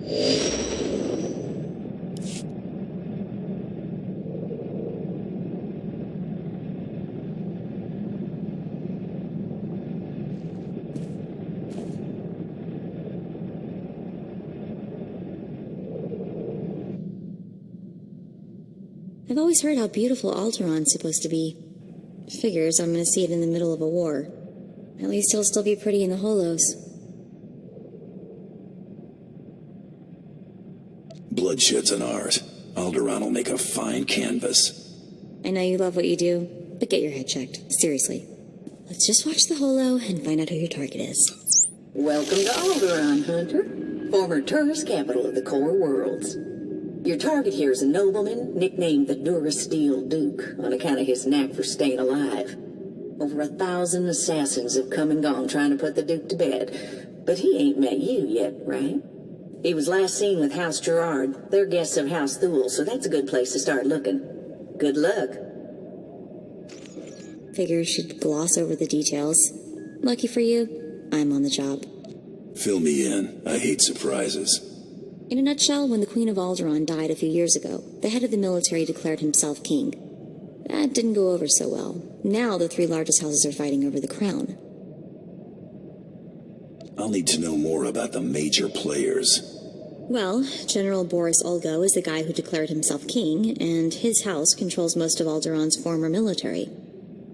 I've always heard how beautiful Alderaan's supposed to be. Figures I'm gonna see it in the middle of a war. At least he'll still be pretty in the holos. Bloodshed's an art. Alderaan will make a fine canvas. I know you love what you do, but get your head checked. Seriously. Let's just watch the holo and find out who your target is. Welcome to Alderaan, Hunter. Former tourist capital of the core worlds. Your target here is a nobleman nicknamed the Durasteel Duke on account of his knack for staying alive. Over 1,000 assassins have come and gone trying to put the Duke to bed, but he ain't met you yet, right? He was last seen with House Gerard. They're guests of House Thule, so that's a good place to start looking. Good luck. Figures she'd gloss over the details. Lucky for you, I'm on the job. Fill me in. I hate surprises. In a nutshell, when the Queen of Alderaan died a few years ago, the head of the military declared himself king. That didn't go over so well. Now the three largest houses are fighting over the crown. I'll need to know more about the major players. Well, General Boris Olgo is the guy who declared himself king, and his house controls most of Alderaan's former military.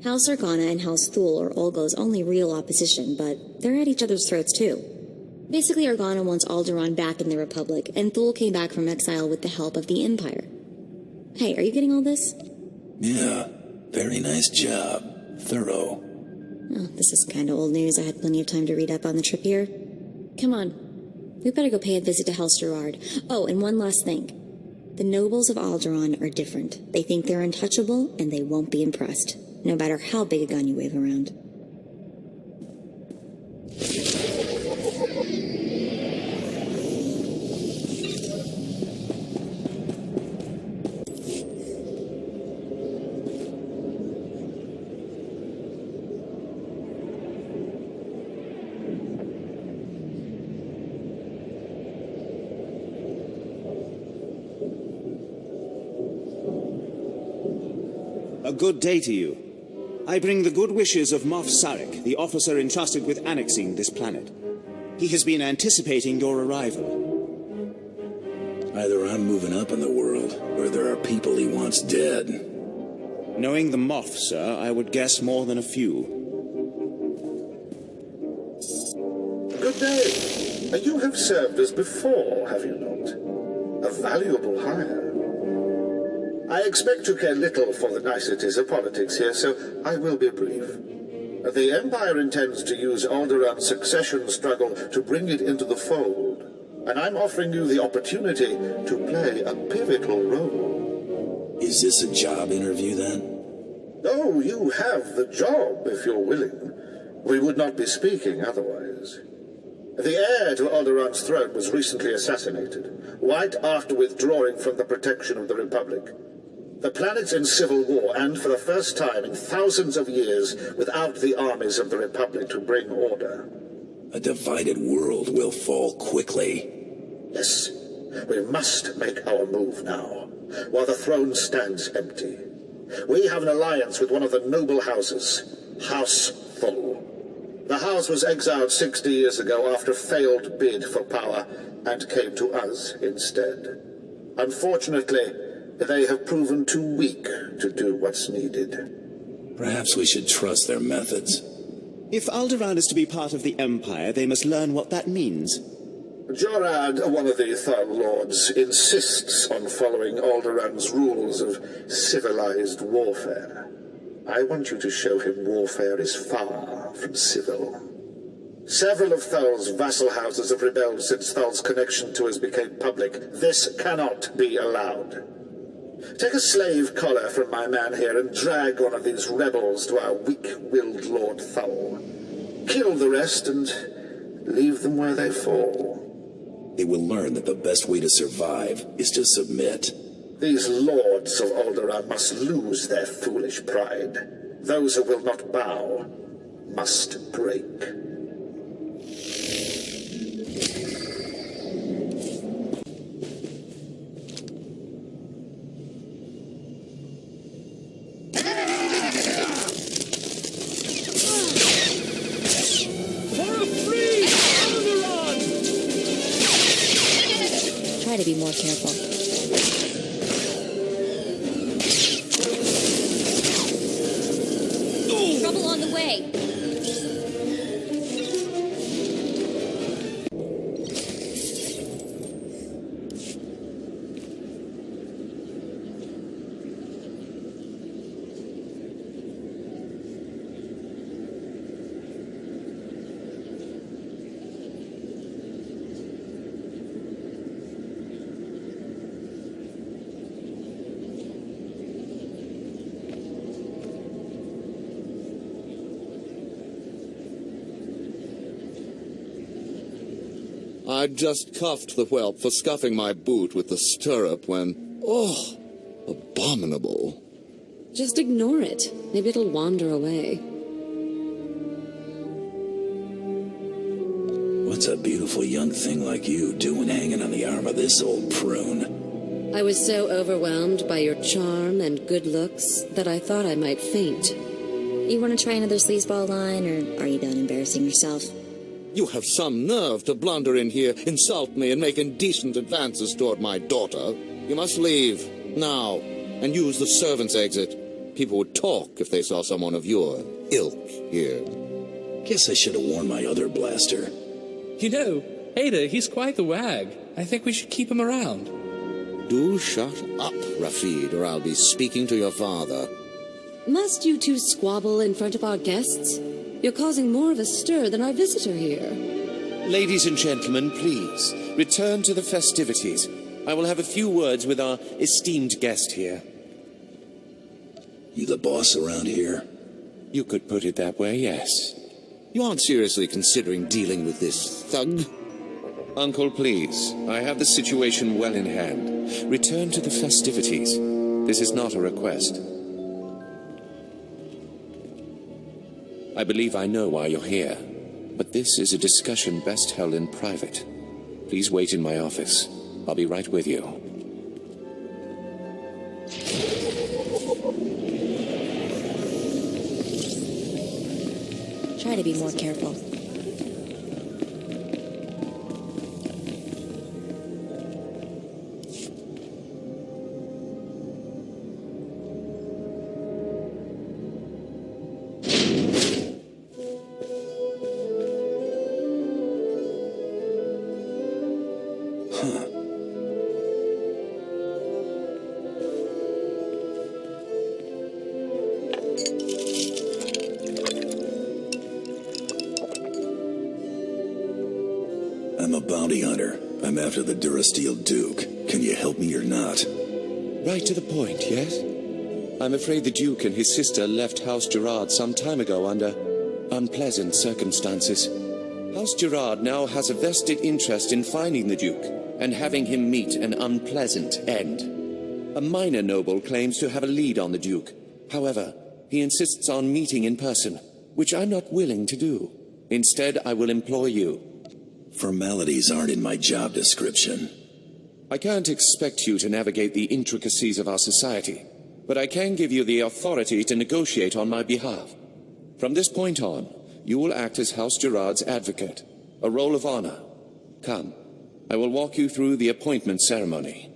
House Organa and House Thule are Olgo's only real opposition, but they're at each other's throats too. Basically, Organa wants Alderaan back in the Republic, and Thule came back from exile with the help of the Empire. Hey, are you getting all this? Yeah, very nice job. Thorough. Oh, this is kind of old news. I had plenty of time to read up on the trip here. Come on. We better go pay a visit to House Gerard. Oh, and one last thing. The nobles of Alderaan are different. They think they're untouchable, and they won't be impressed, no matter how big a gun you wave around. A good day to you. I bring the good wishes of Moff Sarek, the officer entrusted with annexing this planet. He has been anticipating your arrival. Either I'm moving up in the world, or there are people he wants dead. Knowing the Moff, sir, I would guess more than a few. Good day. You have served us before, have you not? A valuable hire. I expect you care little for the niceties of politics here, so I will be brief. The Empire intends to use Alderaan's succession struggle to bring it into the fold, and I'm offering you the opportunity to play a pivotal role. Is this a job interview, then? Oh, you have the job, if you're willing. We would not be speaking otherwise. The heir to Alderaan's throne was recently assassinated, right after withdrawing from the protection of the Republic. The planet's in civil war, and for the first time in thousands of years, without the armies of the Republic to bring order. A divided world will fall quickly. Yes, we must make our move now, while the throne stands empty. We have an alliance with one of the noble houses, House Thule. The house was exiled 60 years ago after a failed bid for power, and came to us instead. Unfortunately, they have proven too weak to do what's needed. Perhaps we should trust their methods. If Alderaan is to be part of the Empire, they must learn what that means. Gerard, one of the Thal Lords, insists on following Alderaan's rules of civilized warfare. I want you to show him warfare is far from civil. Several of Thal's vassal houses have rebelled since Thal's connection to us became public. This cannot be allowed. Take a slave collar from my man here and drag one of these rebels to our weak-willed Lord Thal. Kill the rest and leave them where they fall. They will learn that the best way to survive is to submit. These lords of Alderaan must lose their foolish pride. Those who will not bow must break. Try to be more careful. Trouble on the way. I'd just cuffed the whelp for scuffing my boot with the stirrup when... Oh, abominable. Just ignore it. Maybe it'll wander away. What's a beautiful young thing like you doing hanging on the arm of this old prune? I was so overwhelmed by your charm and good looks that I thought I might faint. You want to try another sleazeball line, or are you done embarrassing yourself? You have some nerve to blunder in here, insult me, and make indecent advances toward my daughter. You must leave, now, and use the servants' exit. People would talk if they saw someone of your ilk here. Guess I should have worn my other blaster. You know, Ada, he's quite the wag. I think we should keep him around. Do shut up, Rafid, or I'll be speaking to your father. Must you two squabble in front of our guests? You're causing more of a stir than our visitor here. Ladies and gentlemen, please, return to the festivities. I will have a few words with our esteemed guest here. You the boss around here? You could put it that way, yes. You aren't seriously considering dealing with this thug? Uncle, please, I have the situation well in hand. Return to the festivities. This is not a request. I believe I know why you're here, but this is a discussion best held in private. Please wait in my office. I'll be right with you. Try to be more careful. I'm a bounty hunter. I'm after the Durasteel Duke. Can you help me or not? Right to the point, yes? I'm afraid the Duke and his sister left House Gerard some time ago under unpleasant circumstances. House Gerard now has a vested interest in finding the Duke and having him meet an unpleasant end. A minor noble claims to have a lead on the Duke. However, he insists on meeting in person, which I'm not willing to do. Instead, I will employ you. Formalities aren't in my job description. I can't expect you to navigate the intricacies of our society, but I can give you the authority to negotiate on my behalf. From this point on, you will act as House Gerard's advocate, a role of honor. Come, I will walk you through the appointment ceremony.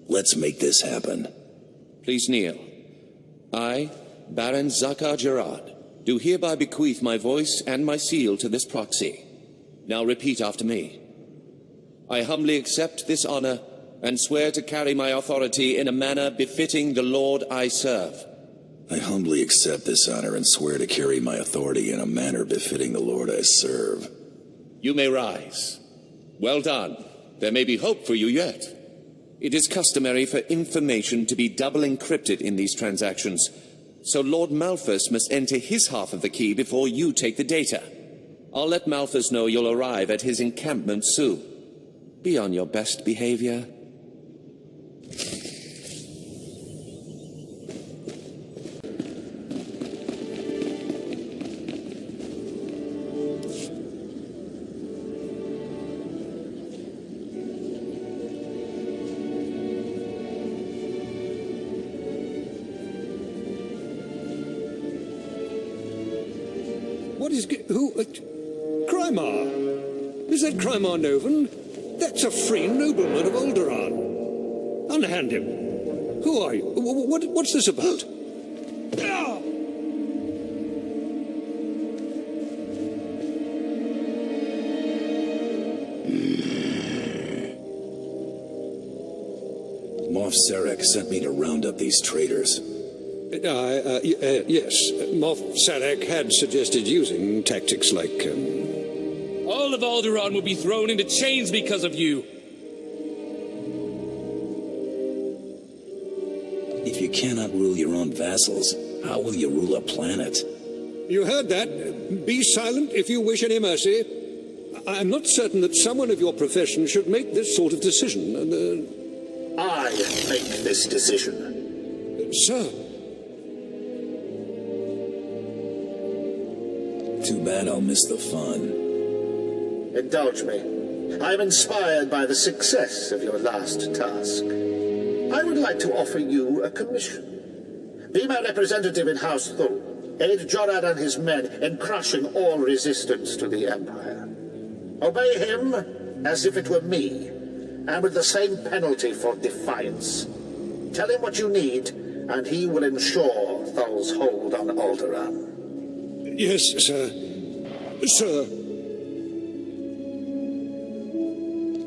Let's make this happen. Please kneel. I, Baron Zakar Gerard, do hereby bequeath my voice and my seal to this proxy. Now repeat after me. I humbly accept this honor and swear to carry my authority in a manner befitting the Lord I serve. I humbly accept this honor and swear to carry my authority in a manner befitting the Lord I serve. You may rise. Well done. There may be hope for you yet. It is customary for information to be double encrypted in these transactions, so Lord Malthus must enter his half of the key before you take the data. I'll let Malthus know you'll arrive at his encampment soon. Be on your best behavior. What is... who... Crymar? Is that Crymar Novan? That's a free nobleman of Alderaan. Unhand him. Who are you? What's this about? Moff Sarek sent me to round up these traitors. Yes. Moff Sarek had suggested using tactics like... All of Alderaan will be thrown into chains because of you. If you cannot rule your own vassals, how will you rule a planet? You heard that. Be silent if you wish any mercy. I'm not certain that someone of your profession should make this sort of decision. I make this decision. Sir. Too bad I'll miss the fun. Indulge me. I'm inspired by the success of your last task. I would like to offer you a commission. Be my representative in House Thul. Aid Jorad and his men in crushing all resistance to the Empire. Obey him as if it were me, and with the same penalty for defiance. Tell him what you need, and he will ensure Thul's hold on Alderaan. Yes, sir. Sir.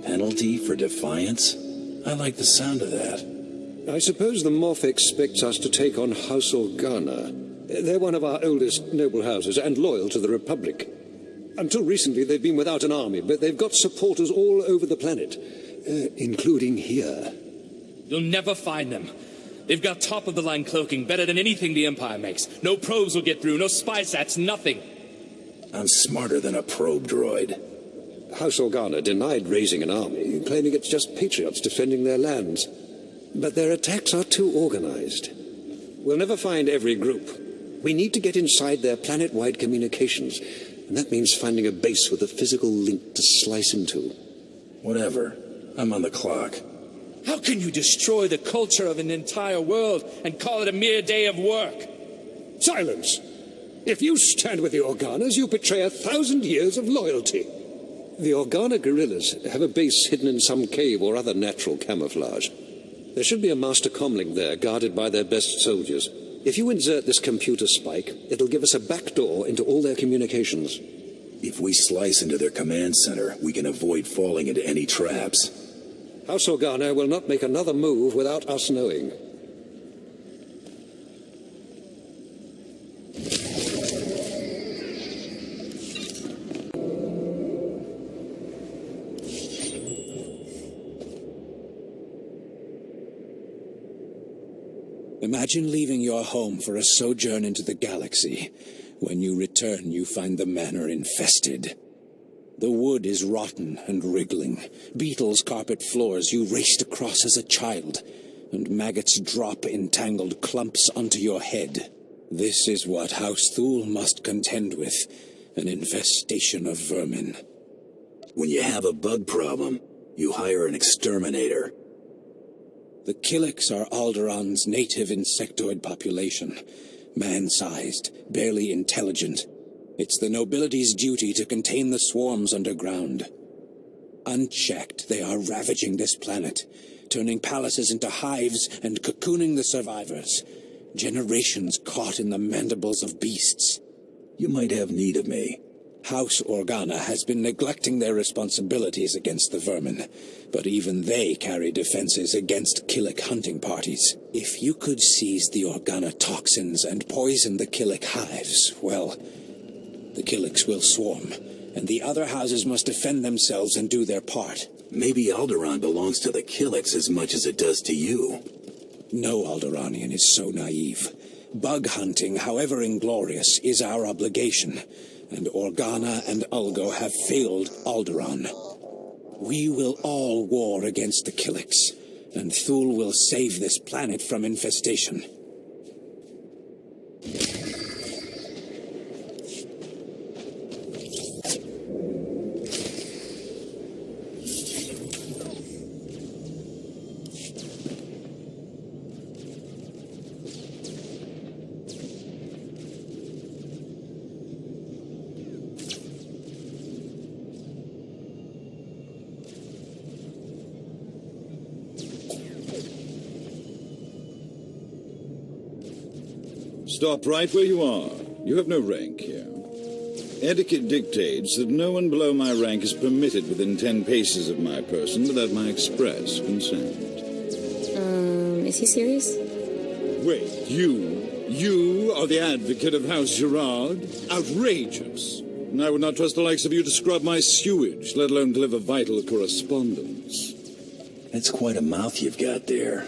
Penalty for defiance? I like the sound of that. I suppose the Moff expects us to take on House Organa. They're one of our oldest noble houses and loyal to the Republic. Until recently, they've been without an army, but they've got supporters all over the planet, including here. You'll never find them. They've got top-of-the-line cloaking, better than anything the Empire makes. No probes will get through, no spy sats, nothing. I'm smarter than a probe droid. House Organa denied raising an army, claiming it's just patriots defending their lands. But their attacks are too organized. We'll never find every group. We need to get inside their planet-wide communications, and that means finding a base with a physical link to slice into. Whatever. I'm on the clock. How can you destroy the culture of an entire world and call it a mere day of work? Silence! If you stand with the Organas, you betray 1,000 years of loyalty. The Organa guerrillas have a base hidden in some cave or other natural camouflage. There should be a master comlink there, guarded by their best soldiers. If you insert this computer spike, it'll give us a backdoor into all their communications. If we slice into their command center, we can avoid falling into any traps. House Organa will not make another move without us knowing. Imagine leaving your home for a sojourn into the galaxy. When you return, you find the manor infested. The wood is rotten and wriggling. Beetles carpet floors you raced across as a child, and maggots drop in tangled clumps onto your head. This is what House Thul must contend with, an infestation of vermin. When you have a bug problem, you hire an exterminator. The Killiks are Alderaan's native insectoid population. Man-sized, barely intelligent. It's the nobility's duty to contain the swarms underground. Unchecked, they are ravaging this planet, turning palaces into hives and cocooning the survivors. Generations caught in the mandibles of beasts. You might have need of me. House Organa has been neglecting their responsibilities against the vermin, but even they carry defenses against Killik hunting parties. If you could seize the Organa toxins and poison the Killik hives, well, the Killiks will swarm, and the other houses must defend themselves and do their part. Maybe Alderaan belongs to the Killiks as much as it does to you. No Alderaanian is so naive. Bug hunting, however inglorious, is our obligation, and Organa and Ulgo have failed Alderaan. We will all war against the Killiks, and Thul will save this planet from infestation. Stop right where you are. You have no rank here. Etiquette dictates that no one below my rank is permitted within 10 paces of my person without my express consent. Is he serious? Wait, you are the advocate of House Gerard? Outrageous. And I would not trust the likes of you to scrub my sewage, let alone deliver vital correspondence. That's quite a mouth you've got there.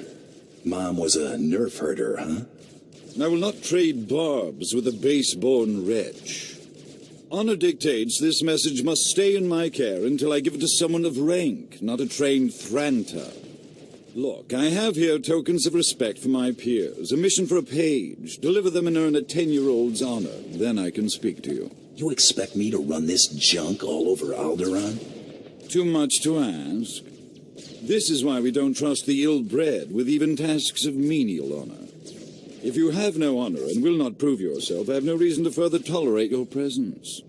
Mom was a nerf herder, huh? I will not trade barbs with a base-born wretch. Honor dictates this message must stay in my care until I give it to someone of rank, not a trained Thranter. Look, I have here tokens of respect for my peers, a mission for a page. Deliver them and earn a 10-year-old's honor. Then I can speak to you. You expect me to run this junk all over Alderaan? Too much to ask. This is why we don't trust the ill-bred with even tasks of menial honor. If you have no honor and will not prove yourself, I have no reason to further tolerate your presence.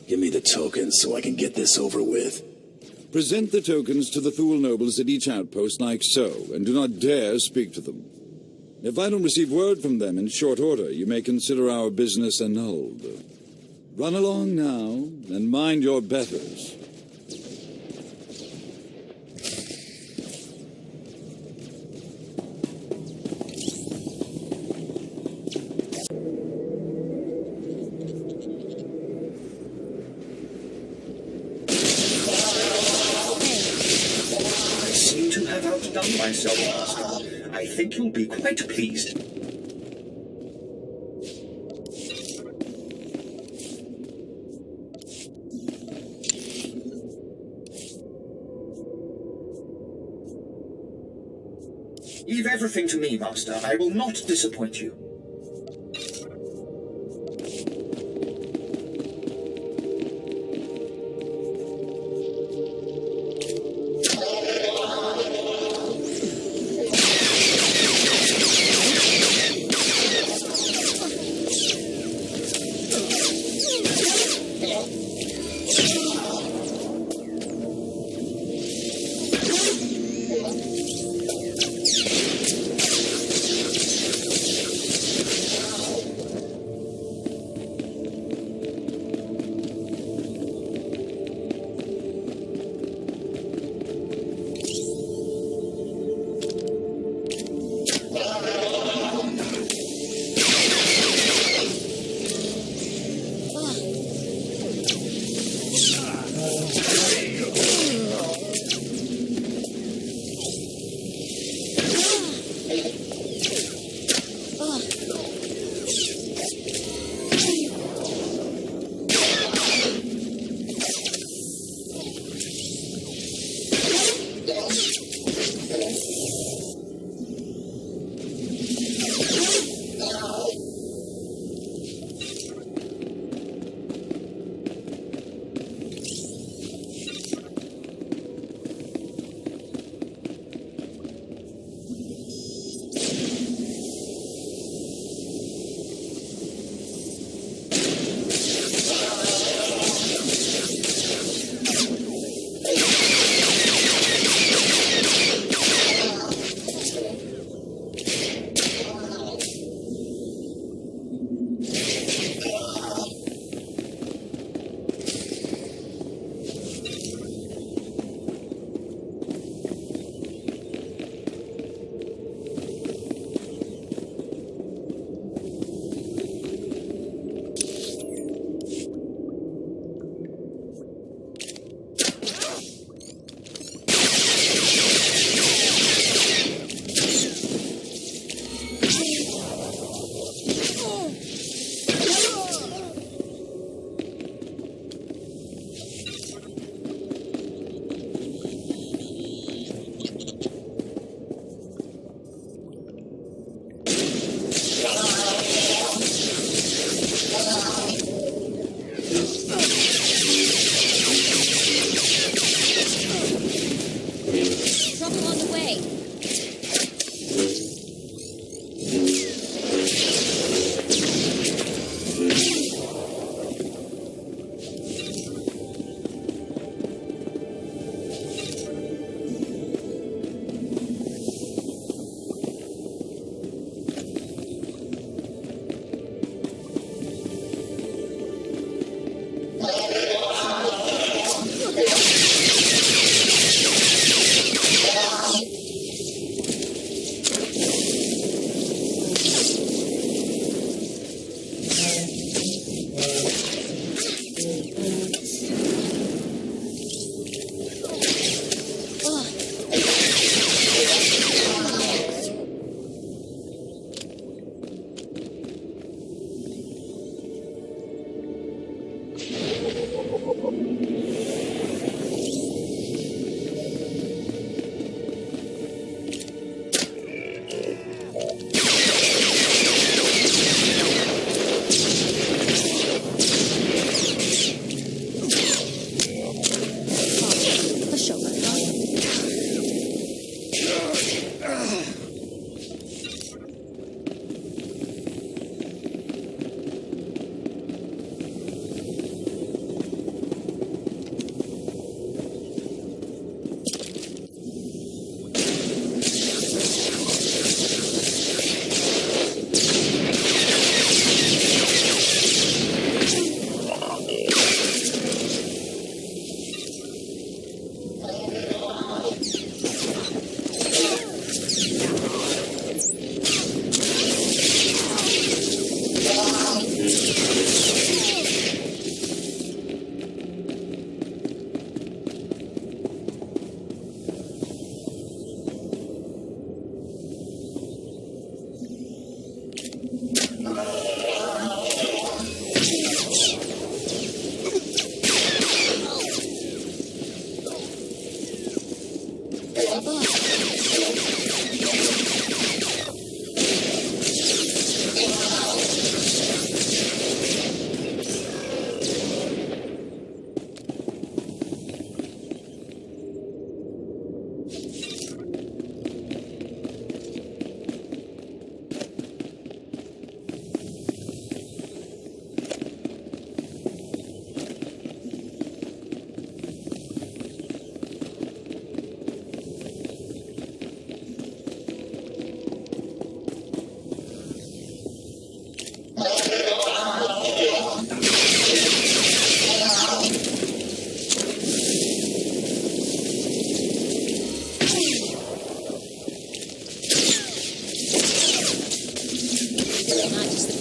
Give me the tokens so I can get this over with. Present the tokens to the Thule nobles at each outpost like so, and do not dare speak to them. If I don't receive word from them in short order, you may consider our business annulled. Run along now, and mind your betters. Myself, Master. I think you'll be quite pleased. Leave everything to me, Master. I will not disappoint you.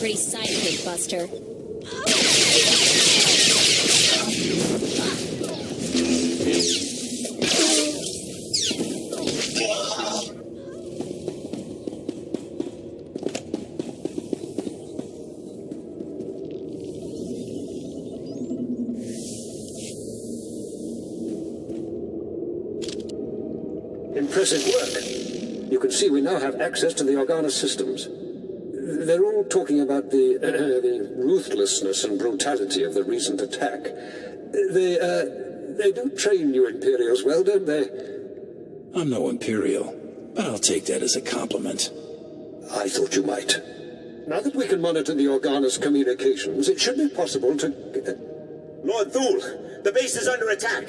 Pretty sidekick, Buster. Impressive work. You can see we now have access to the Organa systems. They're all talking about the ruthlessness and brutality of the recent attack. They do train you Imperials well, don't they? I'm no Imperial, but I'll take that as a compliment. I thought you might. Now that we can monitor the Organa's communications, it should be possible to... Lord Thule, the base is under attack.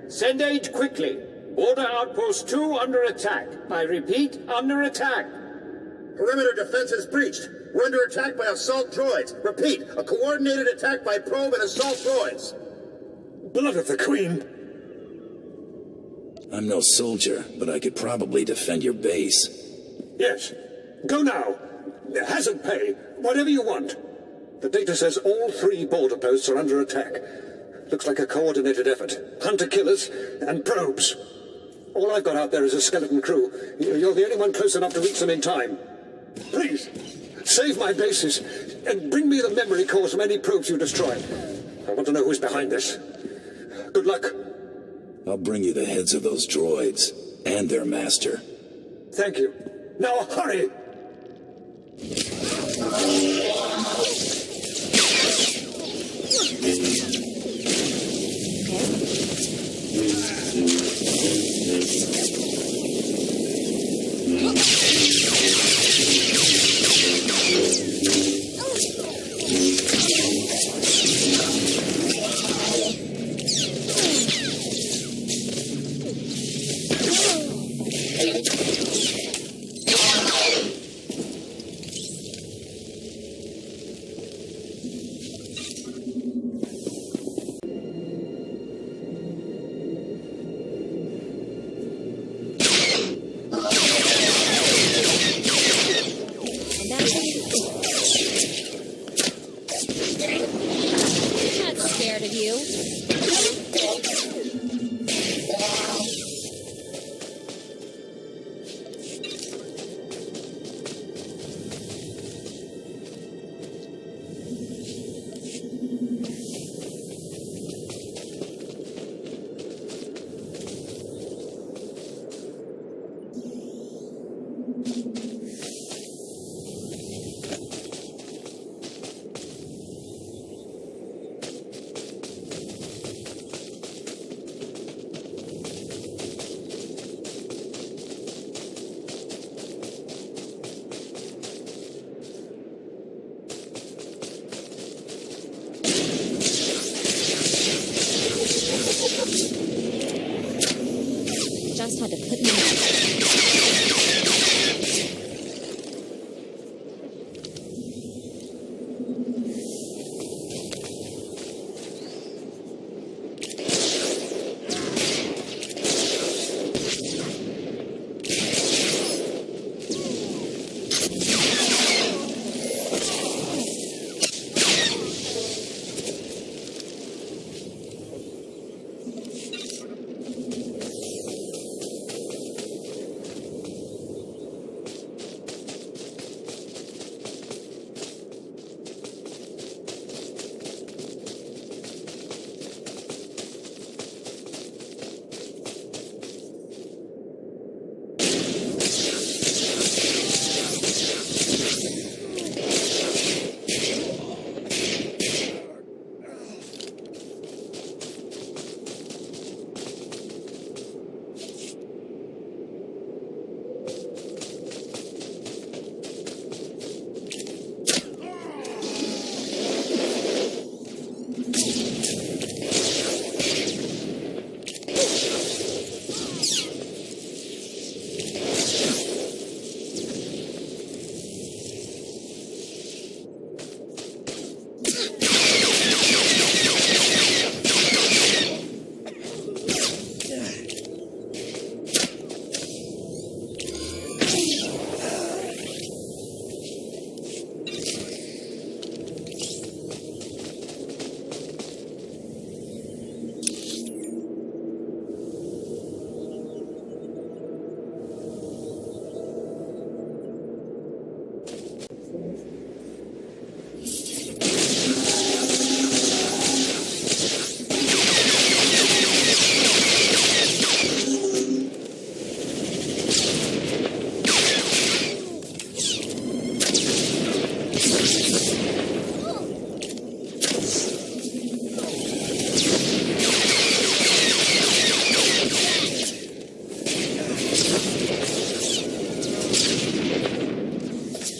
Send aid quickly. Order Outpost 2 under attack. I repeat, under attack. Perimeter defense is breached. We're under attack by assault droids. Repeat, a coordinated attack by probe and assault droids. Blood of the Queen. I'm no soldier, but I could probably defend your base. Yes. Go now. Hazard pay. Whatever you want. The data says all 3 border posts are under attack. Looks like a coordinated effort. Hunter-killers and probes. All I've got out there is a skeleton crew. You're the only one close enough to reach them in time. Please, save my bases, and bring me the memory cores from any probes you destroy. I want to know who's behind this. Good luck. I'll bring you the heads of those droids, and their master. Thank you. Now hurry! Just had to put me in.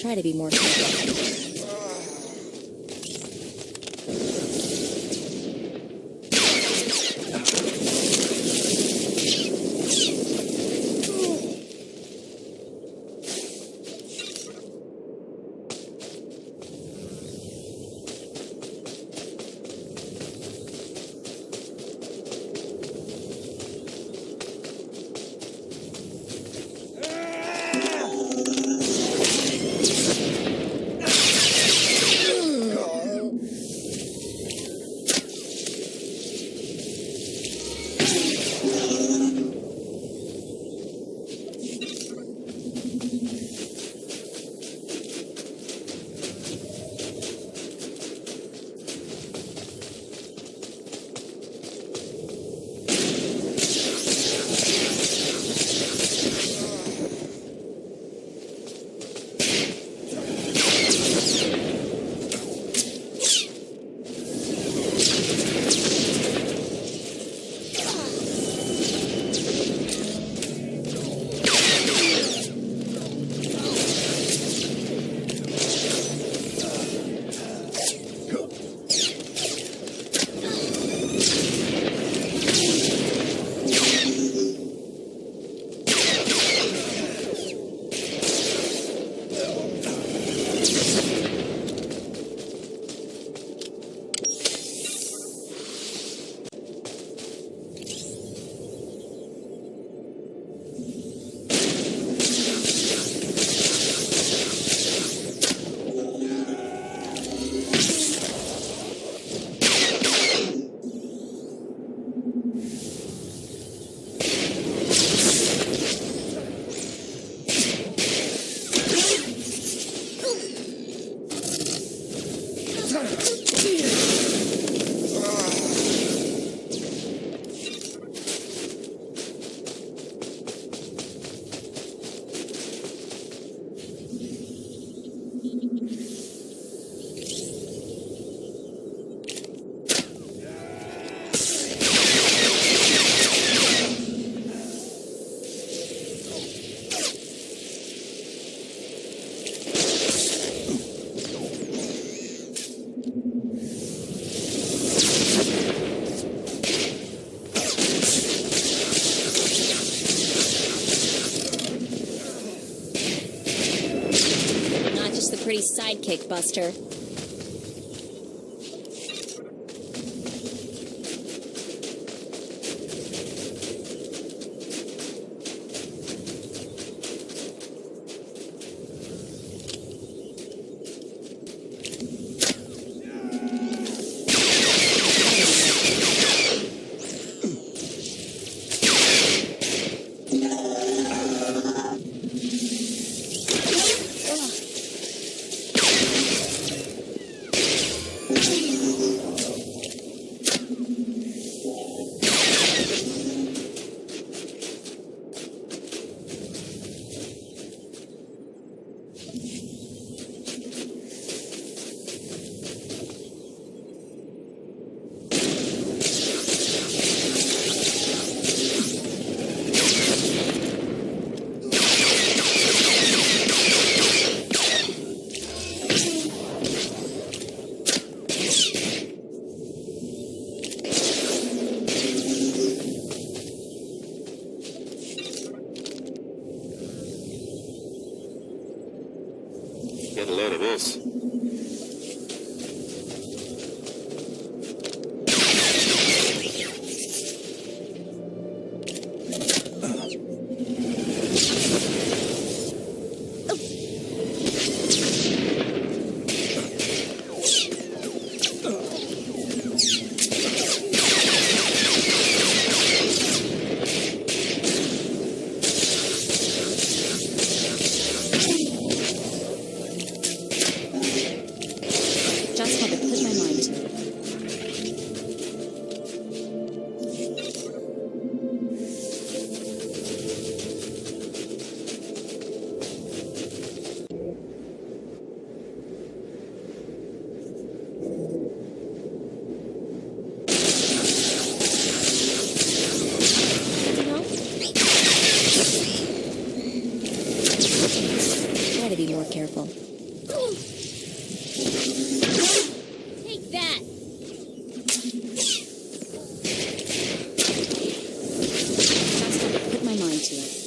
Try to be more careful. Pretty sidekick, Buster. Get a load of this. more careful. Take that! Just put my mind to it.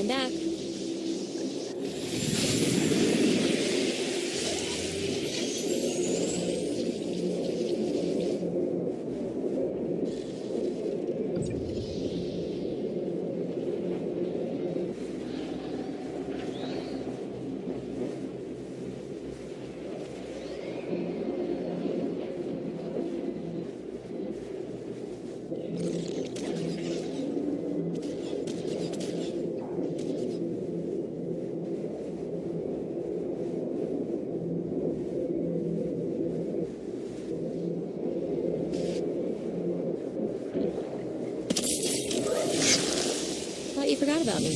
Back. Thought you forgot about me.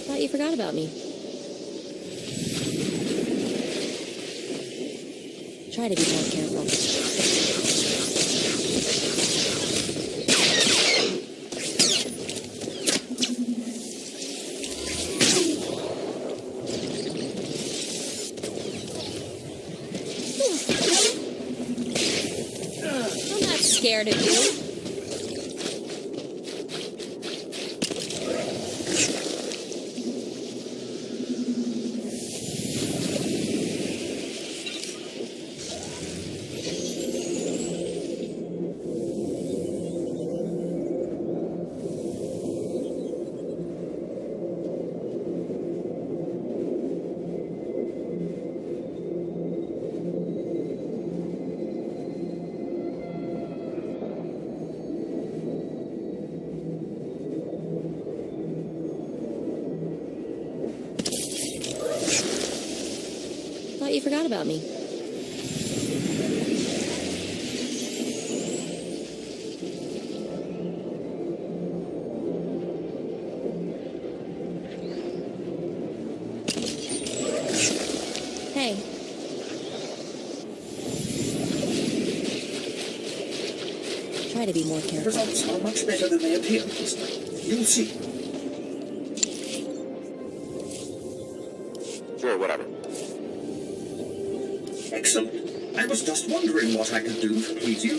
Thought you forgot about me. Try to be more careful. Scared of you. Thought you forgot about me. Hey. Try to be more careful. Results are much better than they appear this time. You'll see. Sure, whatever. Excellent. I was just wondering what I could do to please you.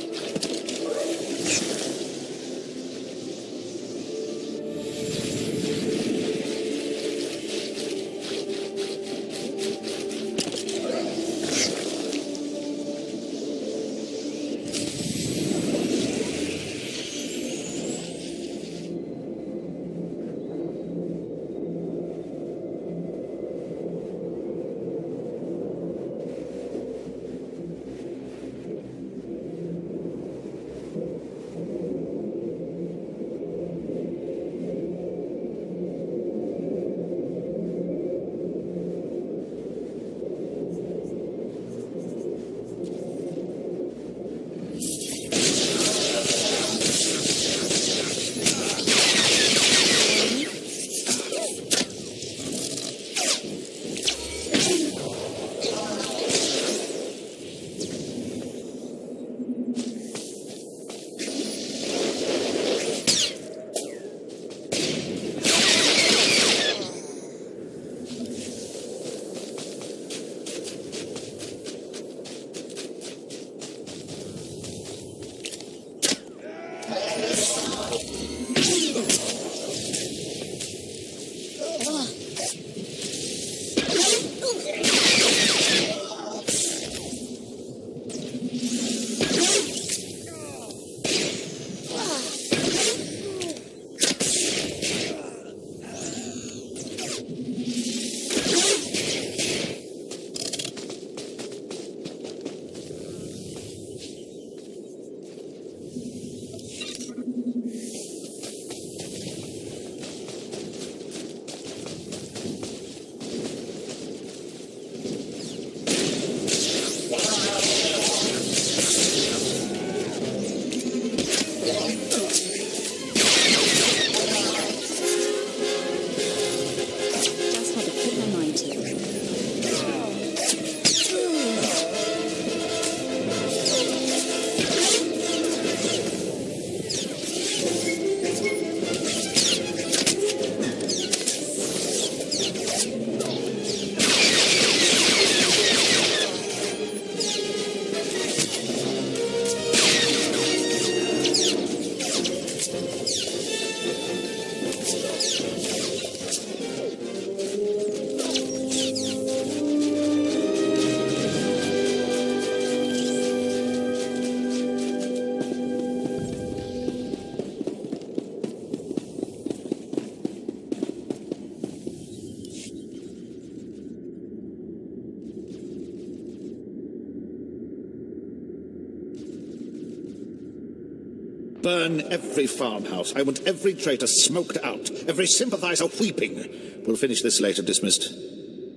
Burn every farmhouse. I want every traitor smoked out, every sympathizer weeping. We'll finish this later. Dismissed.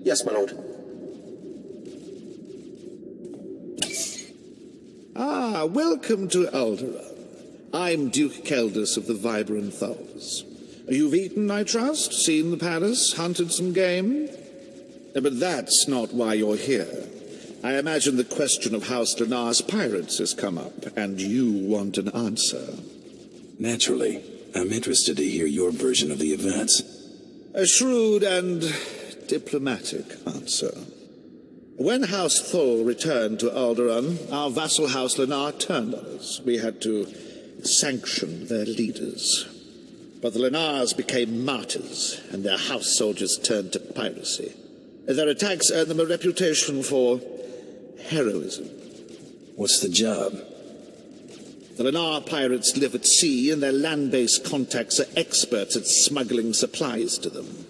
Yes, my lord. Ah, welcome to Alderaan. I'm Duke Keldus of the Vibrant Thulls. You've eaten, I trust, seen the palace, hunted some game? But that's not why you're here. I imagine the question of House Lenaar's pirates has come up, and you want an answer. Naturally. I'm interested to hear your version of the events. A shrewd and diplomatic answer. When House Thull returned to Alderaan, our vassal House Lenaar turned on us. We had to sanction their leaders. But the Lenaars became martyrs, and their house soldiers turned to piracy. Their attacks earned them a reputation for heroism. What's the job? The Lenaar pirates live at sea, and their land-based contacts are experts at smuggling supplies to them.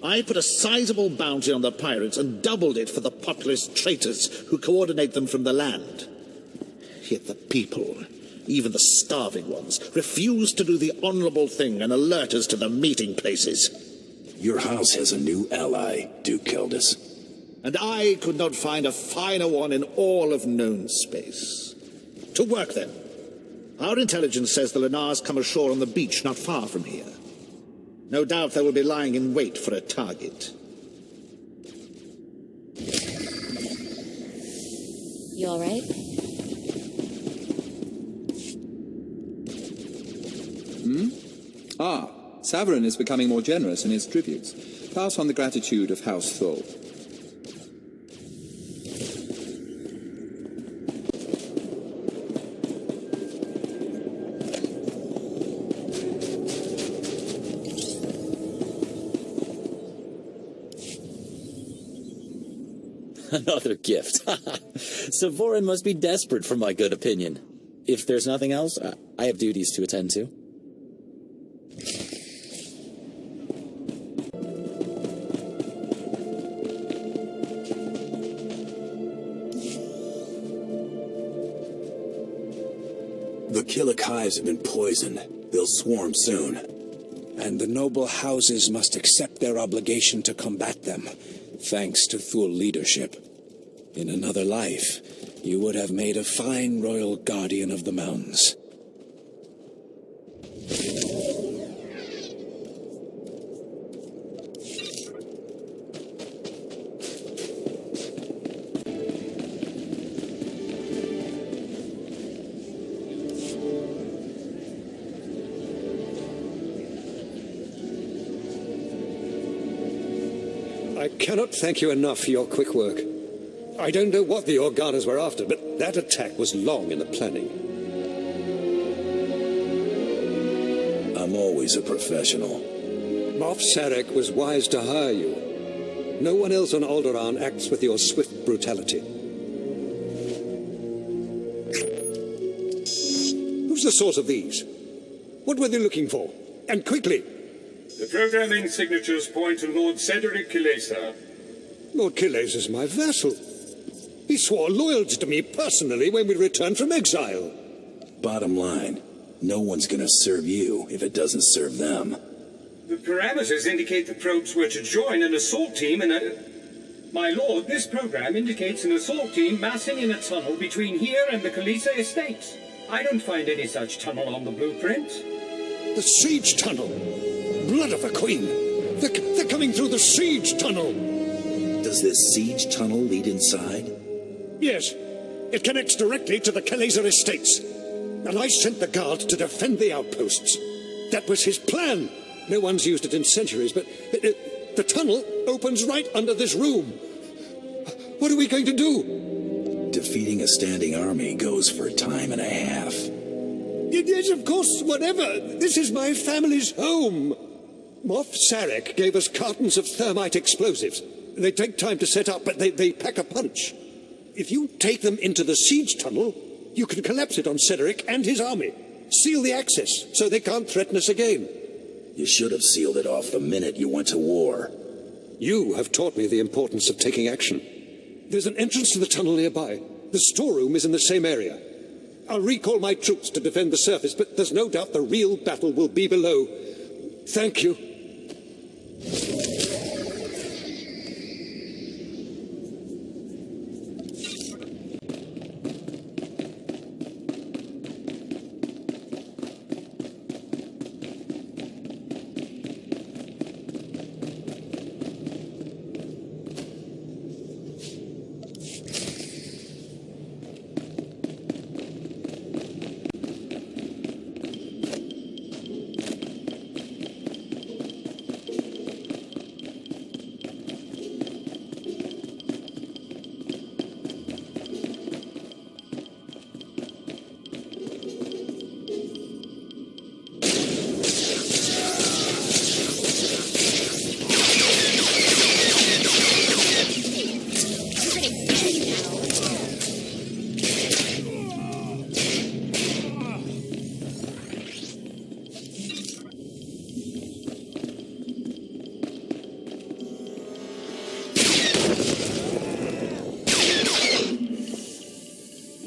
I put a sizable bounty on the pirates and doubled it for the populist traitors who coordinate them from the land. Yet the people, even the starving ones, refuse to do the honorable thing and alert us to the meeting places. Your house has a new ally, Duke Keldus. And I could not find a finer one in all of known space. To work, then. Our intelligence says the Lenaars come ashore on the beach not far from here. No doubt they will be lying in wait for a target. You all right? Saverin is becoming more generous in his tributes. Pass on the gratitude of House Thull. Another gift. Savorin must be desperate for my good opinion. If there's nothing else, I have duties to attend to. The Killik hives have been poisoned. They'll swarm soon. And the noble houses must accept their obligation to combat them, thanks to Thull leadership. In another life, you would have made a fine royal guardian of the mountains. I cannot thank you enough for your quick work. I don't know what the Organas were after, but that attack was long in the planning. I'm always a professional. Moff Sarek was wise to hire you. No one else on Alderaan acts with your swift brutality. Who's the source of these? What were they looking for? And quickly! The programming signatures point to Lord Cedric Kilesa. Lord Kilesa is my vassal. He swore loyalty to me personally when we returned from exile. Bottom line, no one's gonna serve you if it doesn't serve them. The parameters indicate the probes were to join an assault team in a... My lord, this program indicates an assault team massing in a tunnel between here and the Kilesa estates. I don't find any such tunnel on the blueprint. The siege tunnel! Blood of a queen! They're coming through the siege tunnel! Does this siege tunnel lead inside? Yes. It connects directly to the Kilesa estates. And I sent the guard to defend the outposts. That was his plan. No one's used it in centuries, but the tunnel opens right under this room. What are we going to do? Defeating a standing army goes for time and a half. Yes, of course, whatever. This is my family's home. Moff Sarek gave us cartons of thermite explosives. They take time to set up, but they pack a punch. If you take them into the siege tunnel, you can collapse it on Cedric and his army. Seal the access so they can't threaten us again. You should have sealed it off the minute you went to war. You have taught me the importance of taking action. There's an entrance to the tunnel nearby. The storeroom is in the same area. I'll recall my troops to defend the surface, but there's no doubt the real battle will be below. Thank you.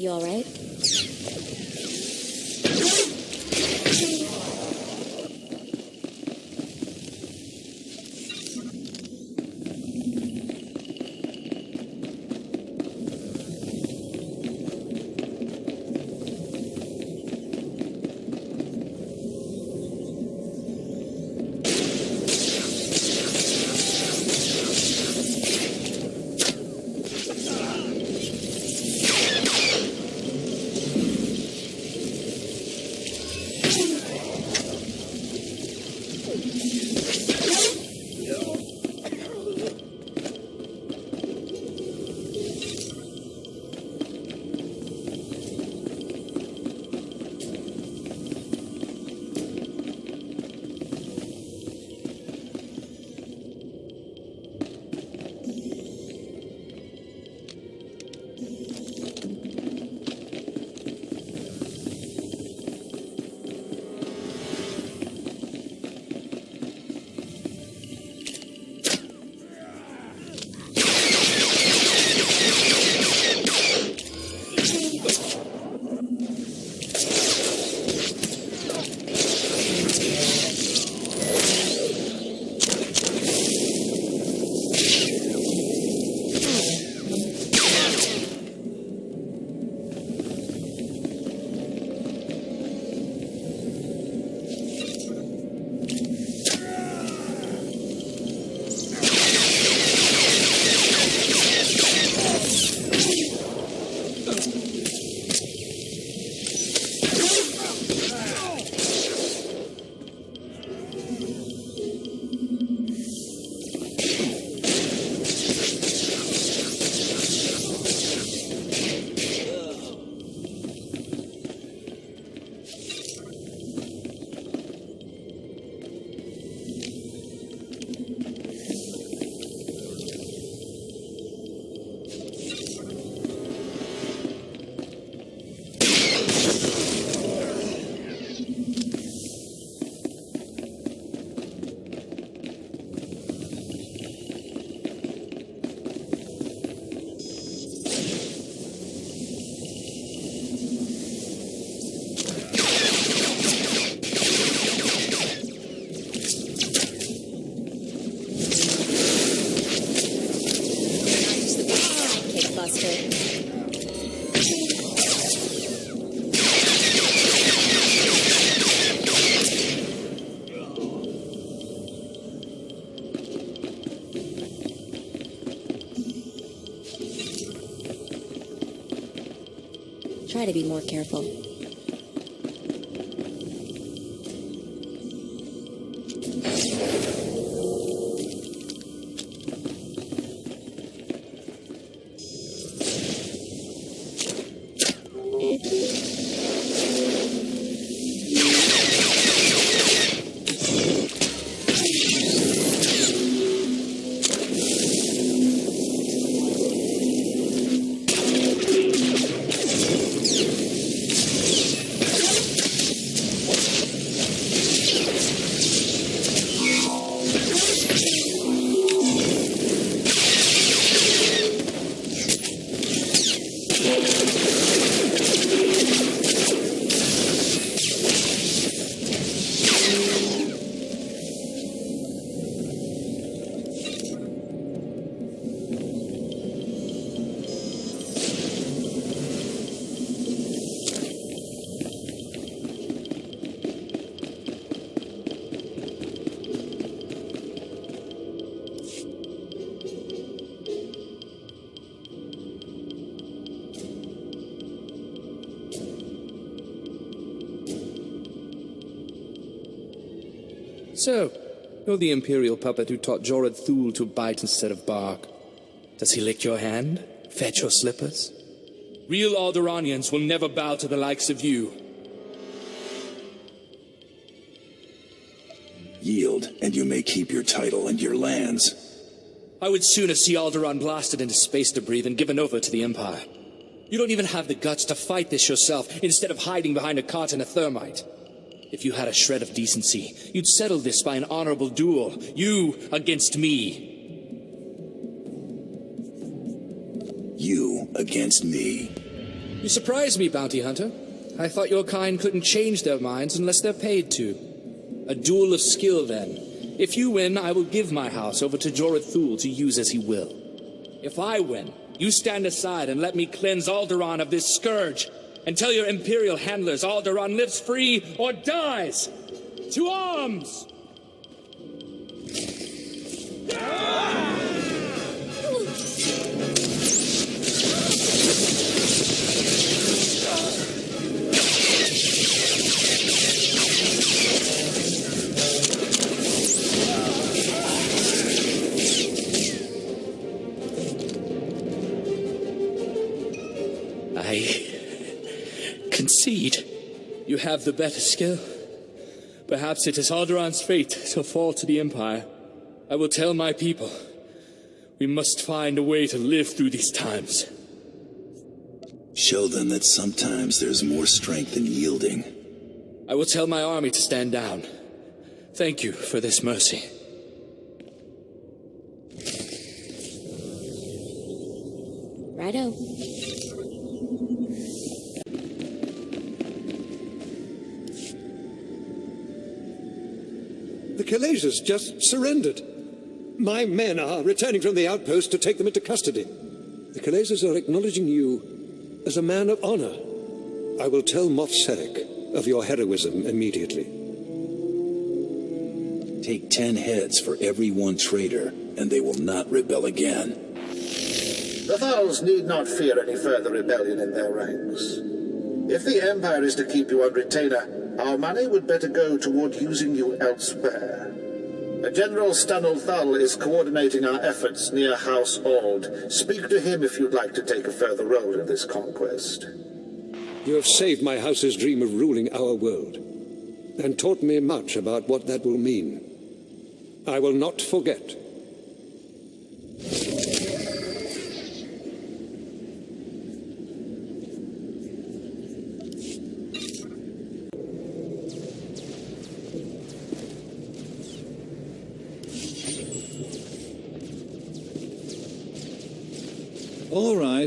You all right? Try to be more careful. So, you're the Imperial puppet who taught Jorad Thul to bite instead of bark. Does he lick your hand? Fetch your slippers? Real Alderaanians will never bow to the likes of you. Yield, and you may keep your title and your lands. I would sooner see Alderaan blasted into space debris than given over to the Empire. You don't even have the guts to fight this yourself, instead of hiding behind a cart and a thermite. If you had a shred of decency, you'd settle this by an honorable duel. You against me. You against me. You surprised me, Bounty Hunter. I thought your kind couldn't change their minds unless they're paid to. A duel of skill, then. If you win, I will give my house over to Jorad Thul to use as he will. If I win, you stand aside and let me cleanse Alderaan of this scourge, and tell your Imperial handlers Alderaan lives free or dies! To arms! Concede. You have the better skill. Perhaps it is Alderaan's fate to fall to the Empire. I will tell my people. We must find a way to live through these times. Show them that sometimes there's more strength in yielding. I will tell my army to stand down. Thank you for this mercy. Righto. The Kalasians just surrendered. My men are returning from the outpost to take them into custody. The Kalasians are acknowledging you as a man of honor. I will tell Moff Sarek of your heroism immediately. Take 10 heads for every one traitor, and they will not rebel again. The Thals need not fear any further rebellion in their ranks. If the Empire is to keep you on retainer, our money would better go toward using you elsewhere. General Stanul Thal is coordinating our efforts near House Ald. Speak to him if you'd like to take a further role in this conquest. You have saved my house's dream of ruling our world, and taught me much about what that will mean. I will not forget.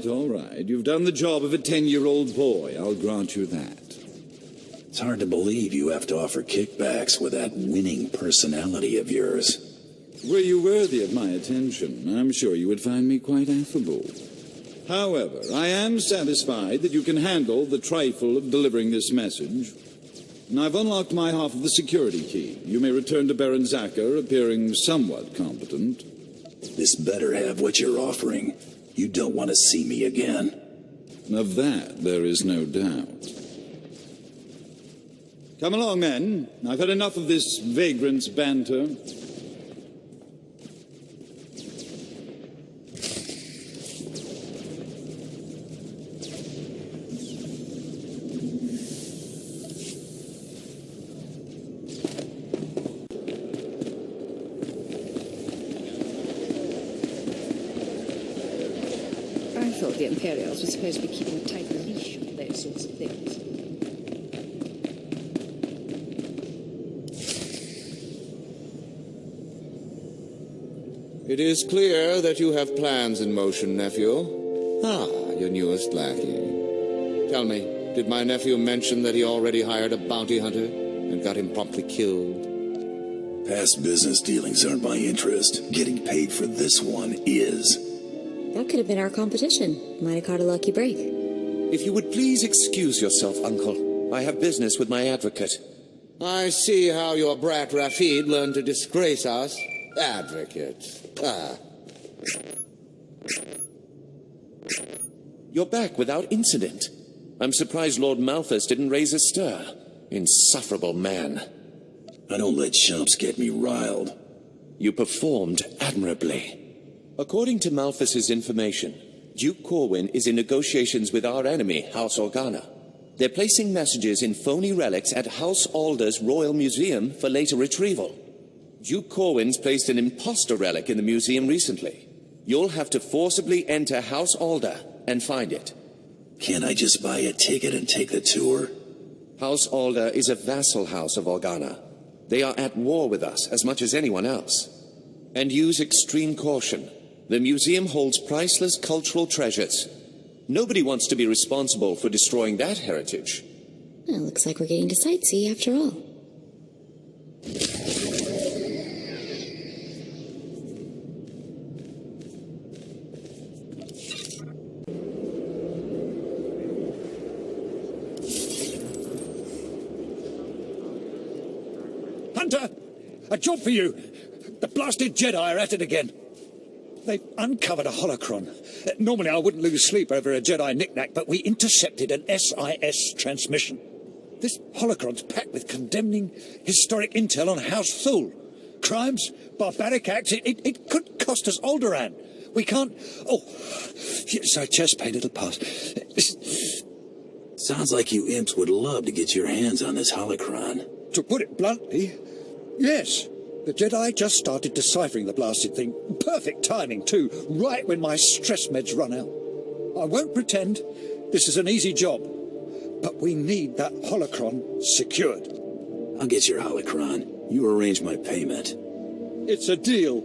All right. You've done the job of a 10-year-old boy. I'll grant you that. It's hard to believe you have to offer kickbacks with that winning personality of yours. Were you worthy of my attention, I'm sure you would find me quite affable. However, I am satisfied that you can handle the trifle of delivering this message. And I've unlocked my half of the security key. You may return to Baron Zacher, appearing somewhat competent. This better have what you're offering. You don't want to see me again. Of that, there is no doubt. Come along, men. I've had enough of this vagrant's banter. I thought the Imperials were supposed to be keeping a tight leash on those sorts of things. It is clear that you have plans in motion, nephew. Ah, your newest lackey. Tell me, did my nephew mention that he already hired a bounty hunter and got him promptly killed? Past business dealings aren't my interest. Getting paid for this one is. That could have been our competition. Might have caught a lucky break. If you would please excuse yourself, Uncle. I have business with my advocate. I see how your brat Rafid learned to disgrace us. Advocate. Ah. You're back without incident. I'm surprised Lord Malthus didn't raise a stir. Insufferable man. I don't let chumps get me riled. You performed admirably. According to Malthus's information, Duke Corwin is in negotiations with our enemy, House Organa. They're placing messages in phony relics at House Alder's Royal Museum for later retrieval. Duke Corwin's placed an imposter relic in the museum recently. You'll have to forcibly enter House Alder and find it. Can't I just buy a ticket and take the tour? House Alder is a vassal house of Organa. They are at war with us as much as anyone else. And use extreme caution. The museum holds priceless cultural treasures. Nobody wants to be responsible for destroying that heritage. Well, looks like we're getting to sightsee after all. Hunter! A job for you! The blasted Jedi are at it again. They've uncovered a holocron. Normally I wouldn't lose sleep over a Jedi knick-knack, but we intercepted an SIS transmission. This holocron's packed with condemning historic intel on House Thule. Crimes, barbaric acts, it could cost us Alderaan. We can't... Oh, yes, I just paid a little pass. Sounds like you imps would love to get your hands on this holocron. To put it bluntly, yes. The Jedi just started deciphering the blasted thing. Perfect timing, too, right when my stress meds run out. I won't pretend this is an easy job, but we need that holocron secured. I'll get your holocron. You arrange my payment. It's a deal.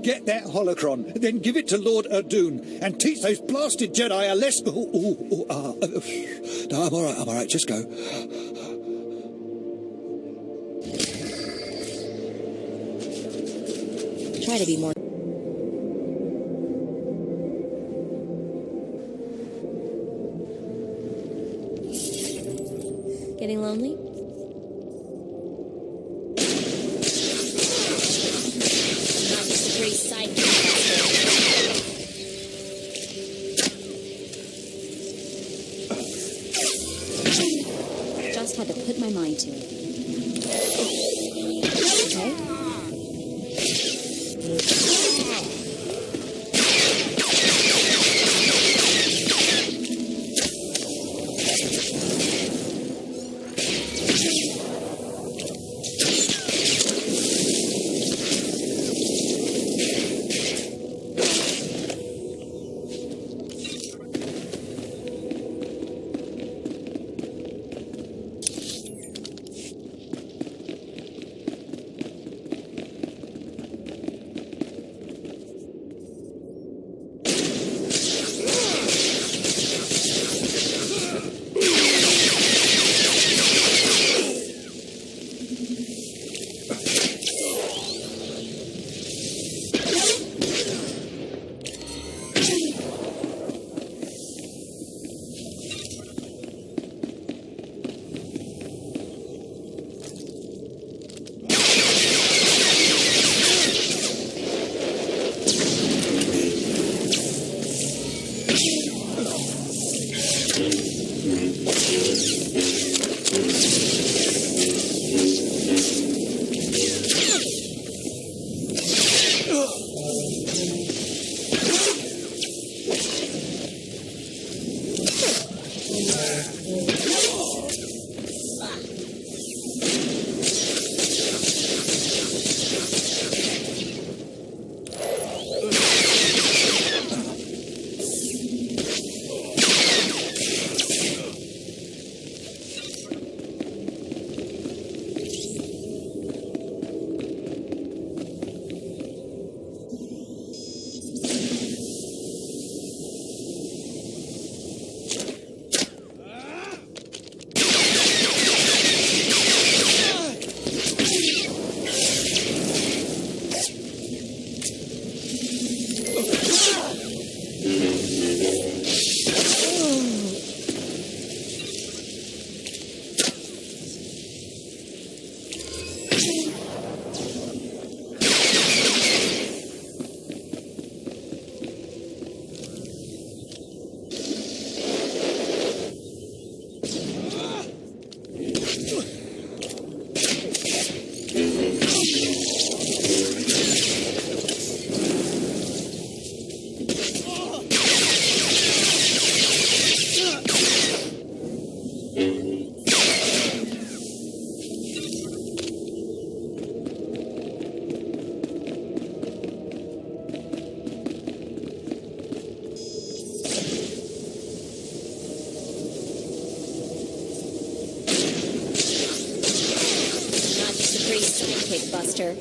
Get that holocron, then give it to Lord Alderaan, and teach those blasted Jedi a lesson. No, I'm all right, just go. Try to be more... Getting lonely? Not just a pretty sidekick. Just had to put my mind to it. Okay? pancake buster.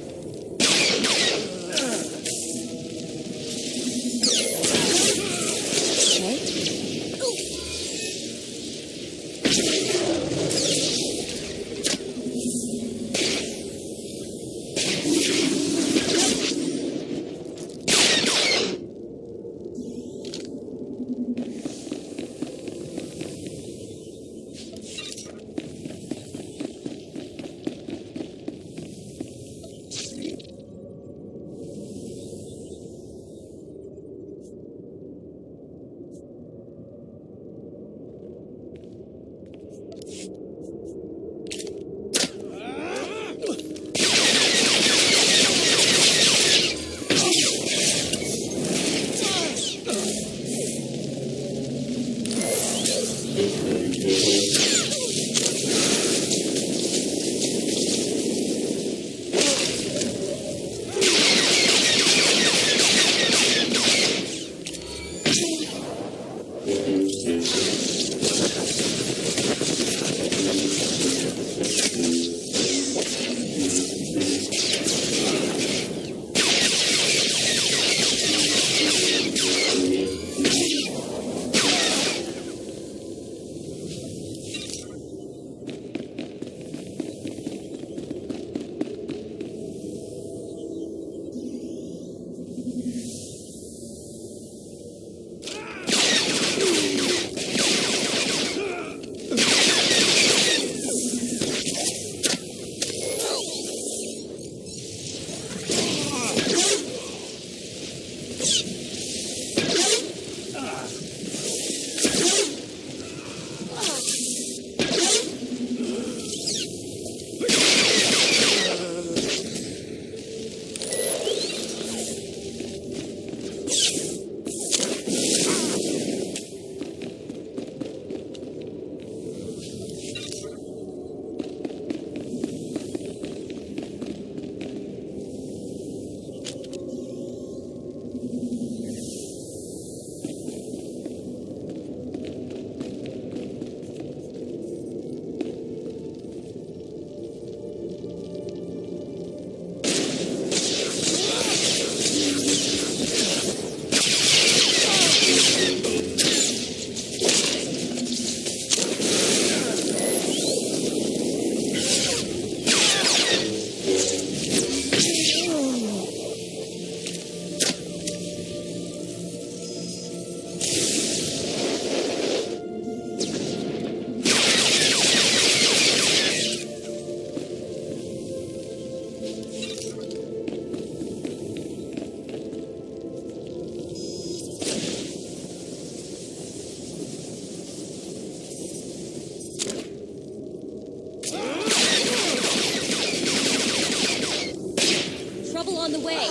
On the way.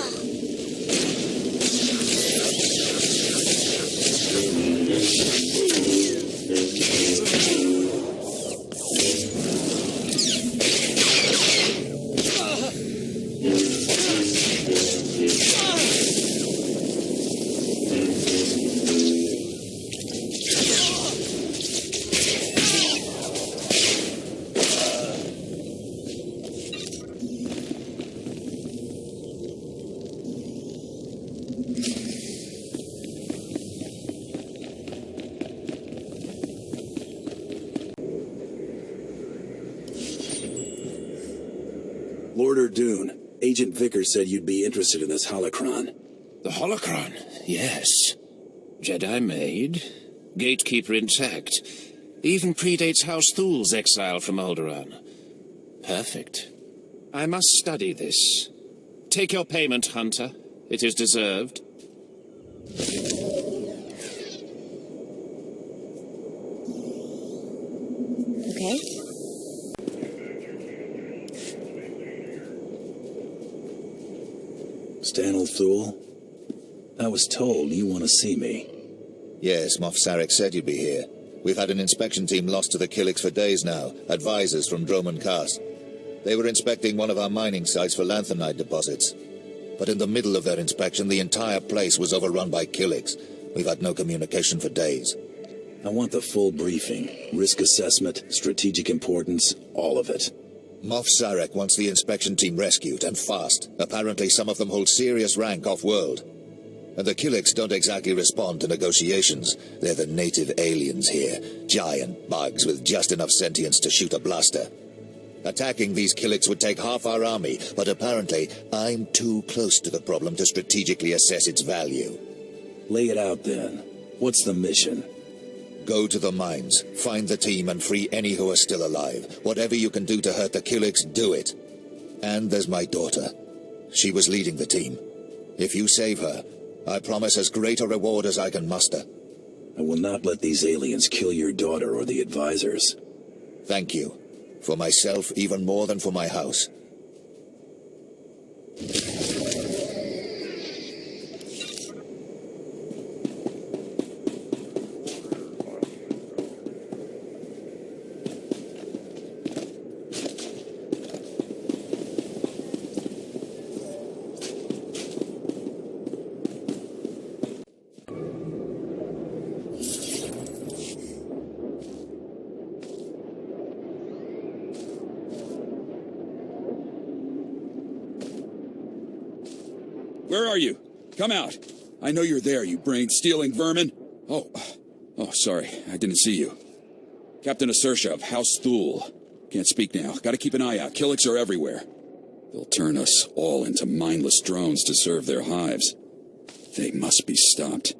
Lord Alderaan, Agent Vickers said you'd be interested in this holocron. The holocron? Yes. Jedi made, gatekeeper intact. Even predates House Thul's exile from Alderaan. Perfect. I must study this. Take your payment, Hunter. It is deserved. Okay. Stanley Thule, I was told you want to see me. Yes, Moff Sarek said you'd be here. We've had an inspection team lost to the Killiks for days now, advisors from Droman Cast. They were inspecting one of our mining sites for lanthanide deposits. But in the middle of their inspection, the entire place was overrun by Killiks. We've had no communication for days. I want the full briefing. Risk assessment, strategic importance, all of it. Moff Sarek wants the inspection team rescued, and fast. Apparently some of them hold serious rank off-world. And the Killiks don't exactly respond to negotiations. They're the native aliens here. Giant bugs with just enough sentience to shoot a blaster. Attacking these Killiks would take half our army, but apparently I'm too close to the problem to strategically assess its value. Lay it out then. What's the mission? Go to the mines, find the team, and free any who are still alive. Whatever you can do to hurt the Killiks, do it. And there's my daughter. She was leading the team. If you save her, I promise as great a reward as I can muster. I will not let these aliens kill your daughter or the advisors. Thank you. For myself, even more than for my house. Where are you? Come out. I know you're there, you brain-stealing vermin. Oh, sorry. I didn't see you. Captain Asersha of House Thule. Can't speak now. Gotta keep an eye out. Killiks are everywhere. They'll turn us all into mindless drones to serve their hives. They must be stopped.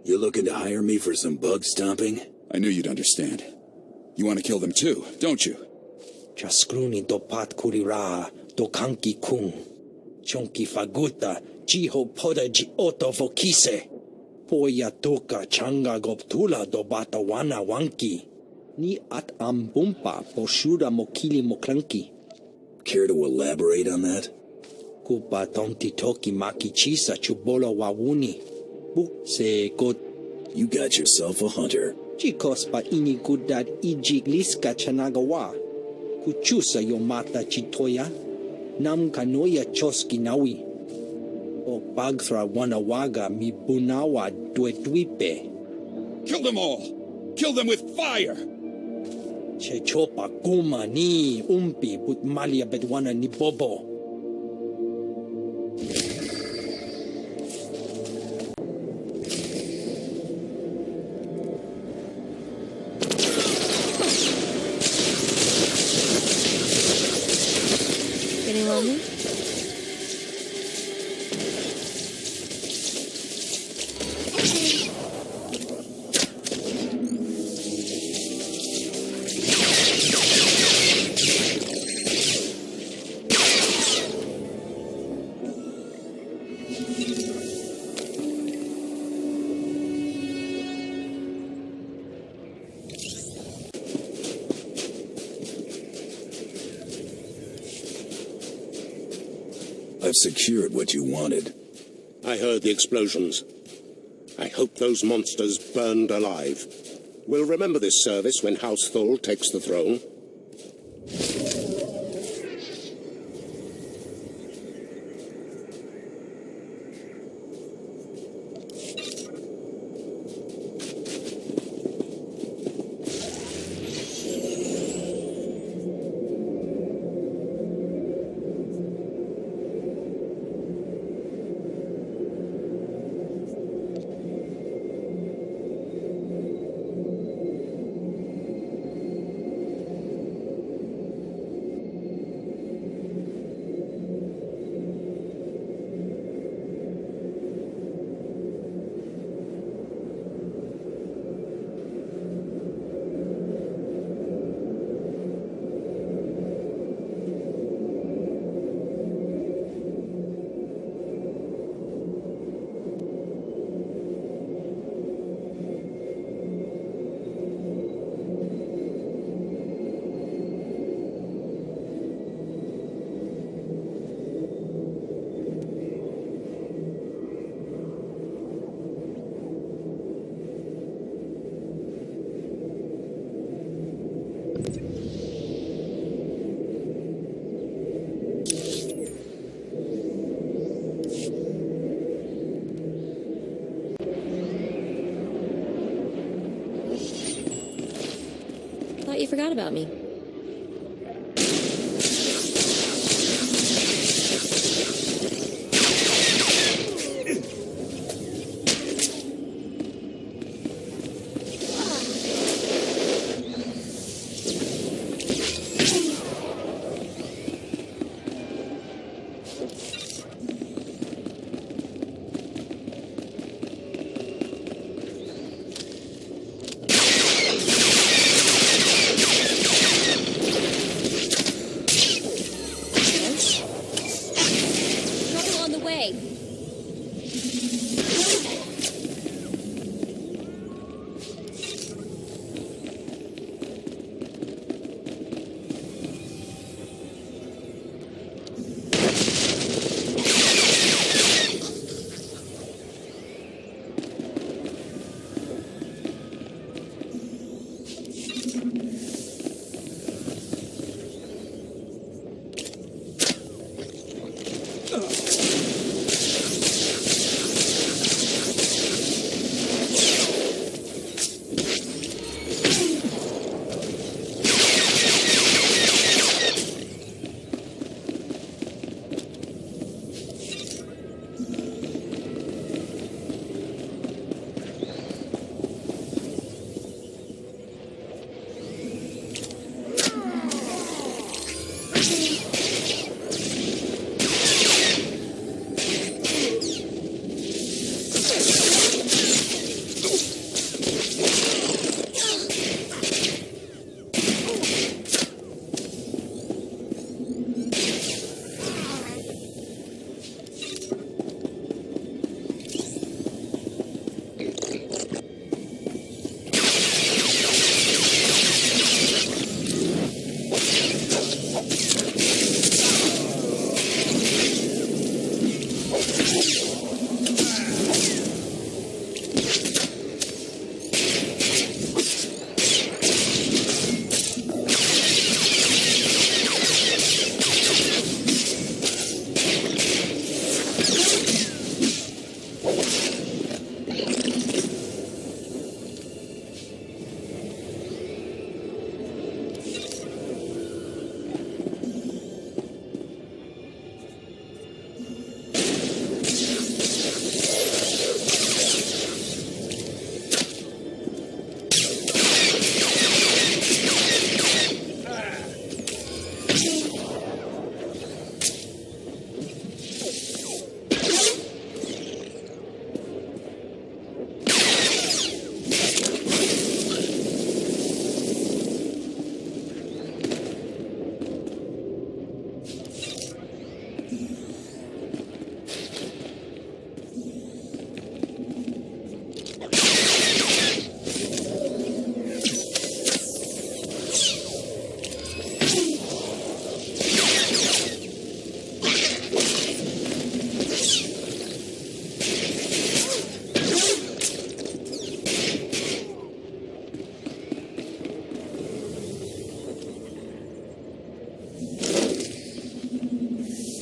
You looking to hire me for some bug stomping? I knew you'd understand. You want to kill them too, don't you? Chaskruni dopat kurira, dokanki kung. Chonki faguta, jiho poda ji oto vokise. Poya toka changa goptula do batawana wanki. Ni at ambumpa poshuda mokili moklanki. Care to elaborate on that? Kupa tonti toki maki chisa chubolo wawuni. Bu se got. You got yourself a hunter. Chikos pa ini gudad ijigliska chanagawa. Kuchusa yomata chitoya. Nam kanoya choski nawi. O bagthra wanawaga mi bunawa dwedwipe. Kill them all! Kill them with fire! Chechopa kuma ni umpi but malia bedwana ni bobo. Getting lonely? I've secured what you wanted. I heard the explosions. I hope those monsters burned alive. We'll remember this service when House Thule takes the throne. Thought you forgot about me.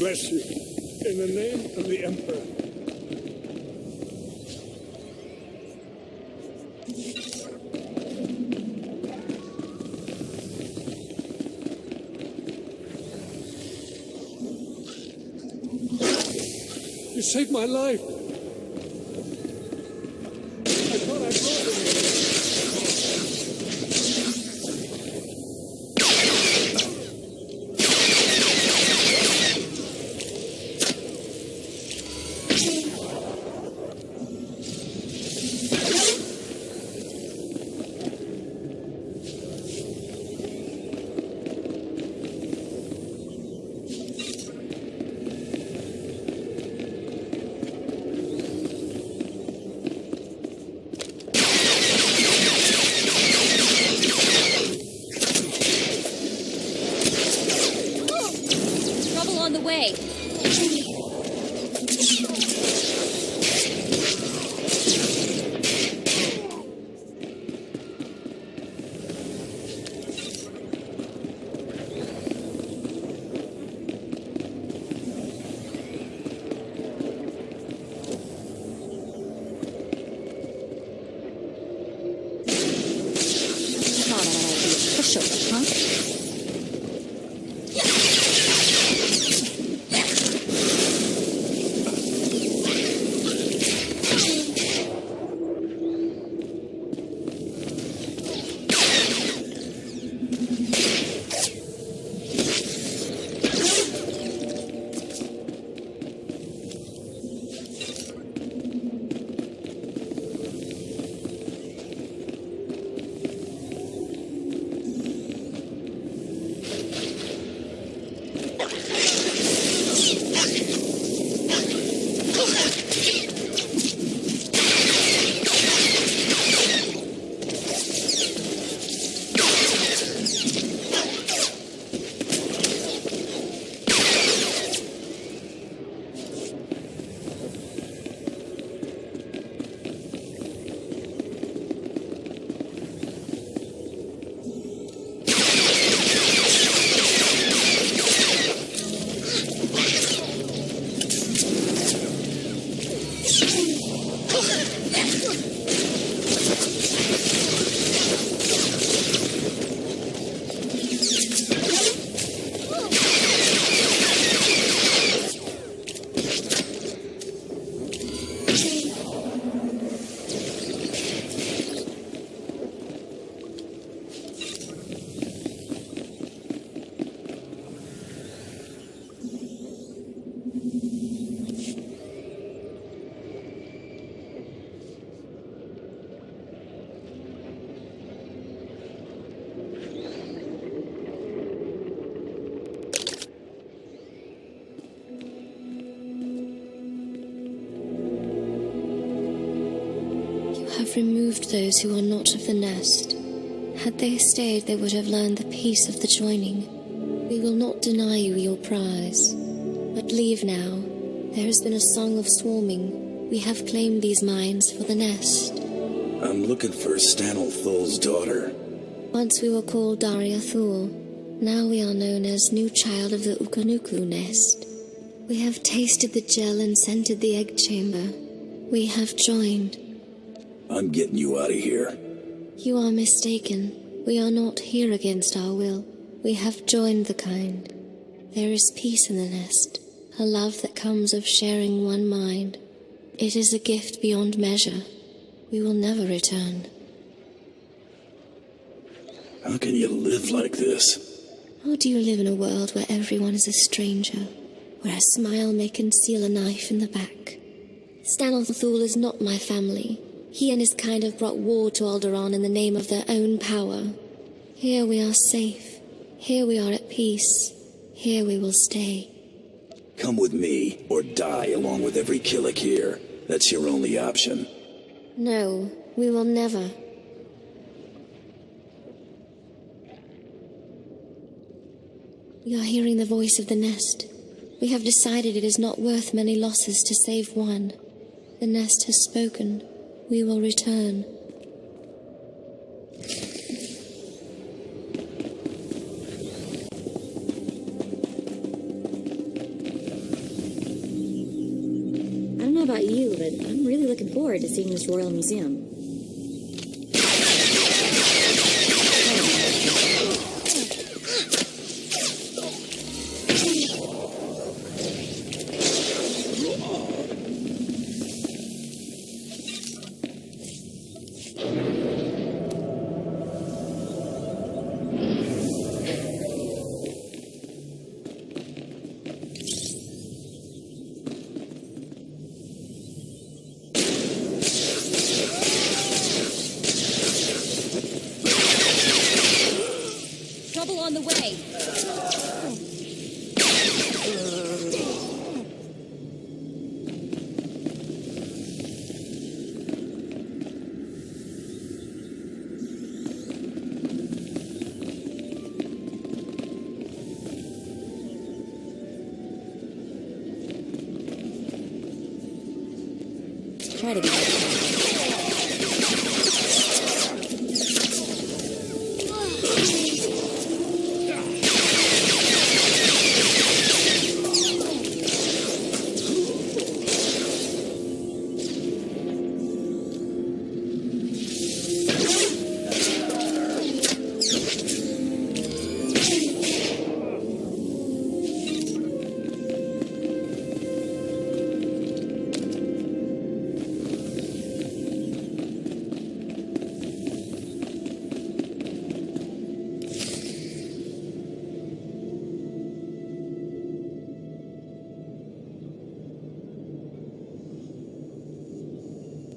Bless you. In the name of the Emperor. You saved my life. I thought I brought him. have removed those who are not of the nest. Had they stayed, they would have learned the peace of the joining. We will not deny you your prize. But leave now. There has been a song of swarming. We have claimed these mines for the nest. I'm looking for Stanel Thul's daughter. Once we were called Daria Thul. Now we are known as new child of the Ukanuku nest. We have tasted the gel and scented the egg chamber. We have joined. I'm getting you out of here. You are mistaken. We are not here against our will. We have joined the kind. There is peace in the nest, a love that comes of sharing one mind. It is a gift beyond measure. We will never return. How can you live like this? How do you live in a world where everyone is a stranger, where a smile may conceal a knife in the back? Stanel Thul is not my family. He and his kind have brought war to Alderaan in the name of their own power. Here we are safe. Here we are at peace. Here we will stay. Come with me, or die along with every Killik here. That's your only option. No, we will never. We are hearing the voice of the nest. We have decided it is not worth many losses to save one. The nest has spoken. We will return. I don't know about you, but I'm really looking forward to seeing this Royal Museum. On the way. Try to be.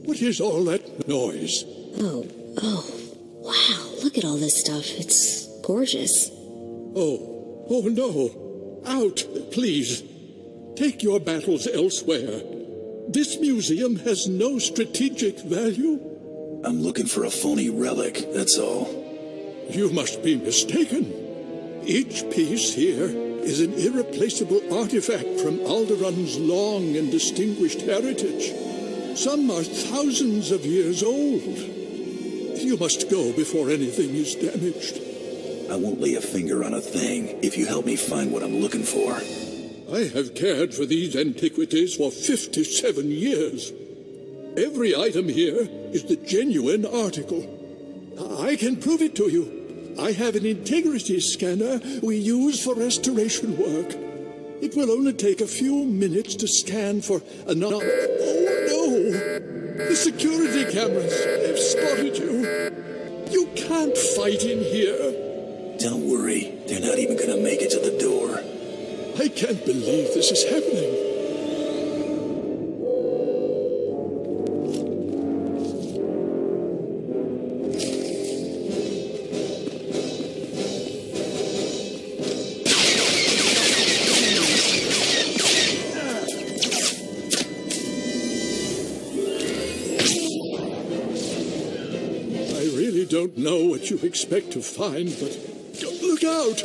What is all that noise? Oh, wow, look at all this stuff. It's gorgeous. Oh no. Out, please. Take your battles elsewhere. This museum has no strategic value. I'm looking for a phony relic, that's all. You must be mistaken. Each piece here is an irreplaceable artifact from Alderaan's long and distinguished heritage. Some are thousands of years old. You must go before anything is damaged. I won't lay a finger on a thing if you help me find what I'm looking for. I have cared for these antiquities for 57 years. Every item here is the genuine article. I can prove it to you. I have an integrity scanner we use for restoration work. It will only take a few minutes to scan for anomaly. Oh no! The security cameras, they've spotted you. You can't fight in here. Don't worry, they're not even gonna make it to the door. I can't believe this is happening. don't know what you expect to find, but look out!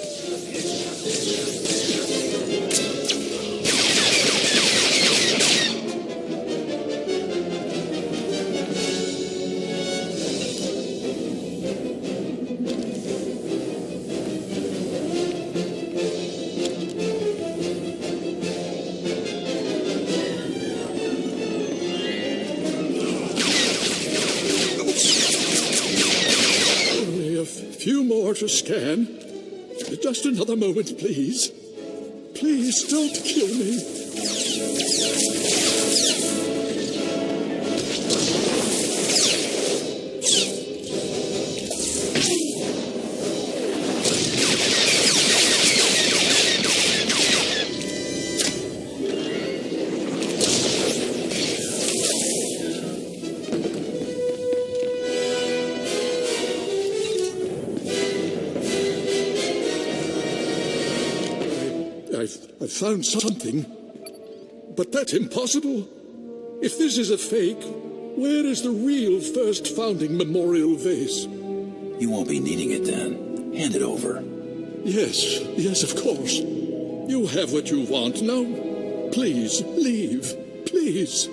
Few more to scan. Just another moment, please. Please don't kill me. I've found something, but that's impossible. If this is a fake, where is the real first founding memorial vase? You won't be needing it then. Hand it over. Yes, of course. You have what you want. Now, please, leave. Please.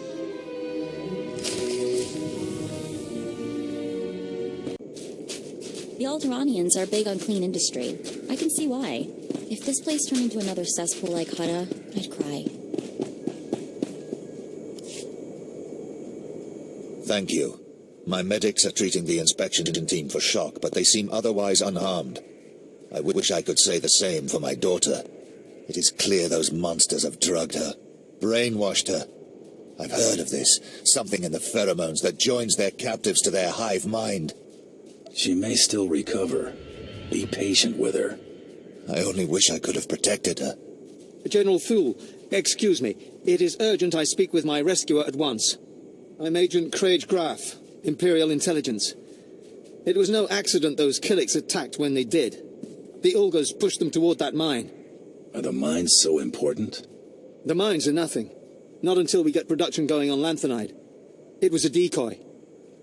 The Alderaanians are big on clean industry. I can see why. If this place turned into another cesspool like Hutta, I'd cry. Thank you. My medics are treating the inspection team for shock, but they seem otherwise unharmed. I wish I could say the same for my daughter. It is clear those monsters have drugged her, brainwashed her. I've heard of this. Something in the pheromones that joins their captives to their hive mind. She may still recover. Be patient with her. I only wish I could have protected her. General Thule, excuse me. It is urgent I speak with my rescuer at once. I'm Agent Craig Graff, Imperial Intelligence. It was no accident those Killiks attacked when they did. The Ulgos pushed them toward that mine. Are the mines so important? The mines are nothing. Not until we get production going on lanthanide. It was a decoy.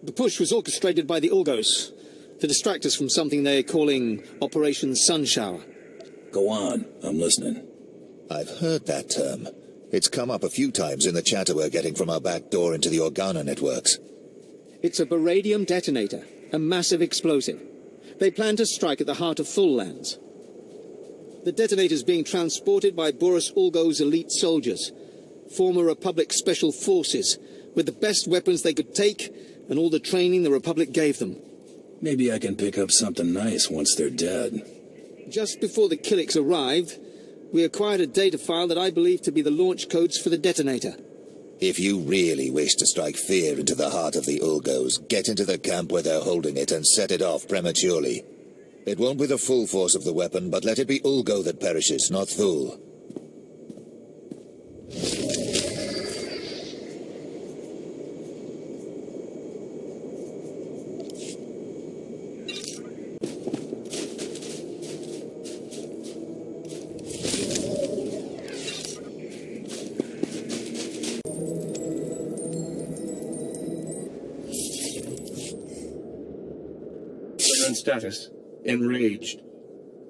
The push was orchestrated by the Ulgos to distract us from something they're calling Operation Sunshower. Go on, I'm listening. I've heard that term. It's come up a few times in the chatter we're getting from our back door into the Organa networks. It's a baradium detonator, a massive explosive. They plan to strike at the heart of Thule lands. The detonator's being transported by Boris Ulgo's elite soldiers, former Republic Special Forces, with the best weapons they could take and all the training the Republic gave them. Maybe I can pick up something nice once they're dead. Just before the Killiks arrived, we acquired a data file that I believe to be the launch codes for the detonator. If you really wish to strike fear into the heart of the Ulgos, get into the camp where they're holding it and set it off prematurely. It won't be the full force of the weapon, but let it be Ulgo that perishes, not Thule. Status: enraged.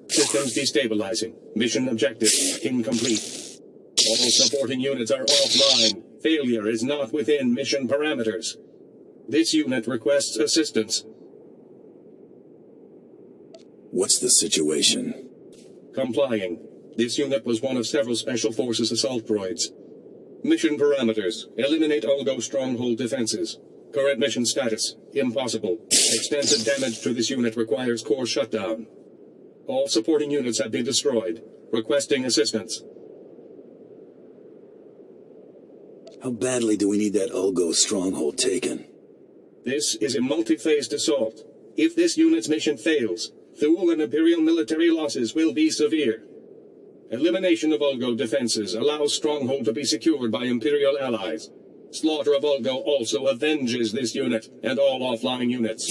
Systems destabilizing. Mission objective incomplete. All supporting units are offline. Failure is not within mission parameters. This unit requests assistance. What's the situation? Complying. This unit was one of several Special Forces assault droids. Mission parameters: eliminate Ulgo stronghold defenses. Current mission status: impossible. Extensive damage to this unit requires core shutdown. All supporting units have been destroyed. Requesting assistance. How badly do we need that Ulgo stronghold taken? This is a multi-phased assault. If this unit's mission fails, Thule and Imperial military losses will be severe. Elimination of Ulgo defenses allows stronghold to be secured by Imperial allies. Slaughter of Ulgo also avenges this unit and all offline units.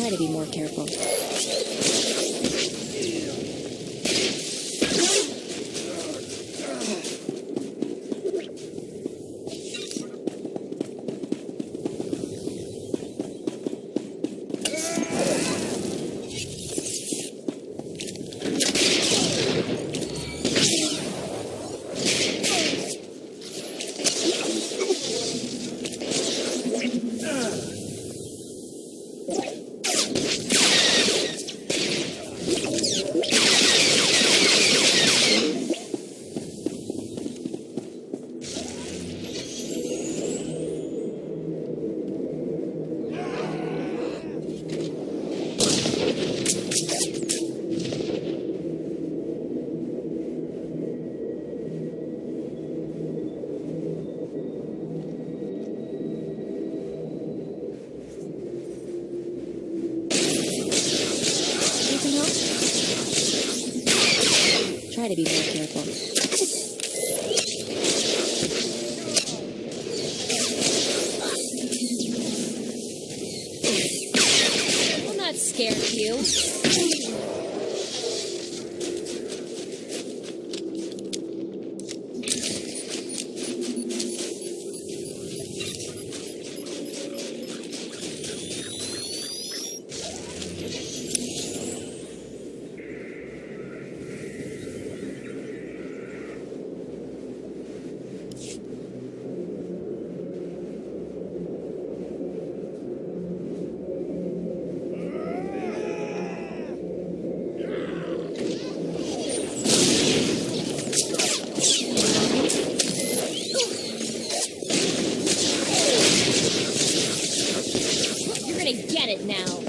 Try to be more careful. Try to be more careful. I'm not scared of you. Get it now.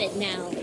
it now.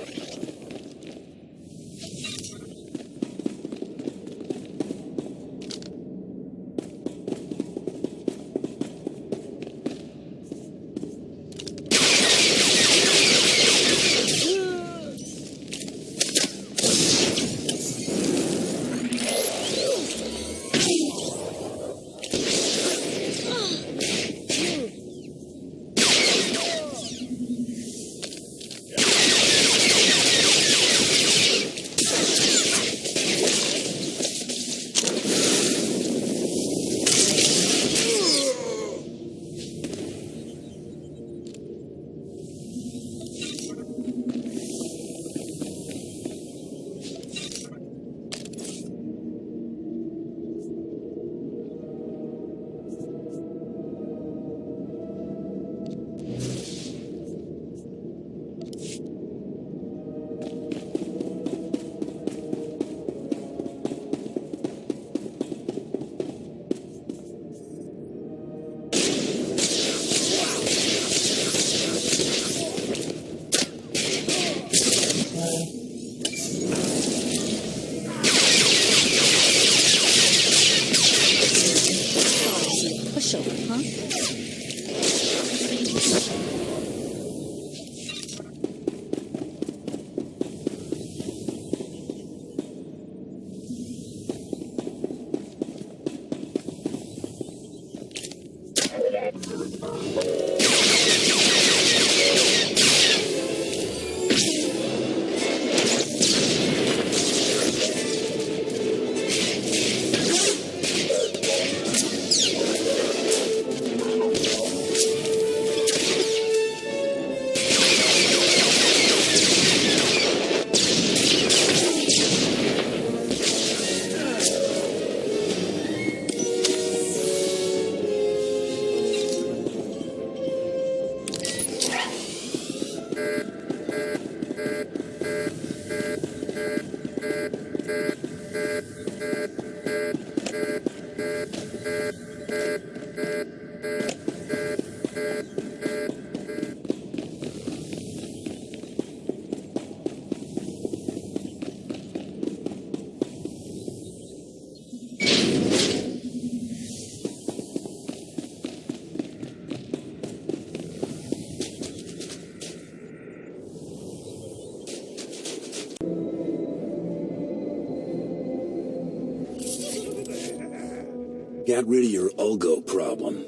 Got rid of your Ulgo problem.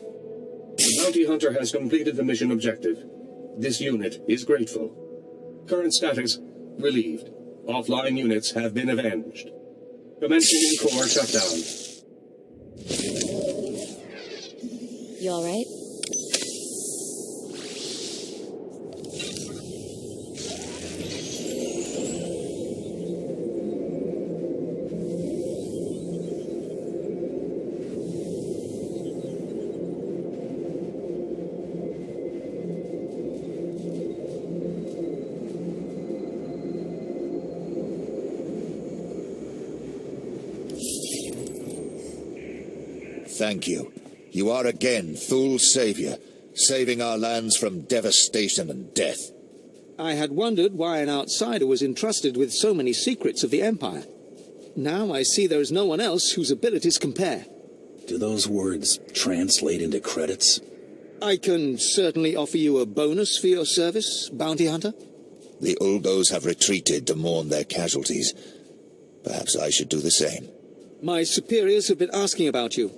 The bounty hunter has completed the mission objective. This unit is grateful. Current status, relieved. Offline units have been avenged. Commencing in core shutdown. You alright? Thank you. You are again Thul's savior, saving our lands from devastation and death. I had wondered why an outsider was entrusted with so many secrets of the Empire. Now I see there is no one else whose abilities compare. Do those words translate into credits? I can certainly offer you a bonus for your service, bounty hunter. The Ulgos have retreated to mourn their casualties. Perhaps I should do the same. My superiors have been asking about you.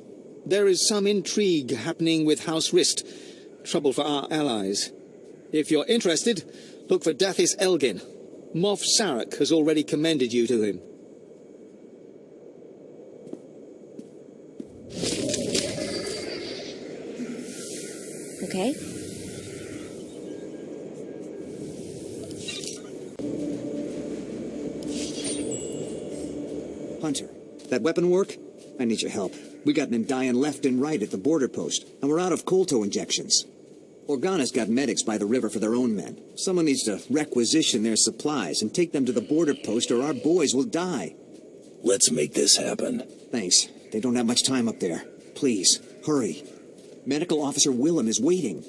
There is some intrigue happening with House Rist. Trouble for our allies. If you're interested, look for Dathis Elgin. Moff Sarek has already commended you to him. Okay. Hunter, that weapon work? I need your help. We got men dying left and right at the border post, and we're out of Kolto injections. Organa's got medics by the river for their own men. Someone needs to requisition their supplies and take them to the border post or our boys will die. Let's make this happen. Thanks. They don't have much time up there. Please, hurry. Medical Officer Willem is waiting.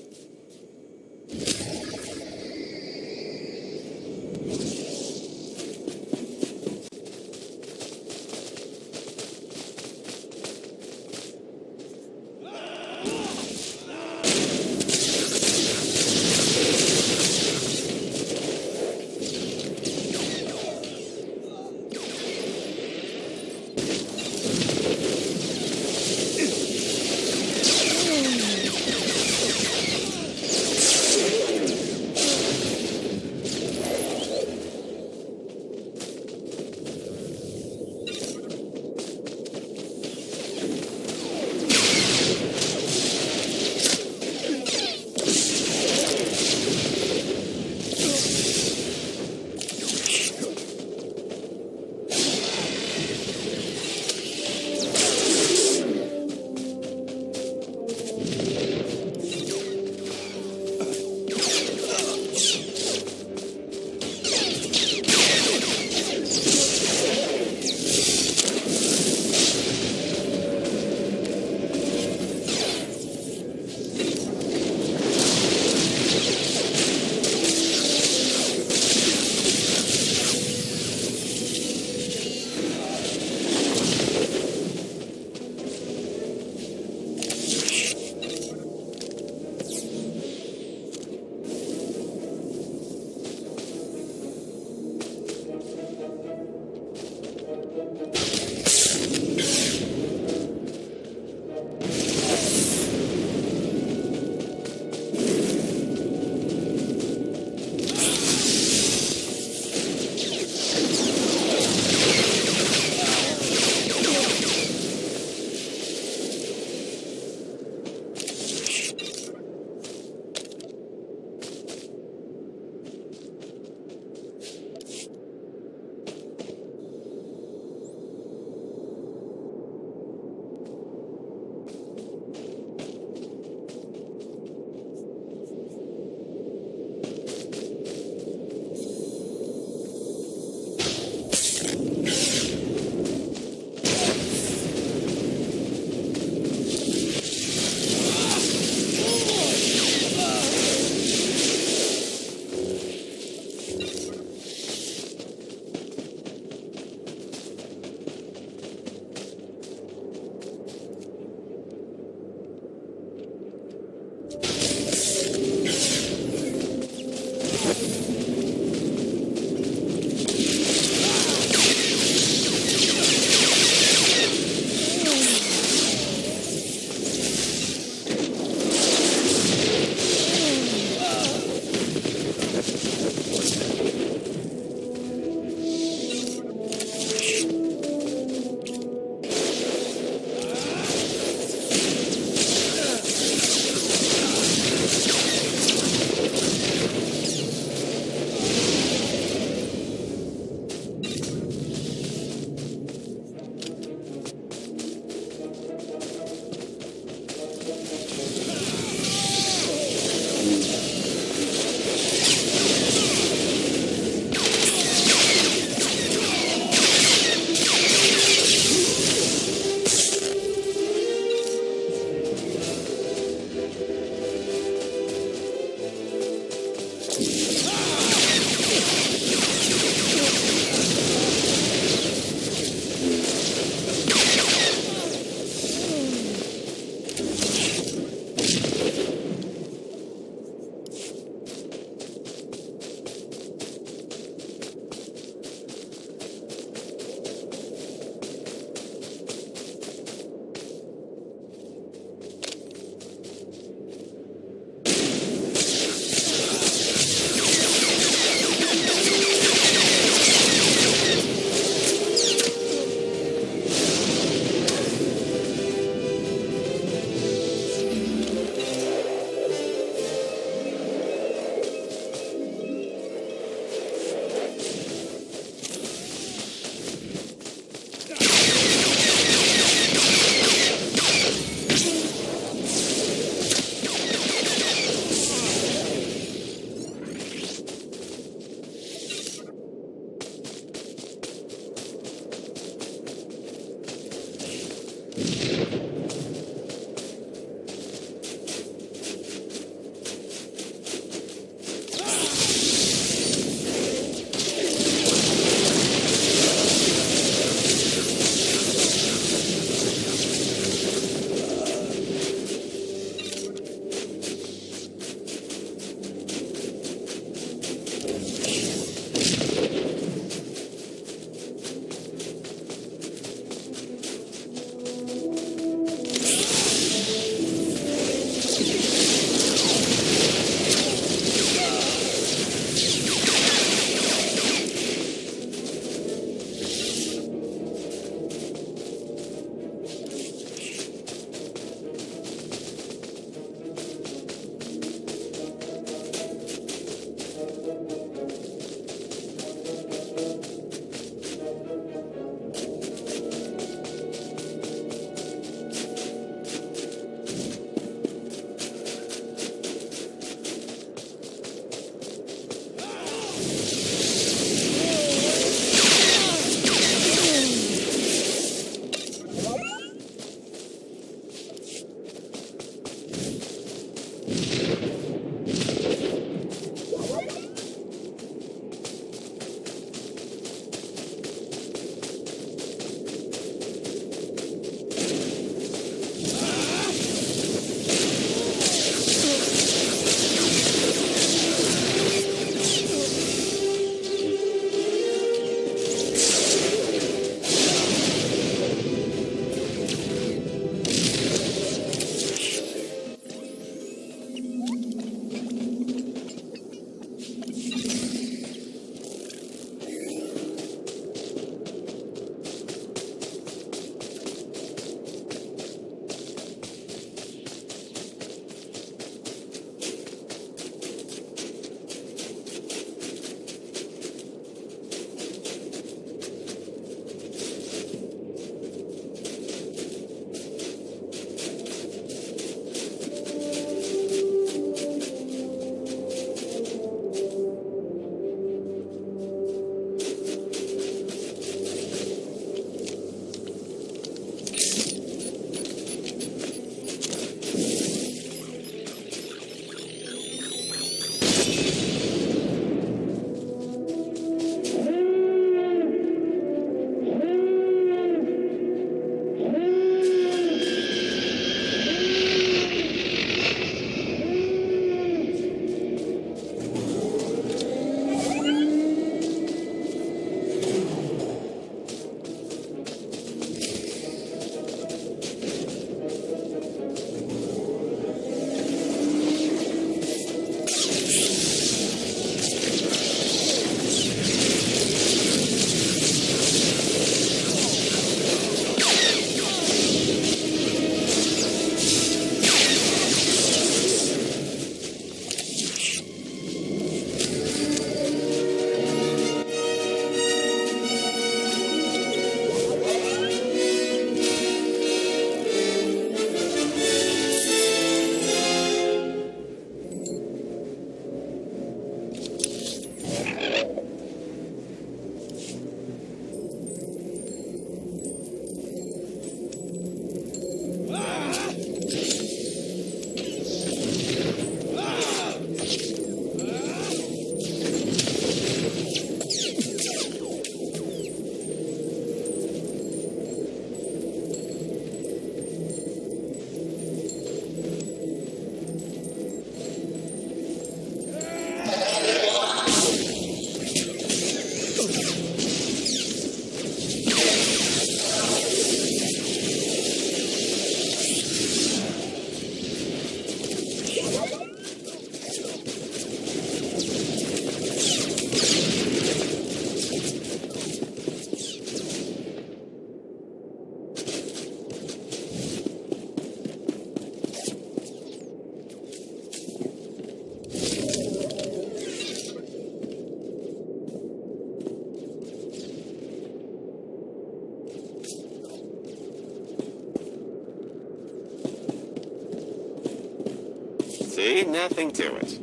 See, nothing to it.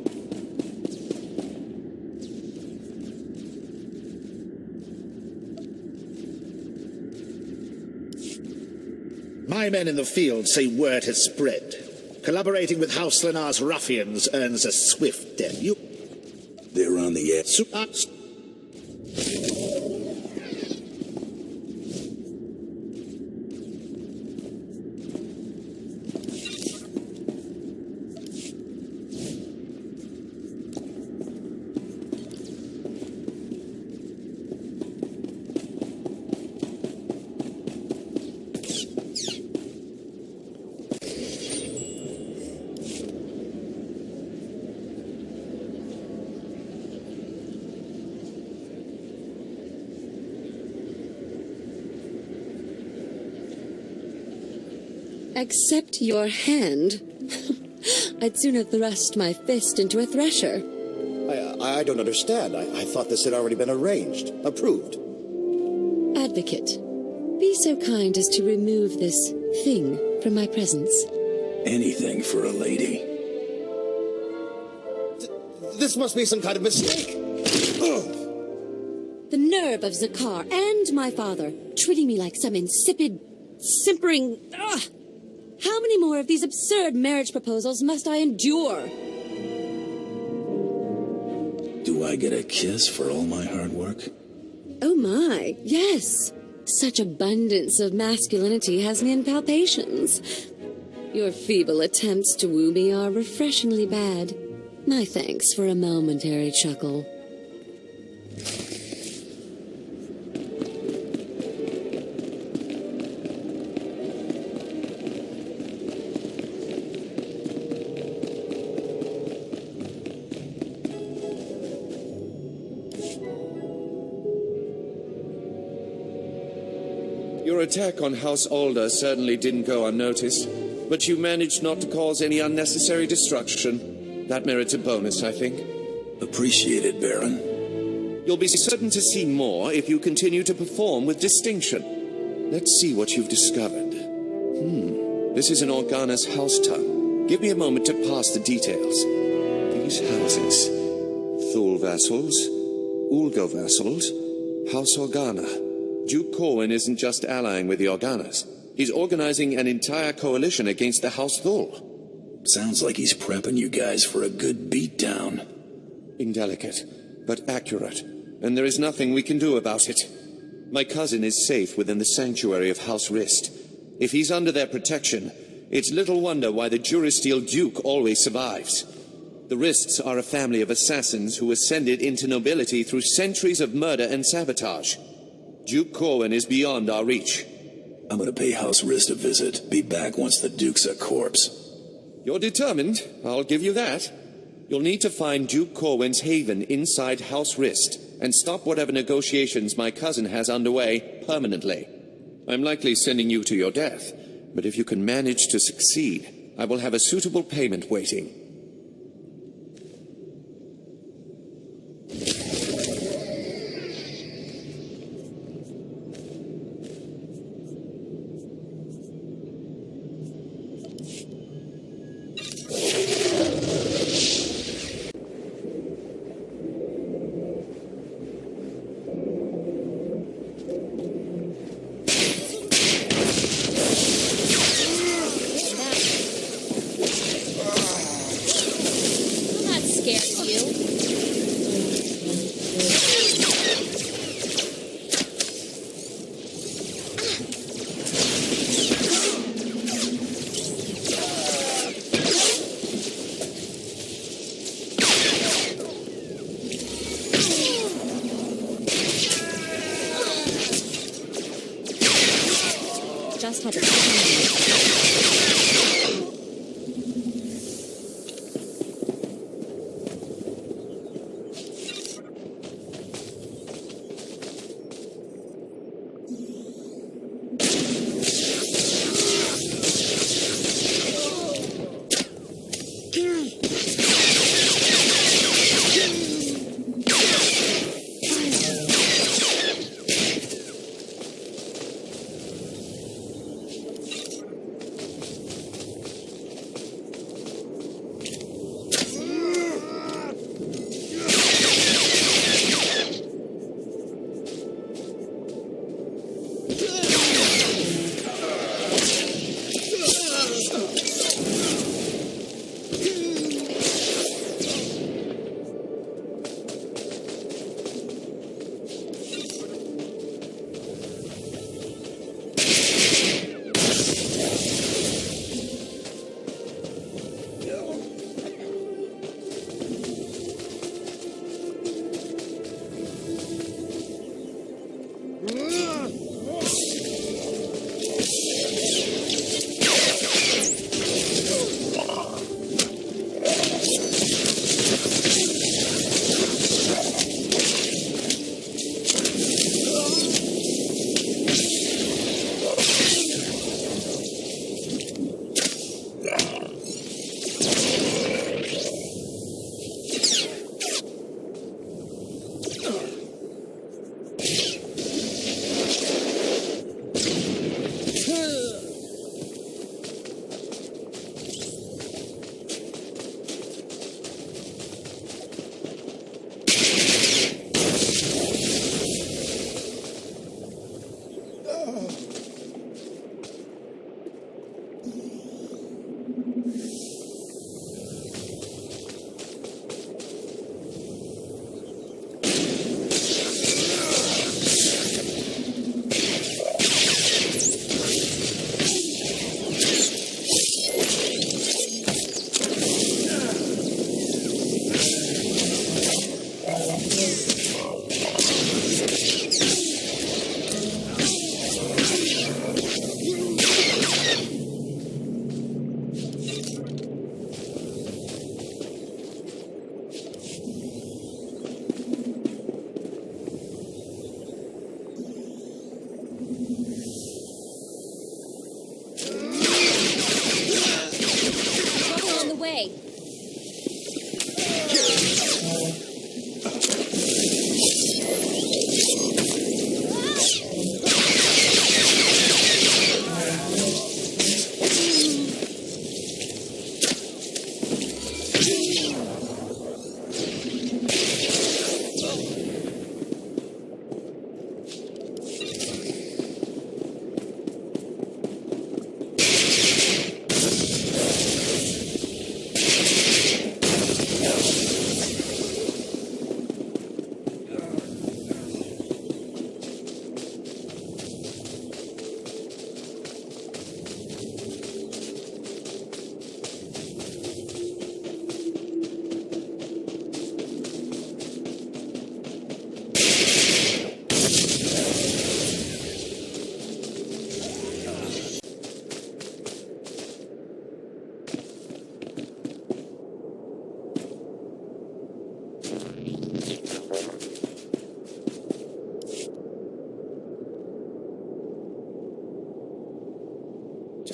My men in the field say word has spread. Collaborating with House Lenar's ruffians earns a swift death. They're on the edge. Accept your hand? I'd sooner thrust my fist into a thresher. I don't understand. I thought this had already been arranged, approved. Advocate, be so kind as to remove this thing from my presence. Anything for a lady. This must be some kind of mistake. The nerve of Zakar and my father treating me like some insipid, simpering... How many more of these absurd marriage proposals must I endure? Do I get a kiss for all my hard work? Oh my, yes. Such abundance of masculinity has me in palpitations. Your feeble attempts to woo me are refreshingly bad. My thanks for a momentary chuckle. Your attack on House Alder certainly didn't go unnoticed, but you managed not to cause any unnecessary destruction. That merits a bonus, I think. Appreciate it, Baron. You'll be certain to see more if you continue to perform with distinction. Let's see what you've discovered. This is an Organa's house tongue. Give me a moment to pass the details. These houses. Thule vassals, Ulgo vassals, House Organa. Duke Corwin isn't just allying with the Organas. He's organizing an entire coalition against the House Thule. Sounds like he's prepping you guys for a good beatdown. Indelicate, but accurate. And there is nothing we can do about it. My cousin is safe within the sanctuary of House Rist. If he's under their protection, it's little wonder why the Juristeel Duke always survives. The Rists are a family of assassins who ascended into nobility through centuries of murder and sabotage. Duke Corwin is beyond our reach. I'm gonna pay House Rist a visit. Be back once the Duke's a corpse. You're determined, I'll give you that. You'll need to find Duke Corwin's haven inside House Rist and stop whatever negotiations my cousin has underway permanently. I'm likely sending you to your death, but if you can manage to succeed, I will have a suitable payment waiting. Just had to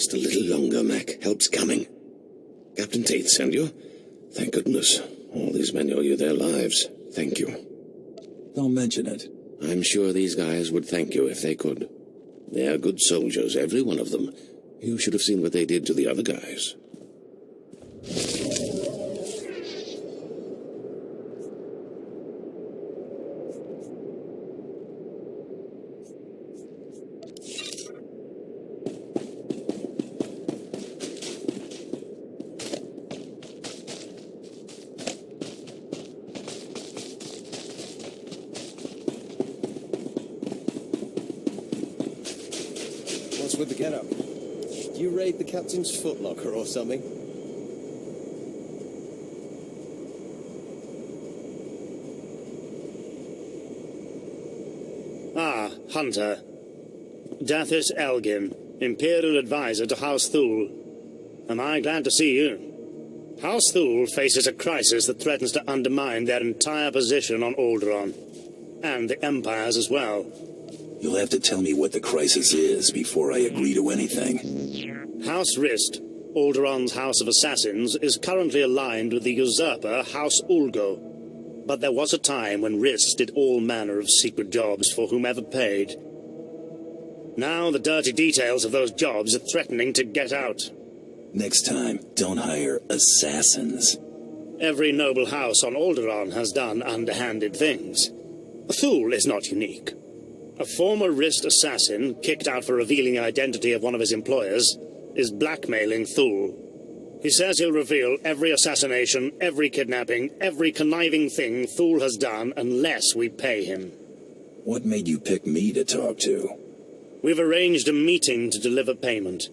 Just a little longer, Mac. Help's coming. Captain Tate sent you? Thank goodness. All these men owe you their lives. Thank you. Don't mention it. I'm sure these guys would thank you if they could. They're good soldiers, every one of them. You should have seen what they did to the other guys. What's with the get-up? Do you raid the captain's footlocker or something? Ah, Hunter. Dathis Elgin, Imperial Advisor to House Thule. Am I glad to see you? House Thule faces a crisis that threatens to undermine their entire position on Alderaan. And the Empire's as well. You'll have to tell me what the crisis is before I agree to anything. House Rist, Alderaan's House of Assassins, is currently aligned with the usurper House Ulgo. But there was a time when Rist did all manner of secret jobs for whomever paid. Now the dirty details of those jobs are threatening to get out. Next time, don't hire assassins. Every noble house on Alderaan has done underhanded things. Thule is not unique. A former Rist assassin, kicked out for revealing the identity of one of his employers, is blackmailing Thule. He says he'll reveal every assassination, every kidnapping, every conniving thing Thule has done unless we pay him. What made you pick me to talk to? We've arranged a meeting to deliver payment.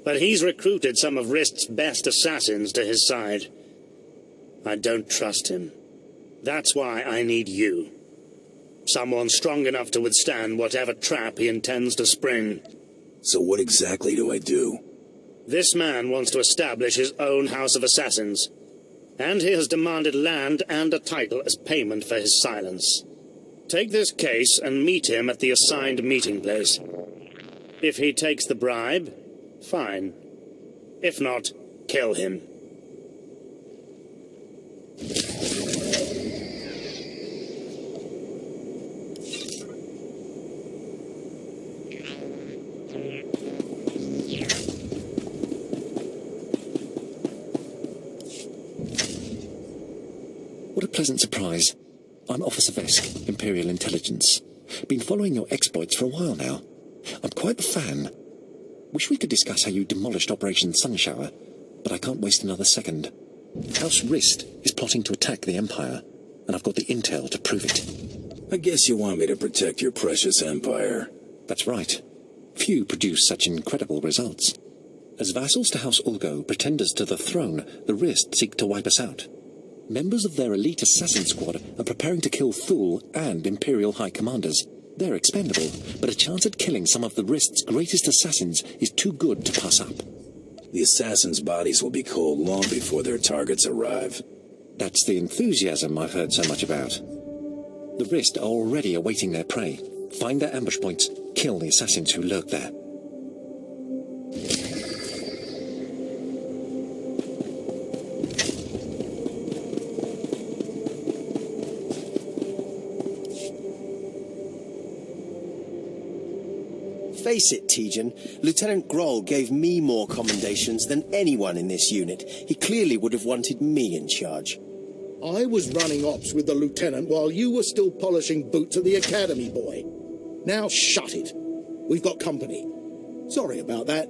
But he's recruited some of Rist's best assassins to his side. I don't trust him. That's why I need you. Someone strong enough to withstand whatever trap he intends to spring. So what exactly do I do? This man wants to establish his own House of Assassins. And he has demanded land and a title as payment for his silence. Take this case and meet him at the assigned meeting place. If he takes the bribe, fine. If not, kill him. What a pleasant surprise. I'm Officer Vesk, Imperial Intelligence. Been following your exploits for a while now. I'm quite a fan. Wish we could discuss how you demolished Operation Sunshower, but I can't waste another second. House Rist is plotting to attack the Empire, and I've got the intel to prove it. I guess you want me to protect your precious Empire. That's right. Few produce such incredible results. As vassals to House Ulgo, pretenders to the throne, the Rist seek to wipe us out. Members of their elite assassin squad are preparing to kill Thule and Imperial High Commanders. They're expendable, but a chance at killing some of the Rist's greatest assassins is too good to pass up. The assassins' bodies will be cold long before their targets arrive. That's the enthusiasm I've heard so much about. The Rist are already awaiting their prey. Find their ambush points, kill the assassins who lurk there. Face it, Tejan, Lieutenant Groll gave me more commendations than anyone in this unit. He clearly would have wanted me in charge. I was running ops with the lieutenant while you were still polishing boots at the academy, boy. Now shut it. We've got company. Sorry about that.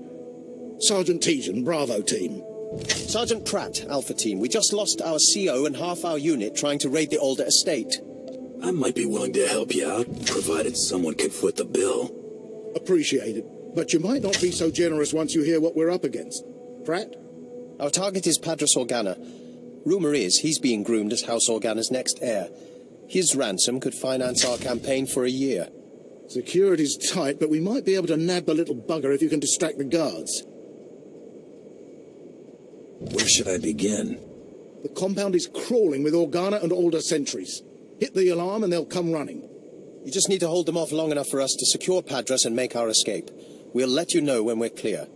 Sergeant Tejan, Bravo team. Sergeant Pratt, Alpha team. We just lost our CO and half our unit trying to raid the Alder estate. I might be willing to help you out, provided someone can foot the bill. Appreciate it. But you might not be so generous once you hear what we're up against. Pratt? Our target is Padros Organa. Rumor is he's being groomed as House Organa's next heir. His ransom could finance our campaign for a year. Security's tight, but we might be able to nab the little bugger if you can distract the guards. Where should I begin? The compound is crawling with Organa and Alder sentries. Hit the alarm and they'll come running. You just need to hold them off long enough for us to secure Padros and make our escape. We'll let you know when we're clear.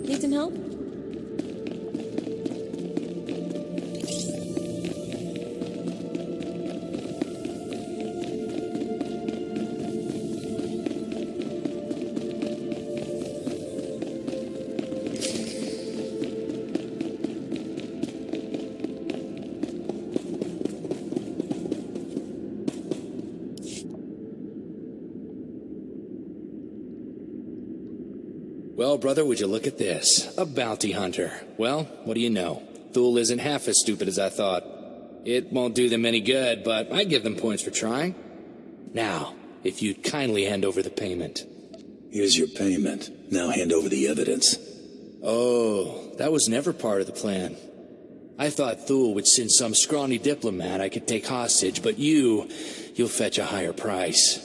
Need some help? Well, brother, would you look at this? A bounty hunter. Well, what do you know? Thule isn't half as stupid as I thought. It won't do them any good, but I give them points for trying. Now, if you'd kindly hand over the payment. Here's your payment. Now hand over the evidence. Oh, that was never part of the plan. I thought Thule would send some scrawny diplomat I could take hostage, but you'll fetch a higher price.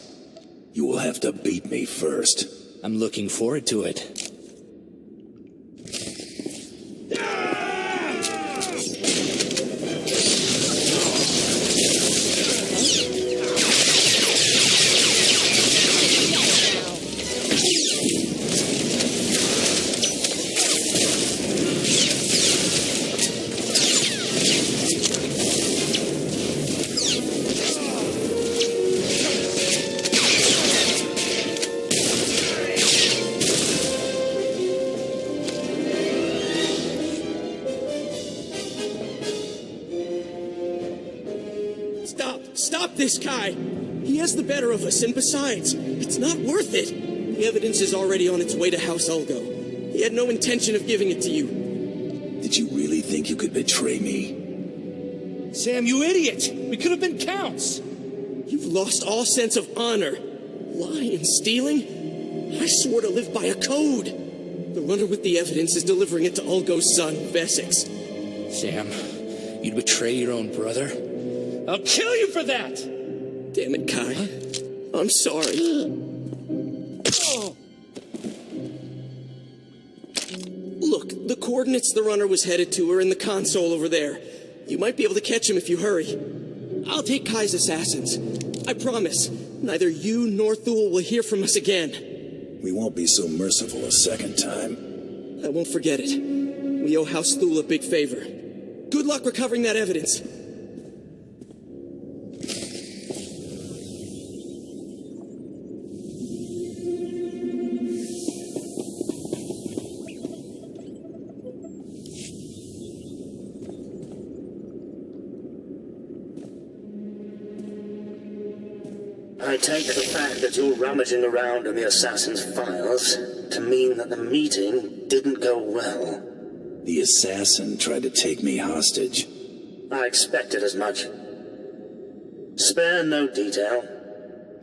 You will have to beat me first. I'm looking forward to it. Stop this guy! He has the better of us, and besides, it's not worth it. The evidence is already on its way to House Ulgo. He had no intention of giving it to you. Did you really think you could betray me? Sam, you idiot! We could have been counts! You've lost all sense of honor. Lying and stealing? I swore to live by a code. The runner with the evidence is delivering it to Ulgo's son, Vesix. Sam, you'd betray your own brother? I'll kill you for that! Damn it, Kai. I'm sorry. Look, the coordinates the runner was headed to are in the console over there. You might be able to catch him if you hurry. I'll take Kai's assassins. I promise, neither you nor Thule will hear from us again. We won't be so merciful a second time. I won't forget it. We owe House Thule a big favor. Good luck recovering that evidence. I take the fact that you're rummaging around in the assassin's files to mean that the meeting didn't go well. The assassin tried to take me hostage. I expected as much. Spare no detail.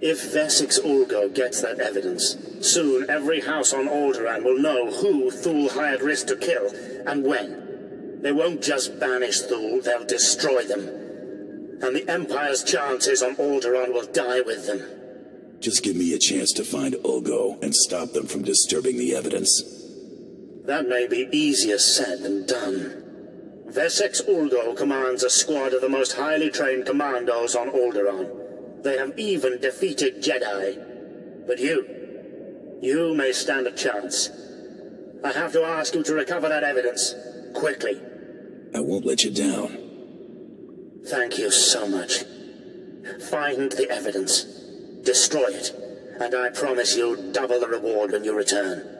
If Vesix Ulgo gets that evidence, soon every house on Alderaan will know who Thule hired Risk to kill, and when. They won't just banish Thule, they'll destroy them. And the Empire's chances on Alderaan will die with them. Just give me a chance to find Ulgo and stop them from disturbing the evidence. That may be easier said than done. Vesix Ulgo commands a squad of the most highly trained commandos on Alderaan. They have even defeated Jedi. But you may stand a chance. I have to ask you to recover that evidence, quickly. I won't let you down. Thank you so much. Find the evidence, destroy it, and I promise you double the reward when you return.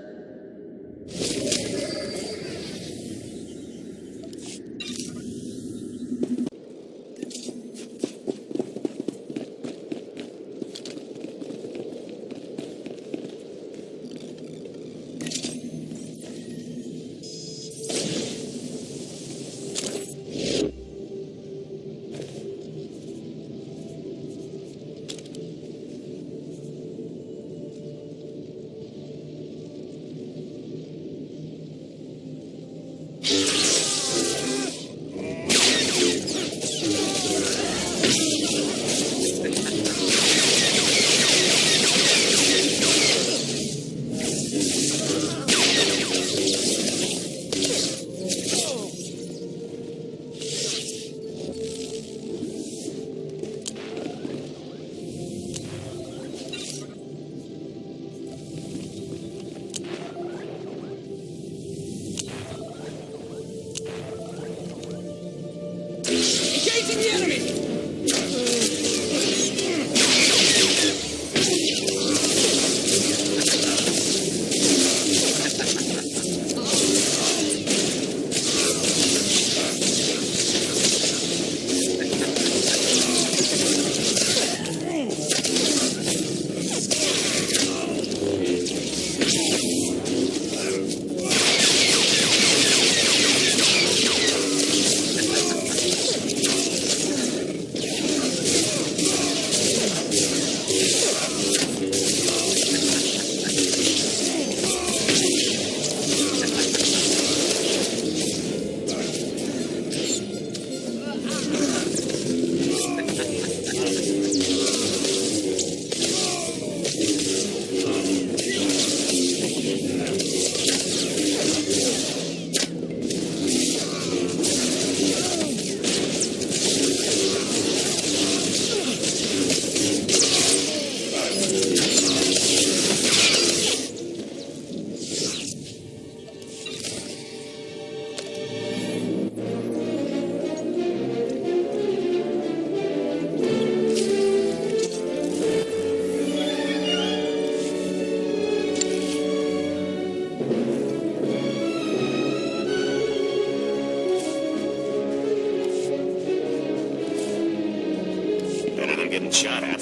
get shot at.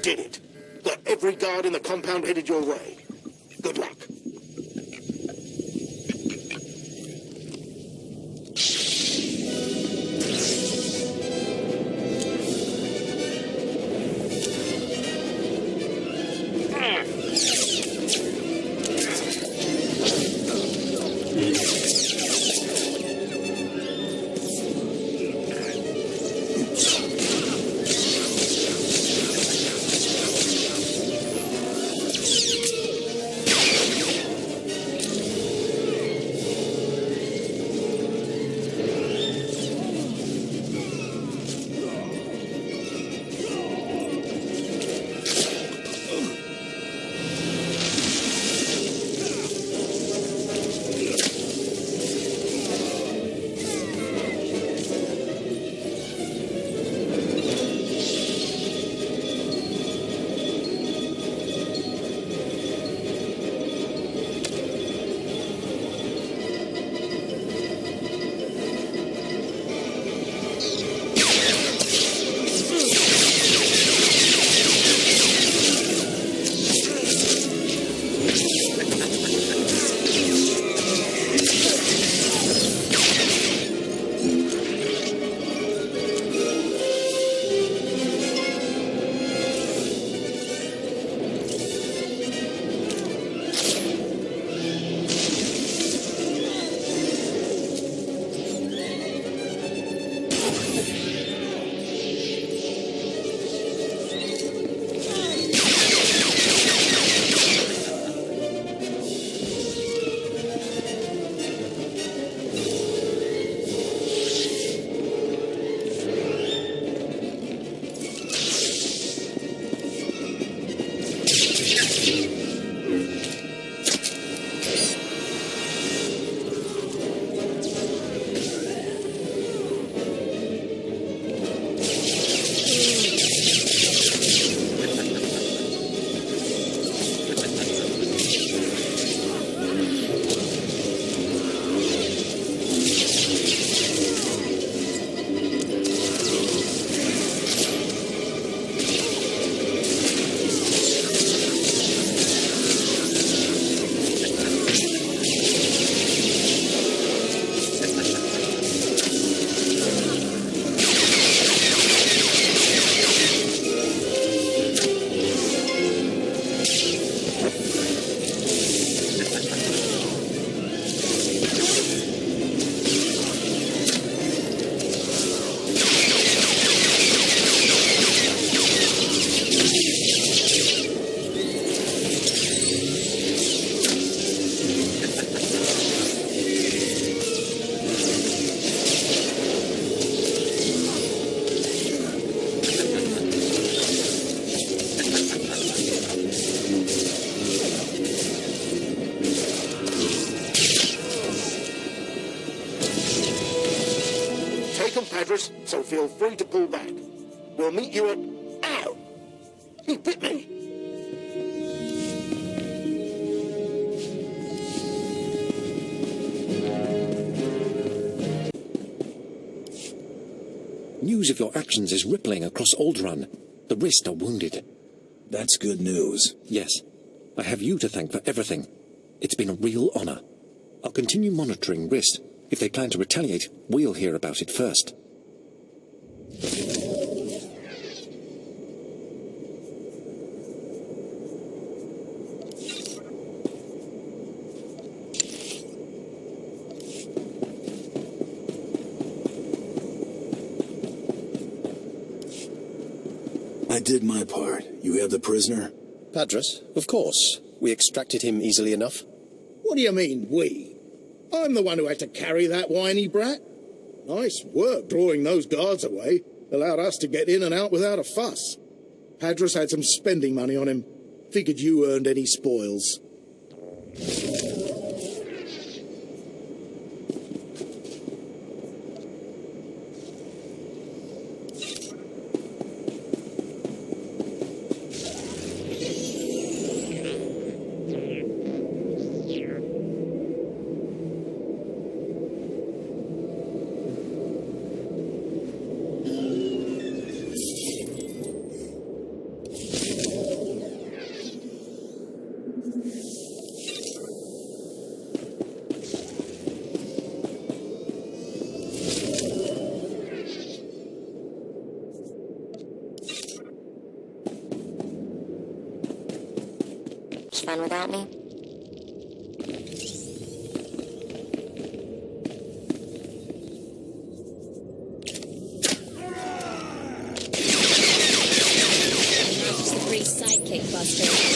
Did it. Got every guard in the compound headed your way. Good luck. dangerous, so feel free to pull back. We'll meet you at... Ow! He bit me! News of your actions is rippling across Alderaan. The Rist are wounded. That's good news. Yes. I have you to thank for everything. It's been a real honor. I'll continue monitoring Rist. If they plan to retaliate, we'll hear about it first. I did my part. You have the prisoner? Padras, of course. We extracted him easily enough. What do you mean, we? I'm the one who had to carry that whiny brat. Nice work drawing those guards away. Allowed us to get in and out without a fuss. Padras had some spending money on him. Figured you earned any spoils. Fun without me? Just a free sidekick, Buster.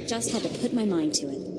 Just had to put my mind to it.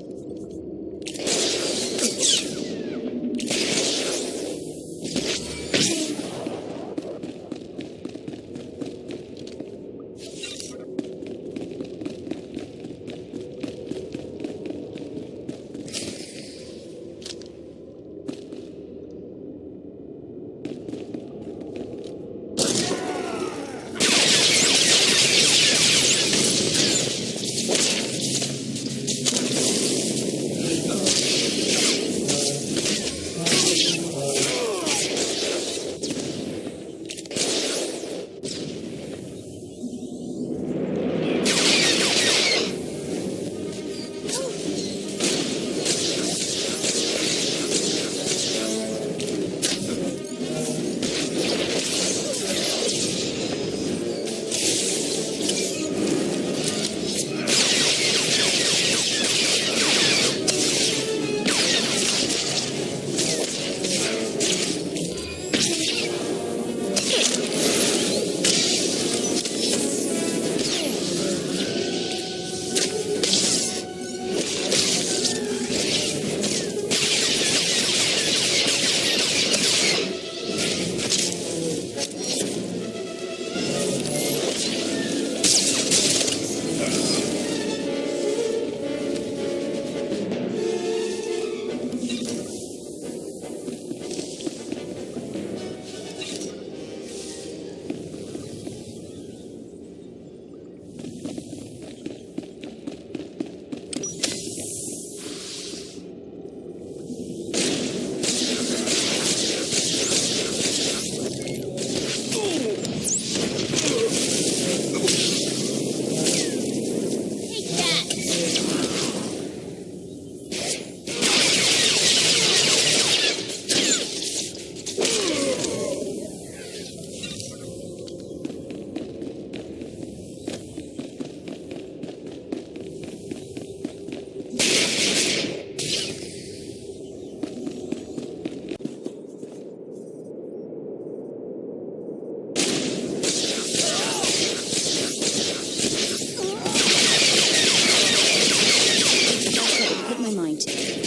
mind.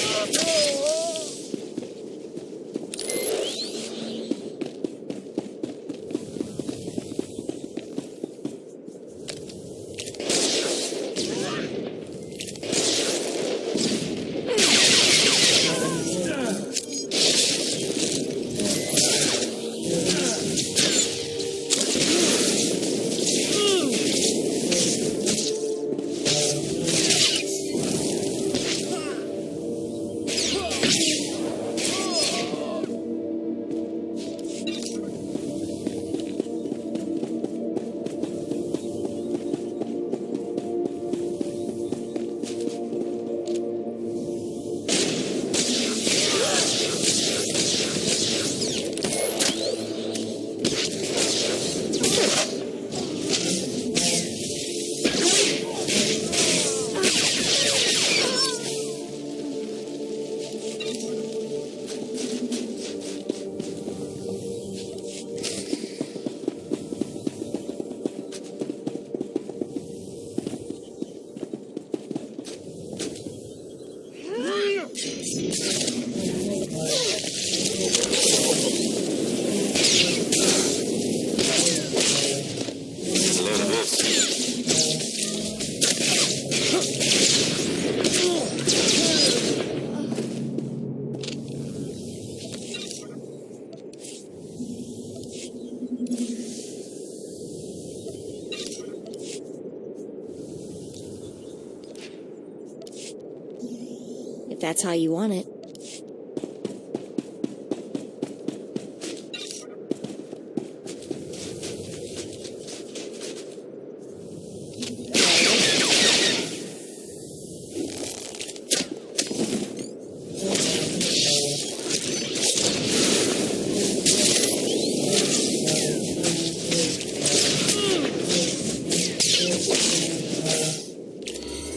If that's how you want it.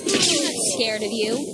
I'm not scared of you.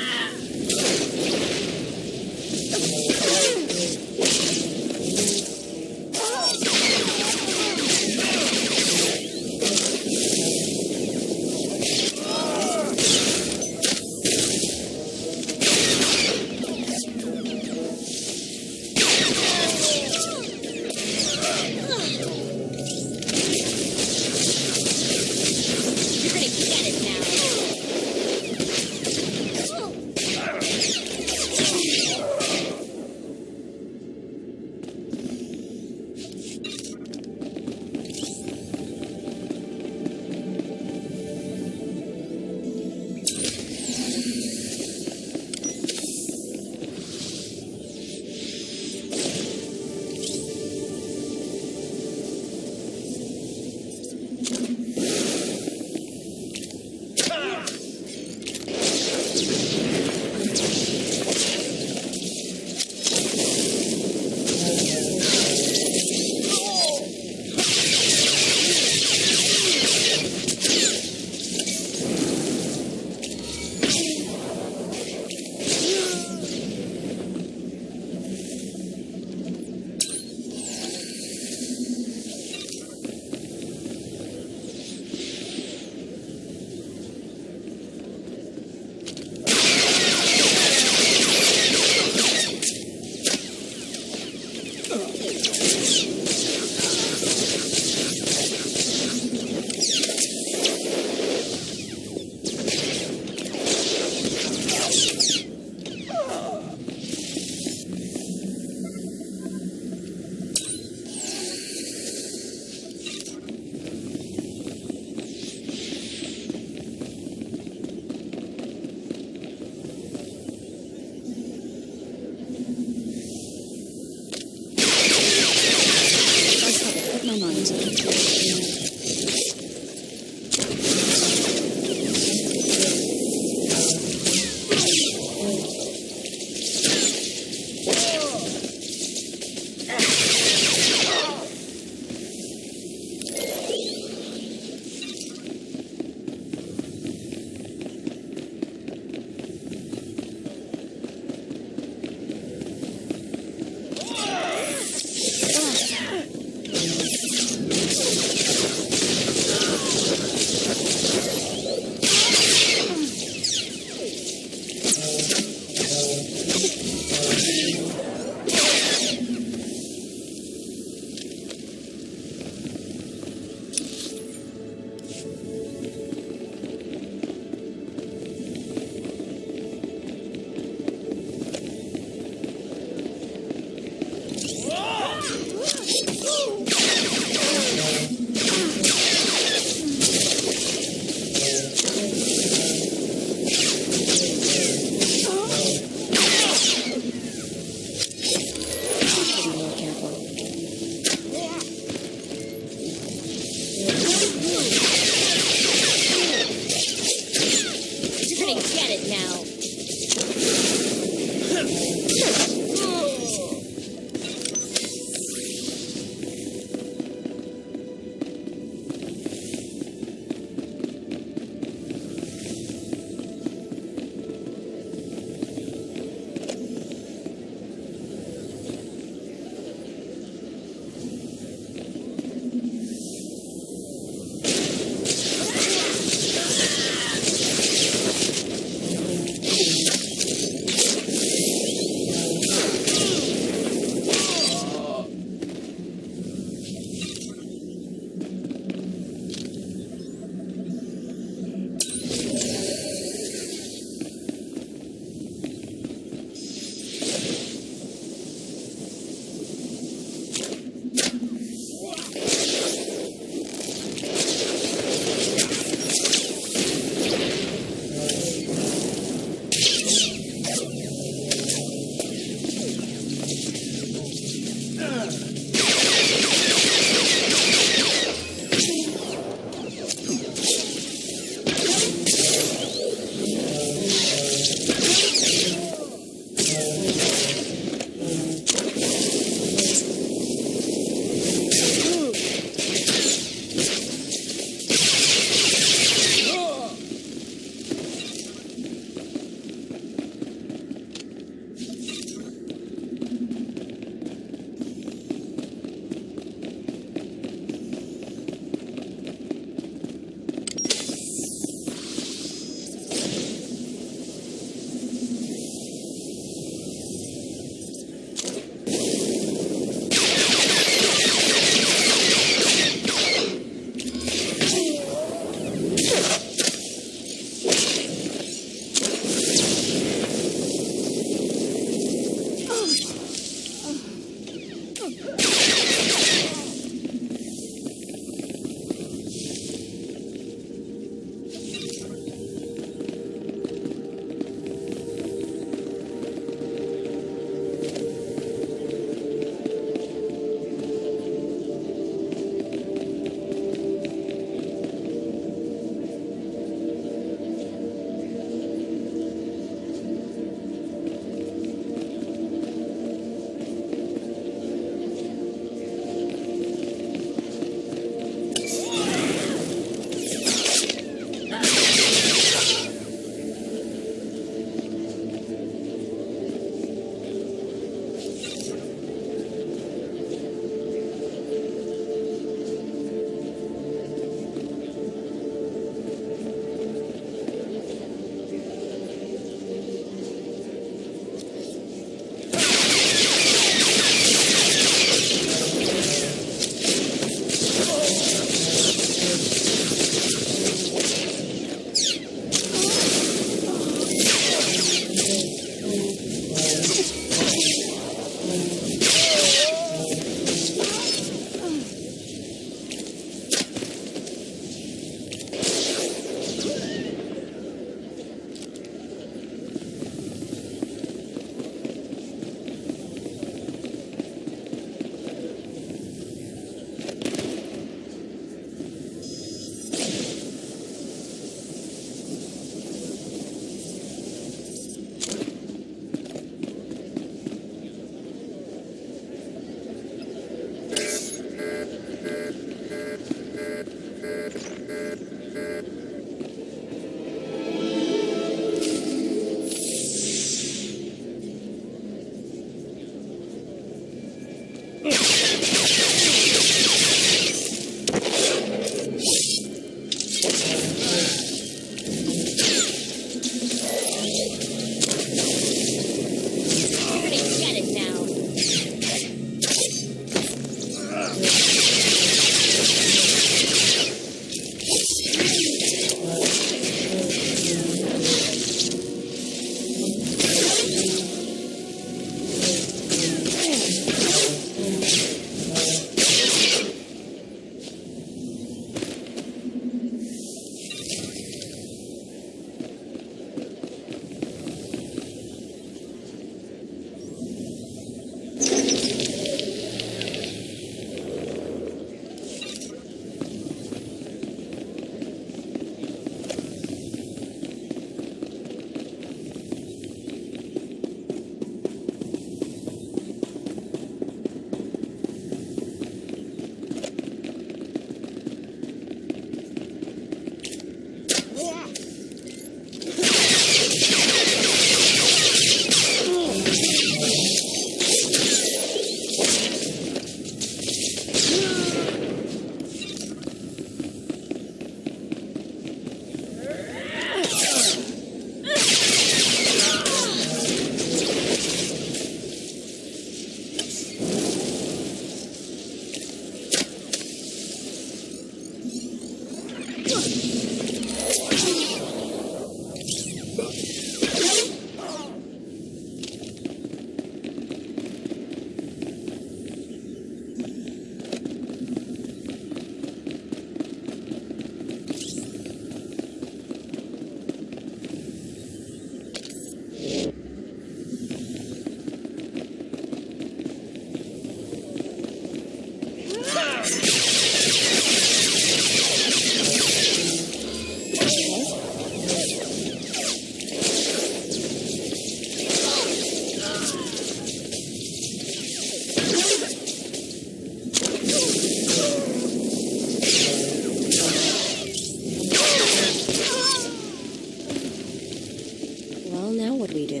we do.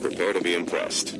Prepare to be impressed.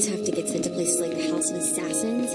Have to get sent to places like the House of Assassins.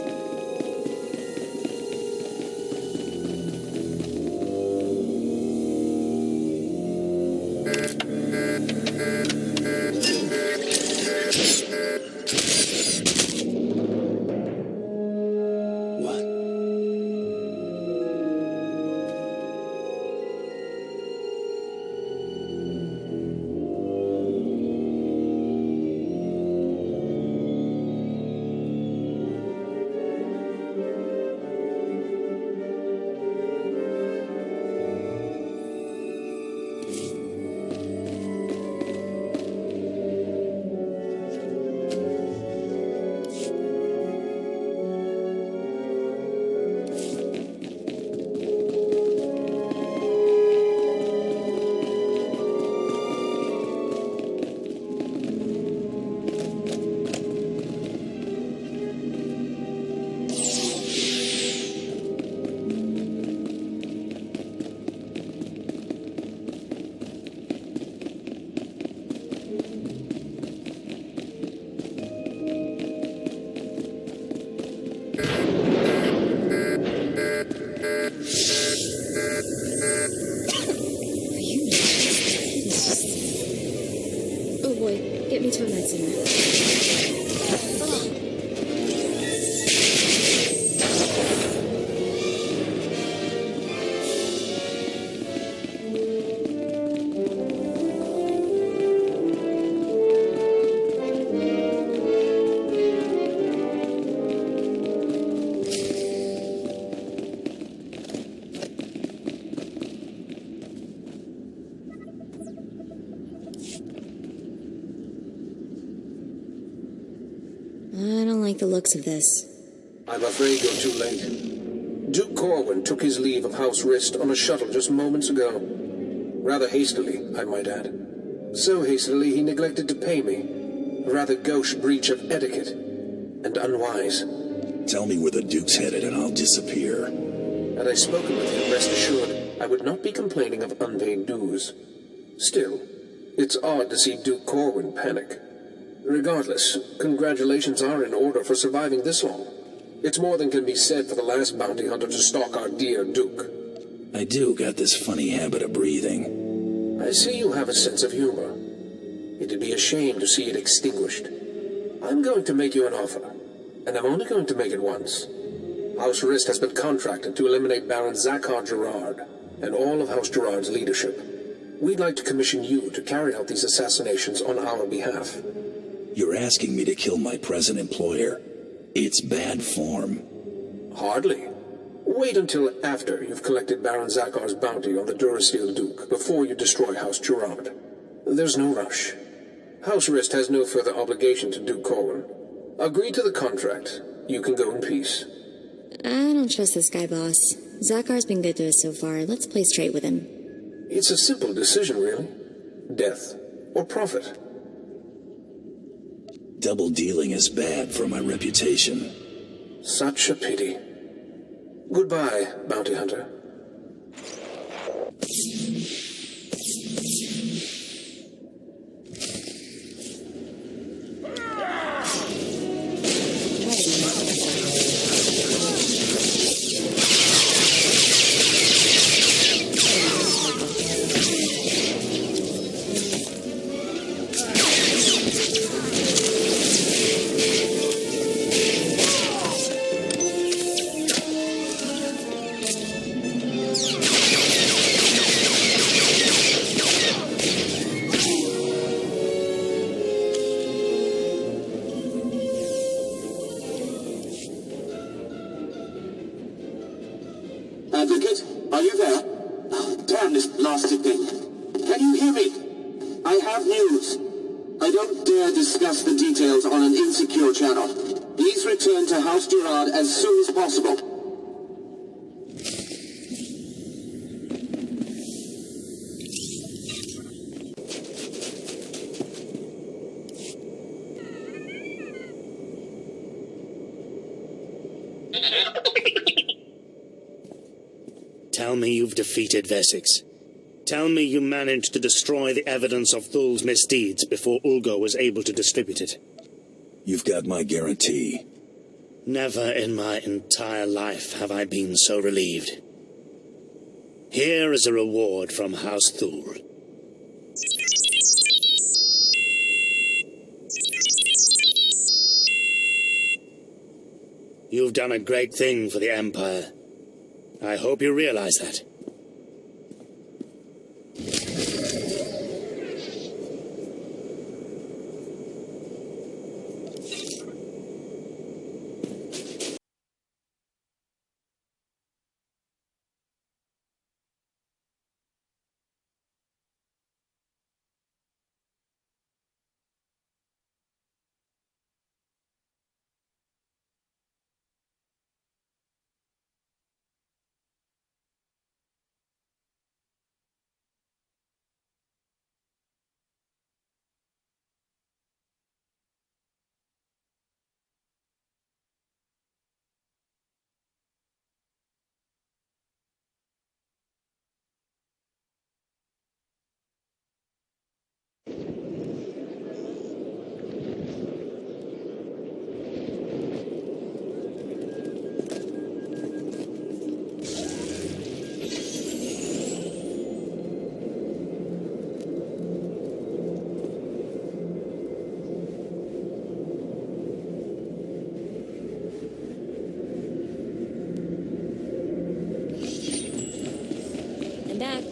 Get me to a med center. I don't like the looks of this. I'm afraid you're too late. Duke Corwin took his leave of House Rist on a shuttle just moments ago. Rather hastily, I might add. So hastily he neglected to pay me. A rather gauche breach of etiquette. And unwise. Tell me where the Duke's headed and I'll disappear. Had I spoken with him, rest assured, I would not be complaining of unpaid dues. Still, it's odd to see Duke Corwin panic. Regardless, congratulations are in order for surviving this long. It's more than can be said for the last bounty hunter to stalk our dear Duke. I do got this funny habit of breathing. I see you have a sense of humor. It'd be a shame to see it extinguished. I'm going to make you an offer, and I'm only going to make it once. House Rist has been contracted to eliminate Baron Zakhar Gerard and all of House Gerard's leadership. We'd like to commission you to carry out these assassinations on our behalf. You're asking me to kill my present employer. It's bad form. Hardly. Wait until after you've collected Baron Zakhar's bounty on the Durasteel Duke before you destroy House Gerard. There's no rush. House Rist has no further obligation to Duke Corwin. Agree to the contract. You can go in peace. I don't trust this guy, boss. Zakhar's been good to us so far. Let's play straight with him. It's a simple decision, really. Death or profit. Double dealing is bad for my reputation. Such a pity. Goodbye, bounty hunter. Advocate, are you there? Oh, damn this blasted thing. Can you hear me? I have news. I don't dare discuss the details on an insecure channel. Please return to House Gerard as soon as possible. Tell me you've defeated Wessex. Tell me you managed to destroy the evidence of Thul's misdeeds before Ulgo was able to distribute it. You've got my guarantee. Never in my entire life have I been so relieved. Here is a reward from House Thul. You've done a great thing for the Empire. I hope you realize that. I'm back.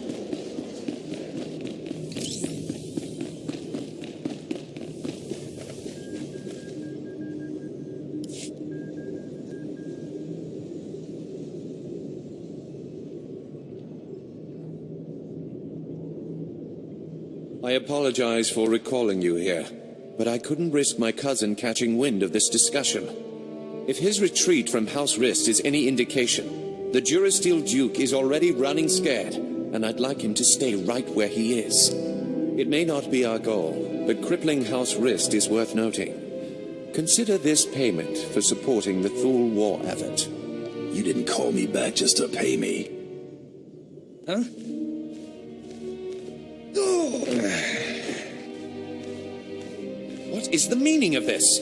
I apologize for recalling you here. but I couldn't risk my cousin catching wind of this discussion. If his retreat from House Rist is any indication, the Durasteel Duke is already running scared, and I'd like him to stay right where he is. It may not be our goal, but crippling House Rist is worth noting. Consider this payment for supporting the Thule war effort. You didn't call me back just to pay me. Huh? What is the meaning of this?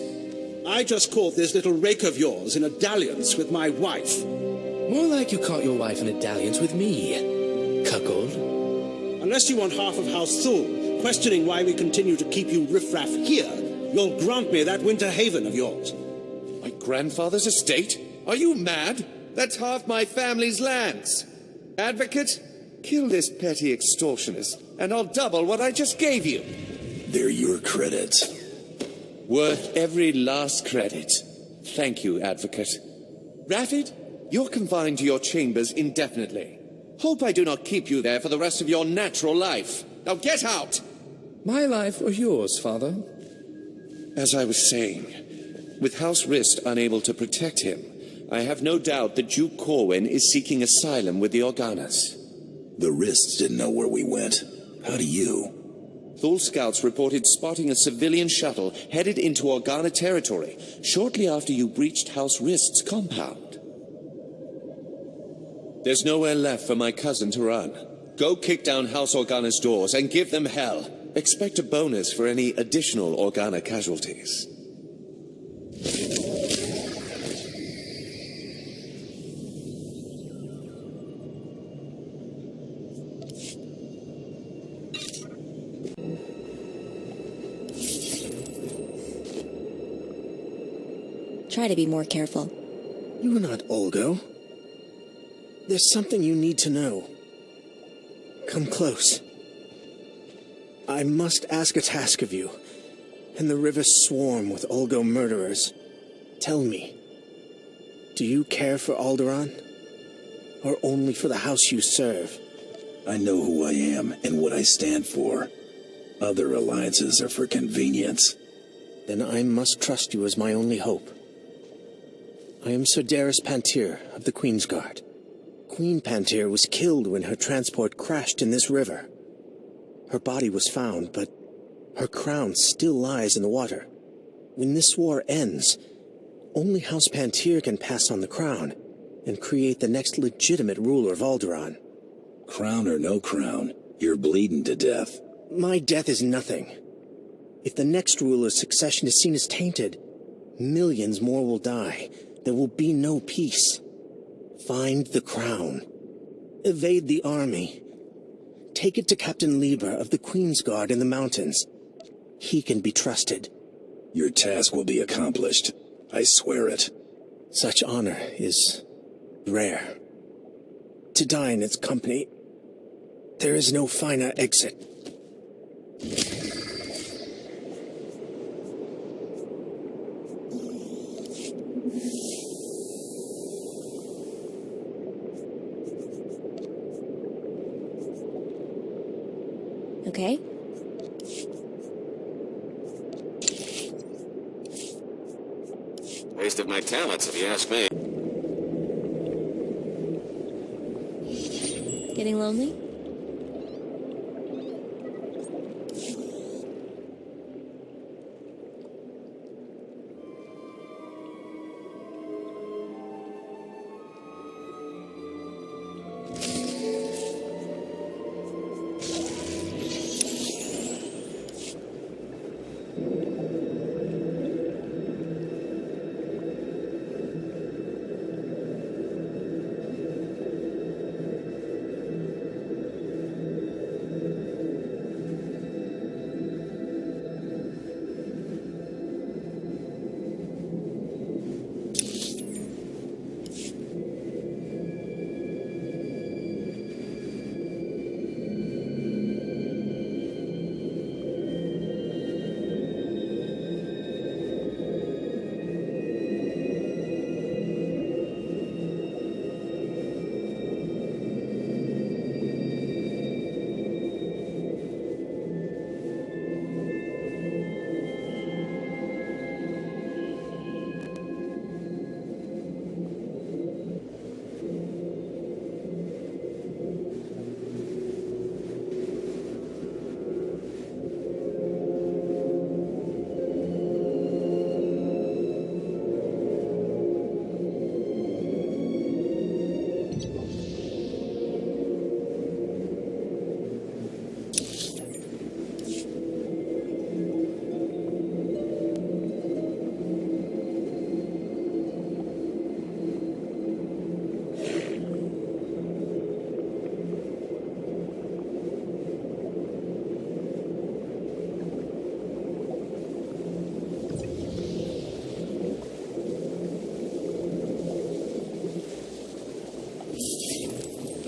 I just caught this little rake of yours in a dalliance with my wife. More like you caught your wife in a dalliance with me, cuckold. Unless you want half of House Thule, questioning why we continue to keep you riffraff here, you'll grant me that winter haven of yours. My grandfather's estate? Are you mad? That's half my family's lands. Advocate, kill this petty extortionist, and I'll double what I just gave you. They're your credits. Worth every last credit. Thank you, Advocate. Rapid, you're confined to your chambers indefinitely. Hope I do not keep you there for the rest of your natural life. Now get out! My life or yours, Father? As I was saying, with House Rist unable to protect him, I have no doubt that Duke Corwin is seeking asylum with the Organas. The Rists didn't know where we went. How do you? Thule scouts reported spotting a civilian shuttle headed into Organa territory shortly after you breached House Rist's compound. There's nowhere left for my cousin to run. Go kick down House Organa's doors and give them hell. Expect a bonus for any additional Organa casualties. Try to be more careful. You are not Olgo. There's something you need to know. Come close. I must ask a task of you, and the rivers swarm with Olgo murderers. Tell me, do you care for Alderaan? Or only for the house you serve? I know who I am and what I stand for. Other alliances are for convenience. Then I must trust you as my only hope. I am Sir Darius Pantir of the Queen's Guard. Queen Pantir was killed when her transport crashed in this river. Her body was found, but her crown still lies in the water. When this war ends, only House Pantir can pass on the crown and create the next legitimate ruler of Alderaan. Crown or no crown, you're bleeding to death. My death is nothing. If the next ruler's succession is seen as tainted, millions more will die. There will be no peace. Find the crown. Evade the army. Take it to Captain Lieber of the Queen's Guard in the mountains. He can be trusted. Your task will be accomplished. I swear it. Such honor is rare. To die in its company, there is no finer exit. Okay? Waste of my talents, if you ask me. Getting lonely?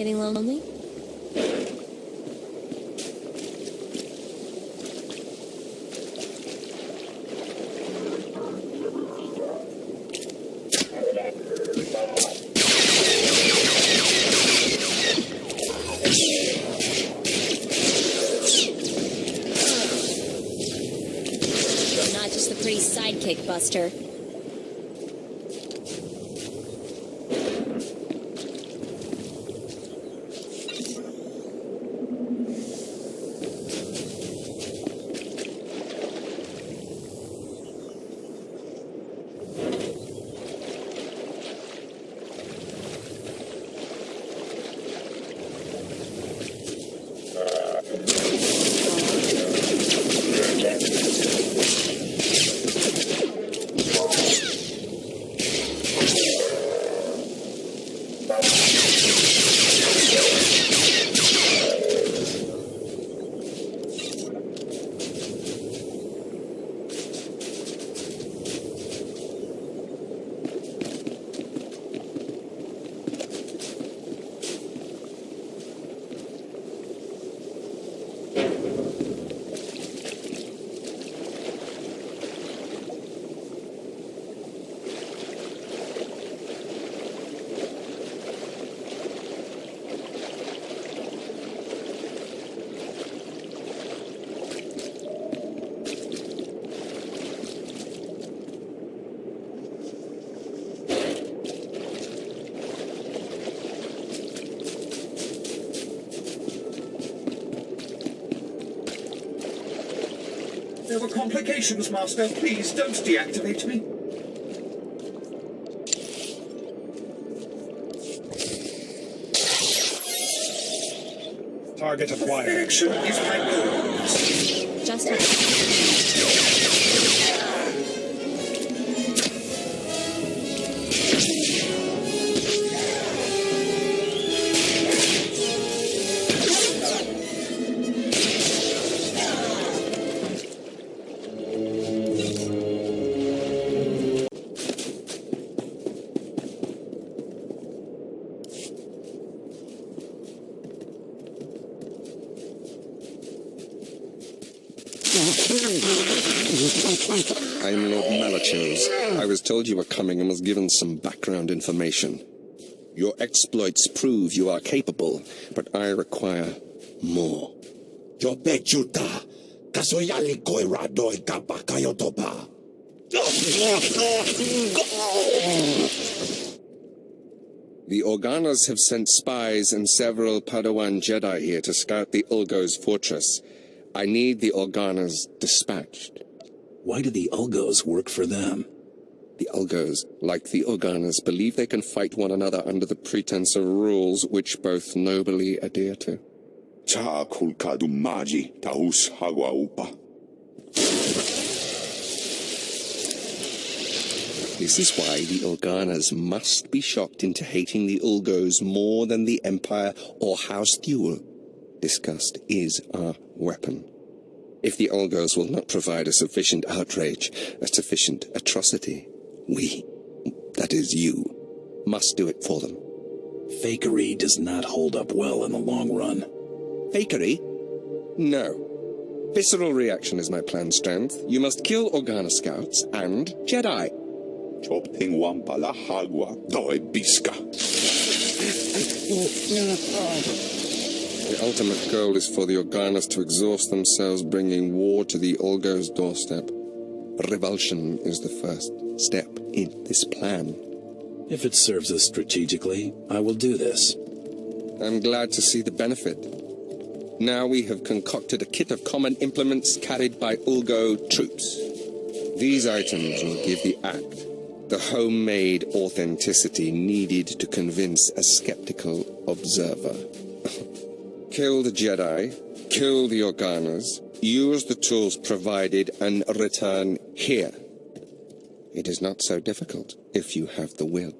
Getting lonely? You're not just the pretty sidekick, Buster. There were complications, Master. Please don't deactivate me. Target acquired. Action is my goal. Just I'm Lord Malachos. I was told you were coming and was given some background information. Your exploits prove you are capable, but I require more. Jopechuta, kasoyali koirado ikapakayotopa. The Organas have sent spies and several Padawan Jedi here to scout the Ulgo's fortress. I need the Organas dispatched. Why do the Ulgos work for them? The Ulgos, like the Organas, believe they can fight one another under the pretense of rules which both nobly adhere to. Cha kulkadu maji taus hagwa upa. This is why the Organas must be shocked into hating the Ulgos more than the Empire or House Thule. Disgust is our weapon. If the Ulgos will not provide a sufficient outrage, a sufficient atrocity, we, that is you, must do it for them. Fakery does not hold up well in the long run. Fakery? No. Visceral reaction is my planned strength. You must kill Organa scouts and Jedi. Chopting wampala hagwa doi biska. The ultimate goal is for the Organas to exhaust themselves, bringing war to the Ulgo's doorstep. Revulsion is the first step in this plan. If it serves us strategically, I will do this. I'm glad to see the benefit. Now we have concocted a kit of common implements carried by Ulgo troops. These items will give the act the homemade authenticity needed to convince a skeptical observer. Kill the Jedi, kill the Organas, use the tools provided, and return here. It is not so difficult if you have the will.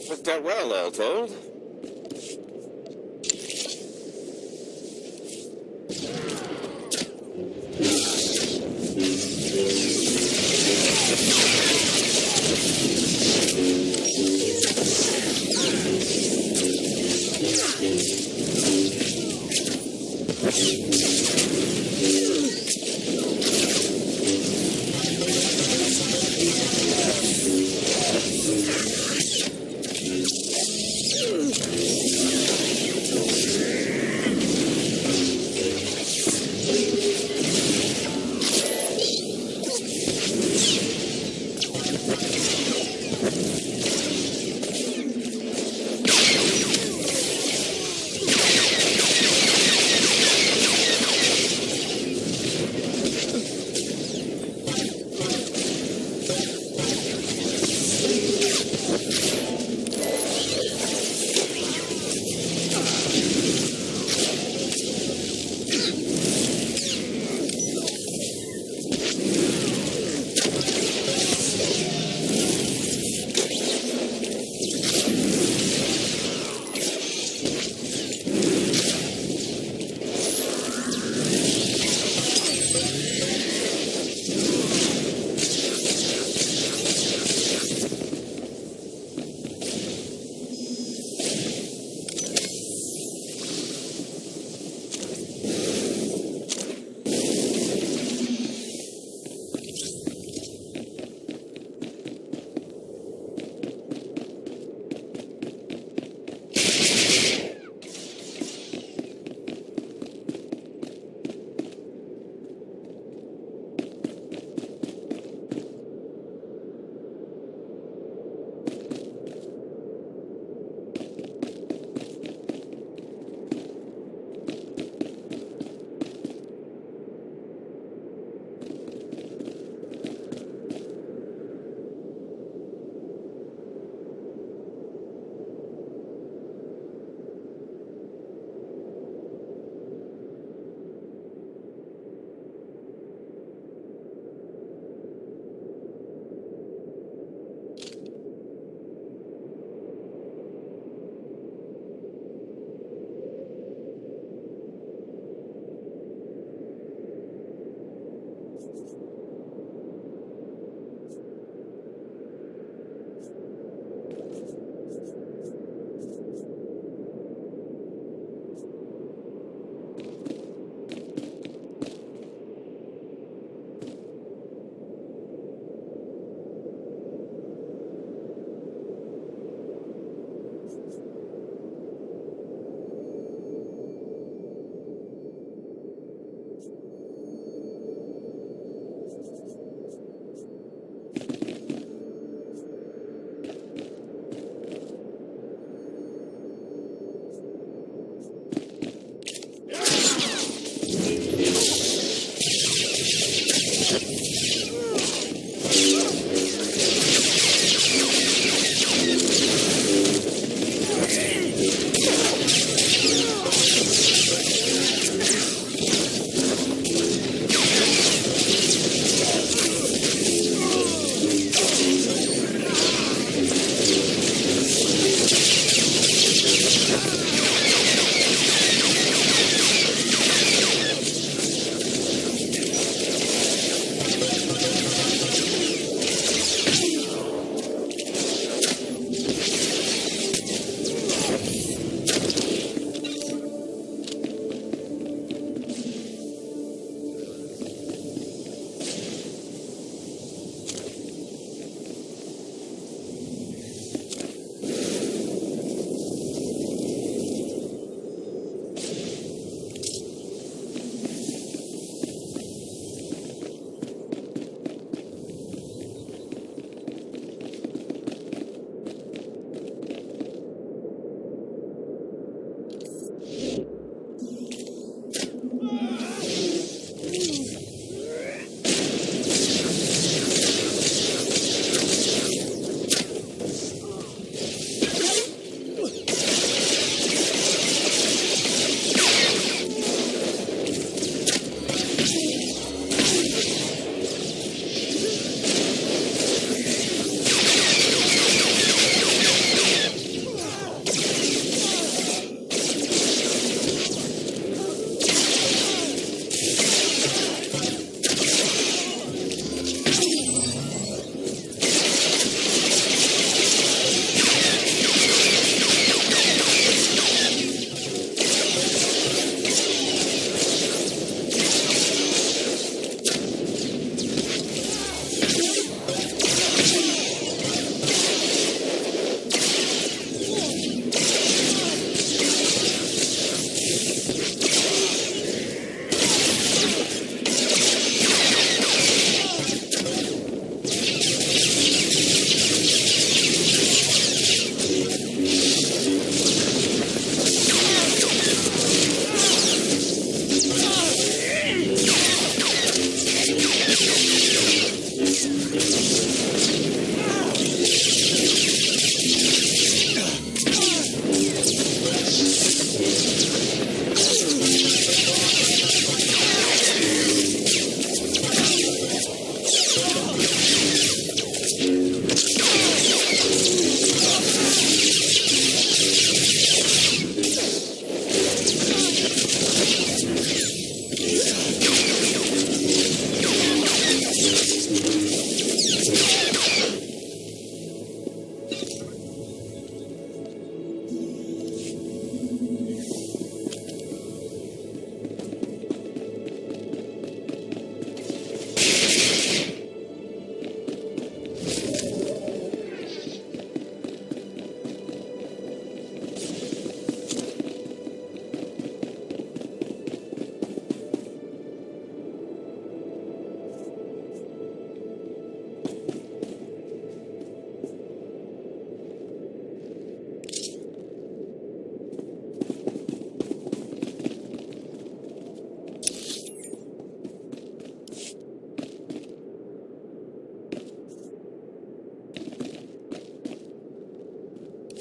Worked out well, all told.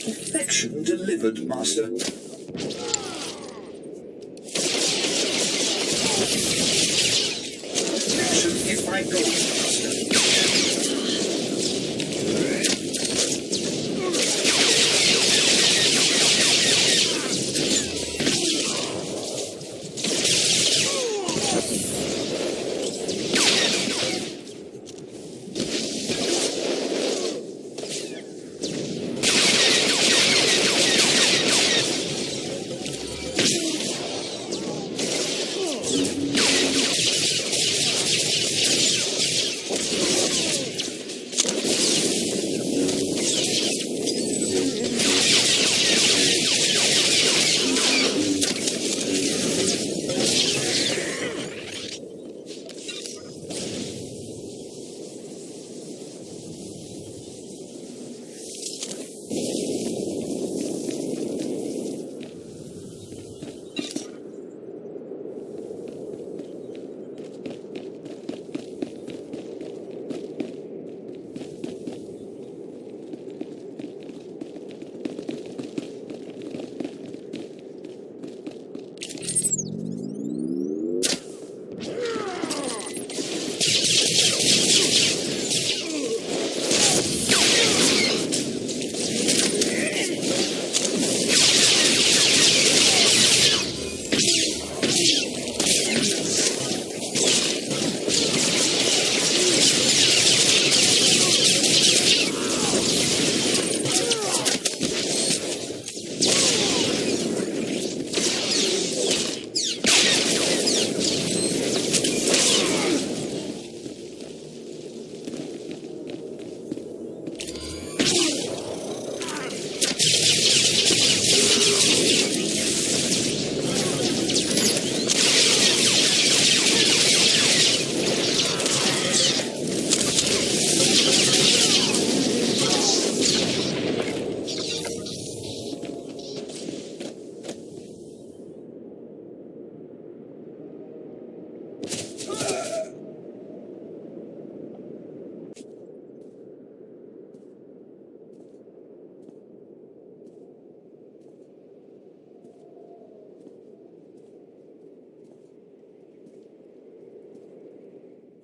Perfection delivered, Master. Perfection is my goal, Master.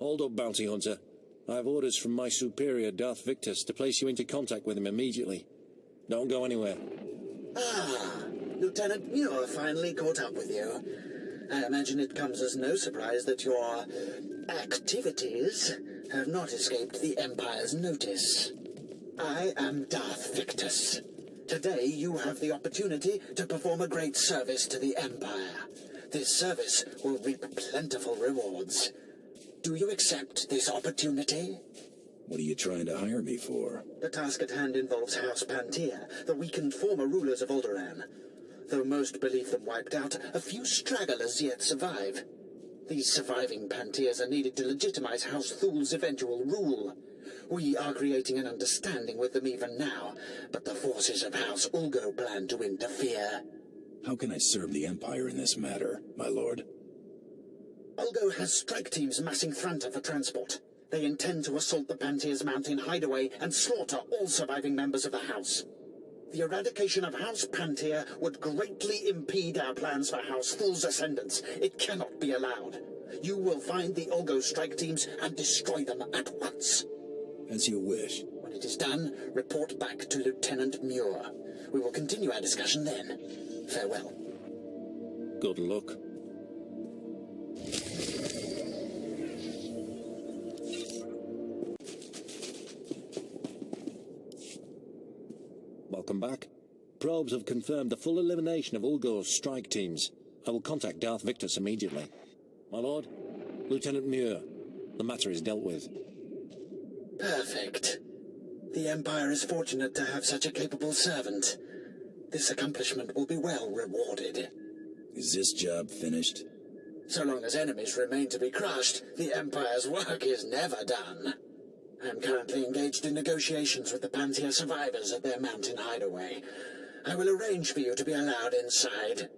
Hold up, Bounty Hunter. I have orders from my superior, Darth Victus, to place you into contact with him immediately. Don't go anywhere. Ah, Lieutenant Muir finally caught up with you. I imagine it comes as no surprise that your activities have not escaped the Empire's notice. I am Darth Victus. Today you have the opportunity to perform a great service to the Empire. This service will reap plentiful rewards. Do you accept this opportunity? What are you trying to hire me for? The task at hand involves House Pantia, the weakened former rulers of Alderaan. Though most believe them wiped out, a few stragglers yet survive. These surviving Pantiers are needed to legitimize House Thul's eventual rule. We are creating an understanding with them even now, but the forces of House Ulgo plan to interfere. How can I serve the Empire in this matter, my lord? Ulgo has strike teams massing Thranta for transport. They intend to assault the Pantiers' mountain hideaway and slaughter all surviving members of the House. The eradication of House Pantier would greatly impede our plans for House Thul's ascendance. It cannot be allowed. You will find the Ulgo strike teams and destroy them at once. As you wish. When it is done, report back to Lieutenant Muir. We will continue our discussion then. Farewell. Good luck. Welcome back. Probes have confirmed the full elimination of Ulgo's strike teams. I will contact Darth Victus immediately. My lord, Lieutenant Muir, the matter is dealt with. Perfect. The Empire is fortunate to have such a capable servant. This accomplishment will be well rewarded. Is this job finished? So long as enemies remain to be crushed, the Empire's work is never done. I am currently engaged in negotiations with the Pantier survivors at their mountain hideaway. I will arrange for you to be allowed inside.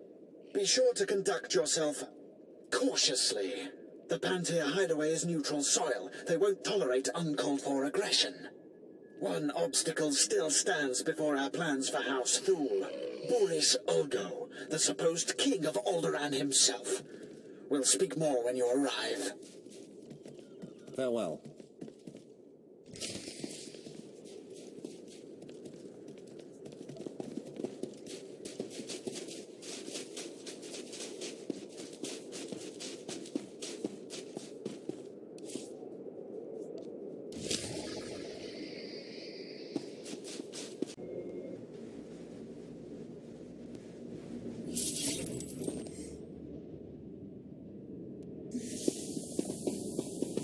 Be sure to conduct yourself cautiously. The Pantier hideaway is neutral soil. They won't tolerate uncalled-for aggression. One obstacle still stands before our plans for House Thul. Boris Ulgo, the supposed king of Alderaan himself. We'll speak more when you arrive. Farewell.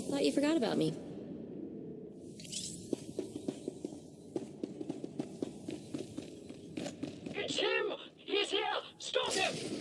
Thought you forgot about me. It's him! He's here! Stop him!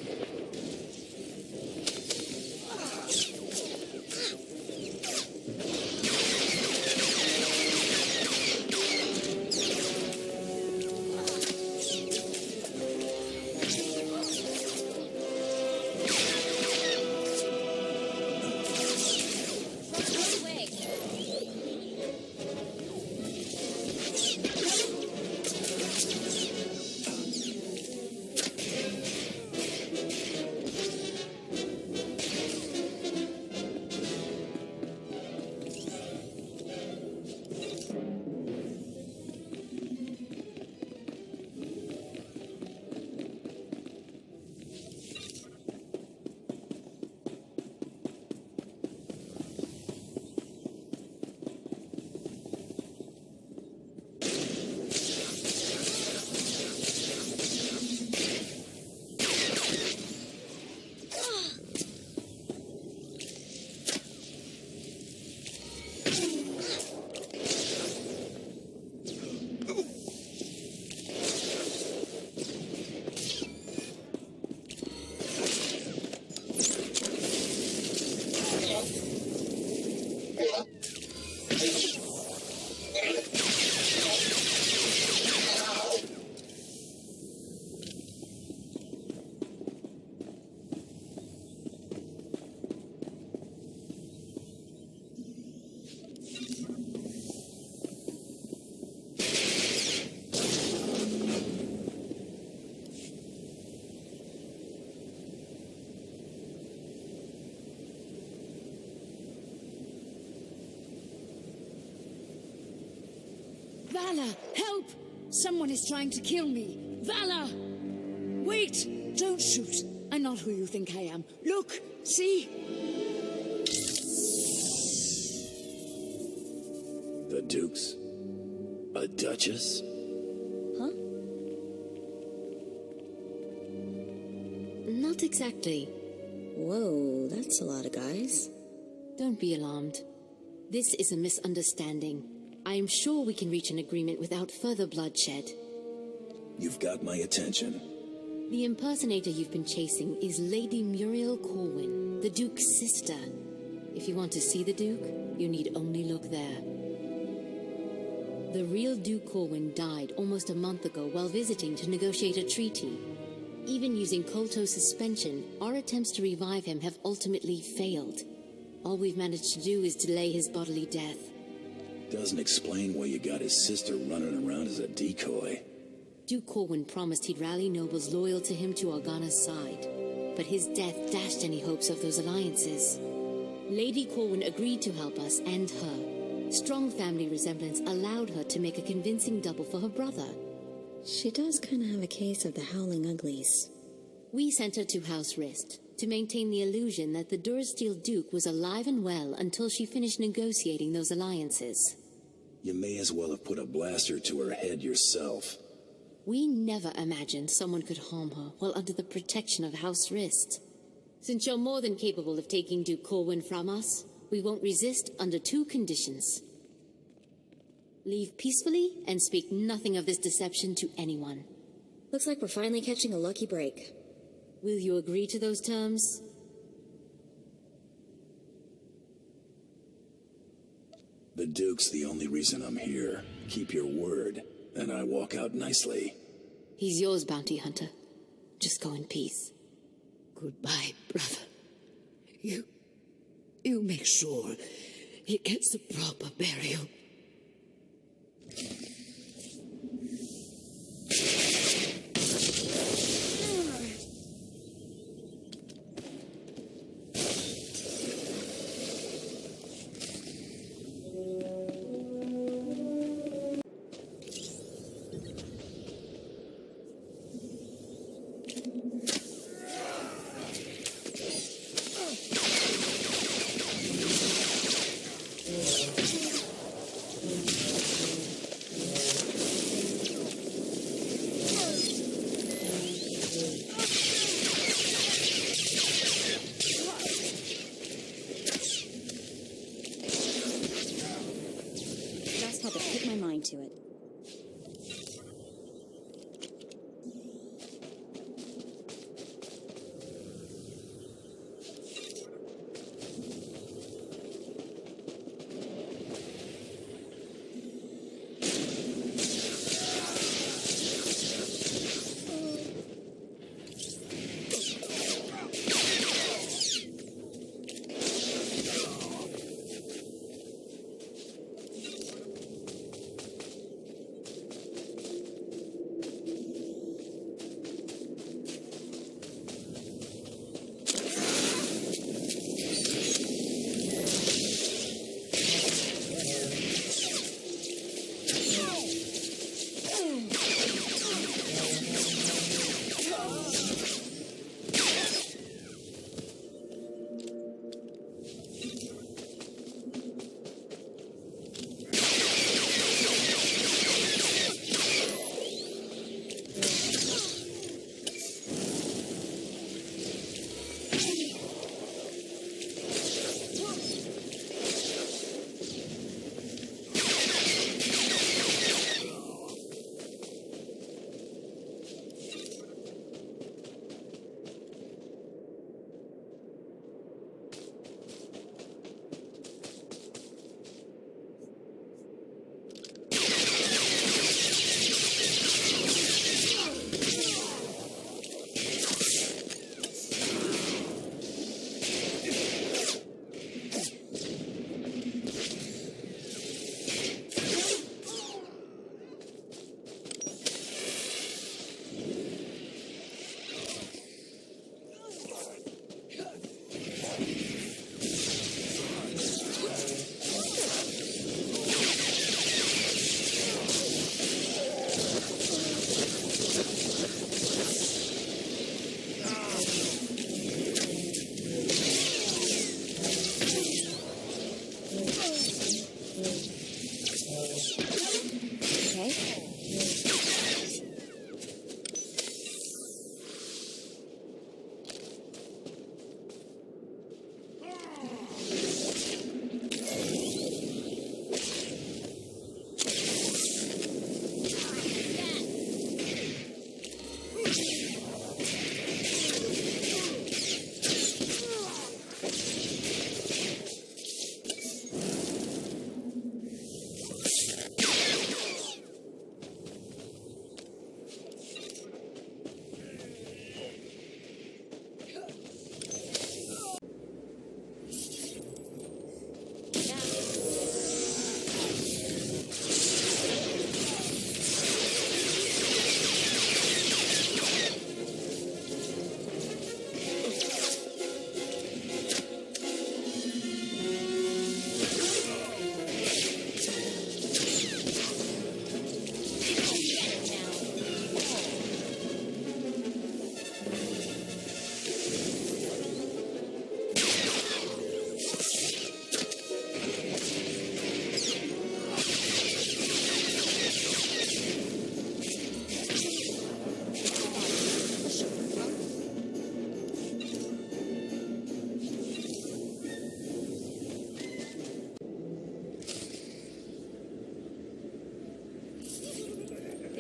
Valor, help! Someone is trying to kill me. Valor! Wait! Don't shoot. I'm not who you think I am. Look! See? The Duke's a duchess? Huh? Not exactly. Whoa, that's a lot of guys. Don't be alarmed. This is a misunderstanding. I am sure we can reach an agreement without further bloodshed. You've got my attention. The impersonator you've been chasing is Lady Muriel Corwin, the Duke's sister. If you want to see the Duke, you need only look there. The real Duke Corwin died almost a month ago while visiting to negotiate a treaty. Even using Kolto suspension, our attempts to revive him have ultimately failed. All we've managed to do is delay his bodily death. Doesn't explain why you got his sister running around as a decoy. Duke Corwin promised he'd rally nobles loyal to him to Organa's side, but his death dashed any hopes of those alliances. Lady Corwin agreed to help us and her. Strong family resemblance allowed her to make a convincing double for her brother. She does kind of have a case of the Howling Uglies. We sent her to House Rist to maintain the illusion that the Durasteel Duke was alive and well until she finished negotiating those alliances. You may as well have put a blaster to her head yourself. We never imagined someone could harm her while under the protection of House Rist. Since you're more than capable of taking Duke Corwin from us, we won't resist under 2 conditions. Leave peacefully and speak nothing of this deception to anyone. Looks like we're finally catching a lucky break. Will you agree to those terms? The Duke's the only reason I'm here. Keep your word, and I walk out nicely. He's yours, Bounty Hunter. Just go in peace. Goodbye, brother. You make sure he gets the proper burial. To it.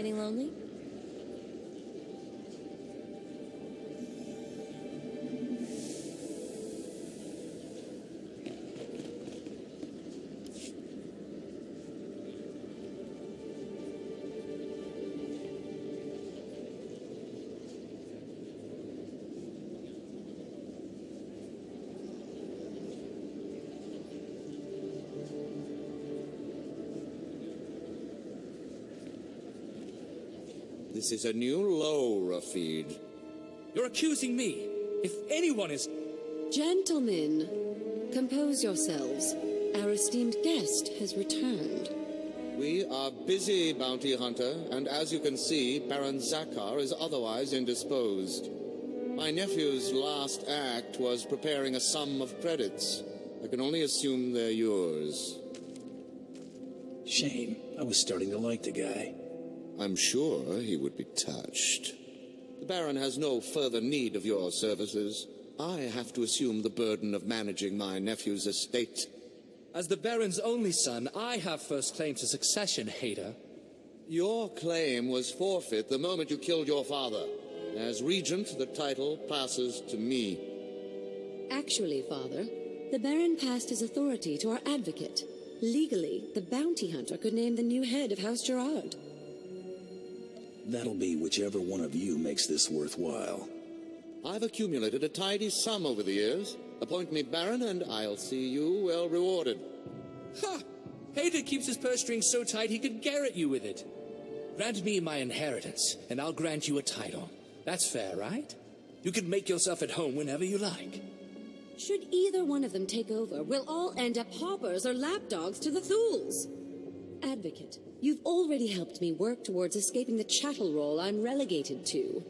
Getting lonely? This is a new low, Rafid. You're accusing me. If anyone is... Gentlemen, compose yourselves. Our esteemed guest has returned. We are busy, Bounty Hunter, and as you can see, Baron Zakar is otherwise indisposed. My nephew's last act was preparing a sum of credits. I can only assume they're yours. Shame. I was starting to like the guy. I'm sure he would be touched. The Baron has no further need of your services. I have to assume the burden of managing my nephew's estate. As the Baron's only son, I have first claim to succession, Hader. Your claim was forfeit the moment you killed your father. As regent, the title passes to me. Actually, Father, the Baron passed his authority to our advocate. Legally, the bounty hunter could name the new head of House Gerard. That'll be whichever one of you makes this worthwhile. I've accumulated a tidy sum over the years. Appoint me Baron, and I'll see you well rewarded. Ha! Hader keeps his purse strings so tight he could garrote you with it. Grant me my inheritance, and I'll grant you a title. That's fair, right? You can make yourself at home whenever you like. Should either one of them take over, we'll all end up paupers or lapdogs to the Thools. Advocate, you've already helped me work towards escaping the chattel role I'm relegated to.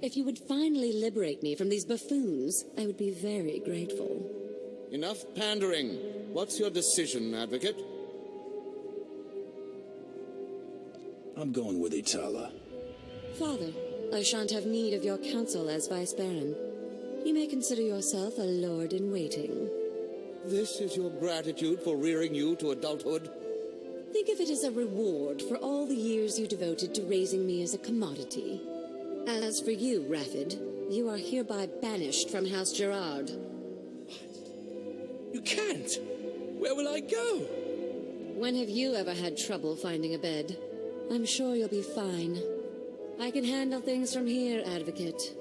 If you would finally liberate me from these buffoons, I would be very grateful. Enough pandering. What's your decision, Advocate? I'm going with Itala. Father, I shan't have need of your counsel as Vice Baron. You may consider yourself a lord-in-waiting. This is your gratitude for rearing you to adulthood? Think of it as a reward for all the years you devoted to raising me as a commodity. As for you, Rafid, you are hereby banished from House Gerard. What? You can't! Where will I go? When have you ever had trouble finding a bed? I'm sure you'll be fine. I can handle things from here, Advocate.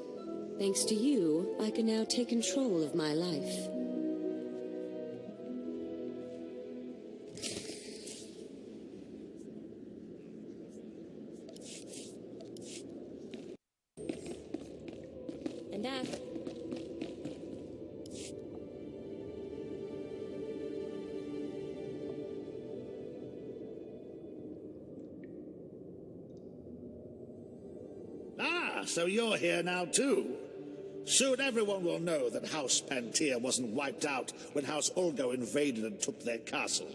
Thanks to you, I can now take control of my life. And that. Ah, so you're here now too. Soon everyone will know that House Pantia wasn't wiped out when House Ulgo invaded and took their castle.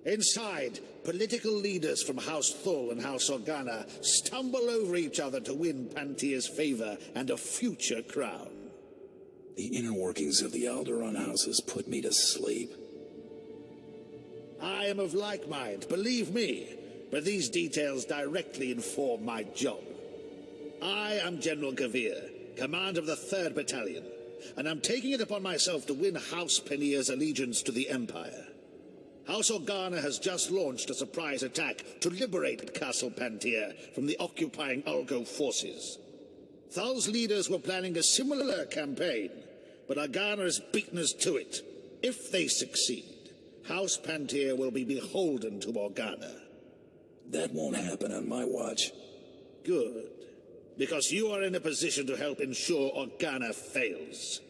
Inside, political leaders from House Thul and House Organa stumble over each other to win Pantia's favor and a future crown. The inner workings of the Alderaan houses put me to sleep. I am of like mind, believe me, but these details directly inform my job. I am General Gavir, command of the 3rd Battalion, and I'm taking it upon myself to win House Penia's allegiance to the Empire. House Organa has just launched a surprise attack to liberate Castle Pantia from the occupying Ulgo forces. Thul's leaders were planning a similar campaign, but Organa has beaten us to it. If they succeed, House Pantia will be beholden to Organa. That won't happen on my watch. Good. Because you are in a position to help ensure Organa fails.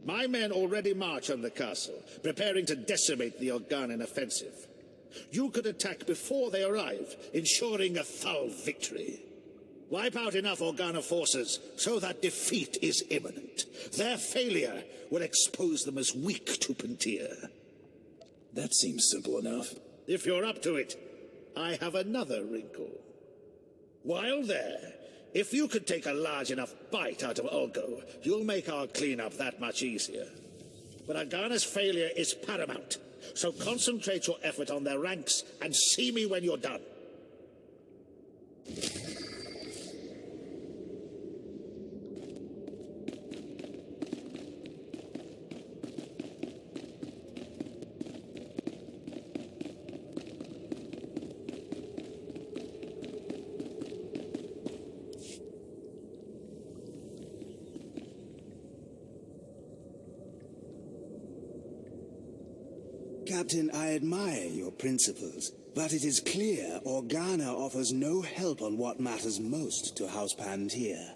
My men already march on the castle, preparing to decimate the Organan offensive. You could attack before they arrive, ensuring a Thul victory. Wipe out enough Organa forces so that defeat is imminent. Their failure will expose them as weak to Pantia. That seems simple enough. If you're up to it, I have another wrinkle. While there, if you could take a large enough bite out of Ulgo, you'll make our cleanup that much easier. But Organa's failure is paramount, so concentrate your effort on their ranks and see me when you're done. Captain, I admire your principles, but it is clear Organa offers no help on what matters most to House Pantier.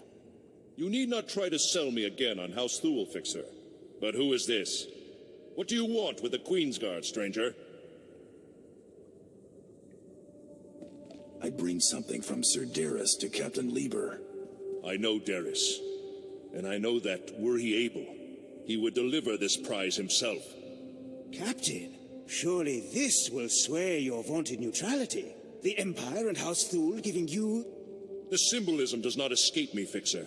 You need not try to sell me again on House Thule, Fixer. But who is this? What do you want with the Queensguard, stranger? I bring something from Sir Darius to Captain Lieber. I know Darius, and I know that, were he able, he would deliver this prize himself. Captain, surely this will swear your vaunted neutrality. The Empire and House Thule giving you... The symbolism does not escape me, Fixer,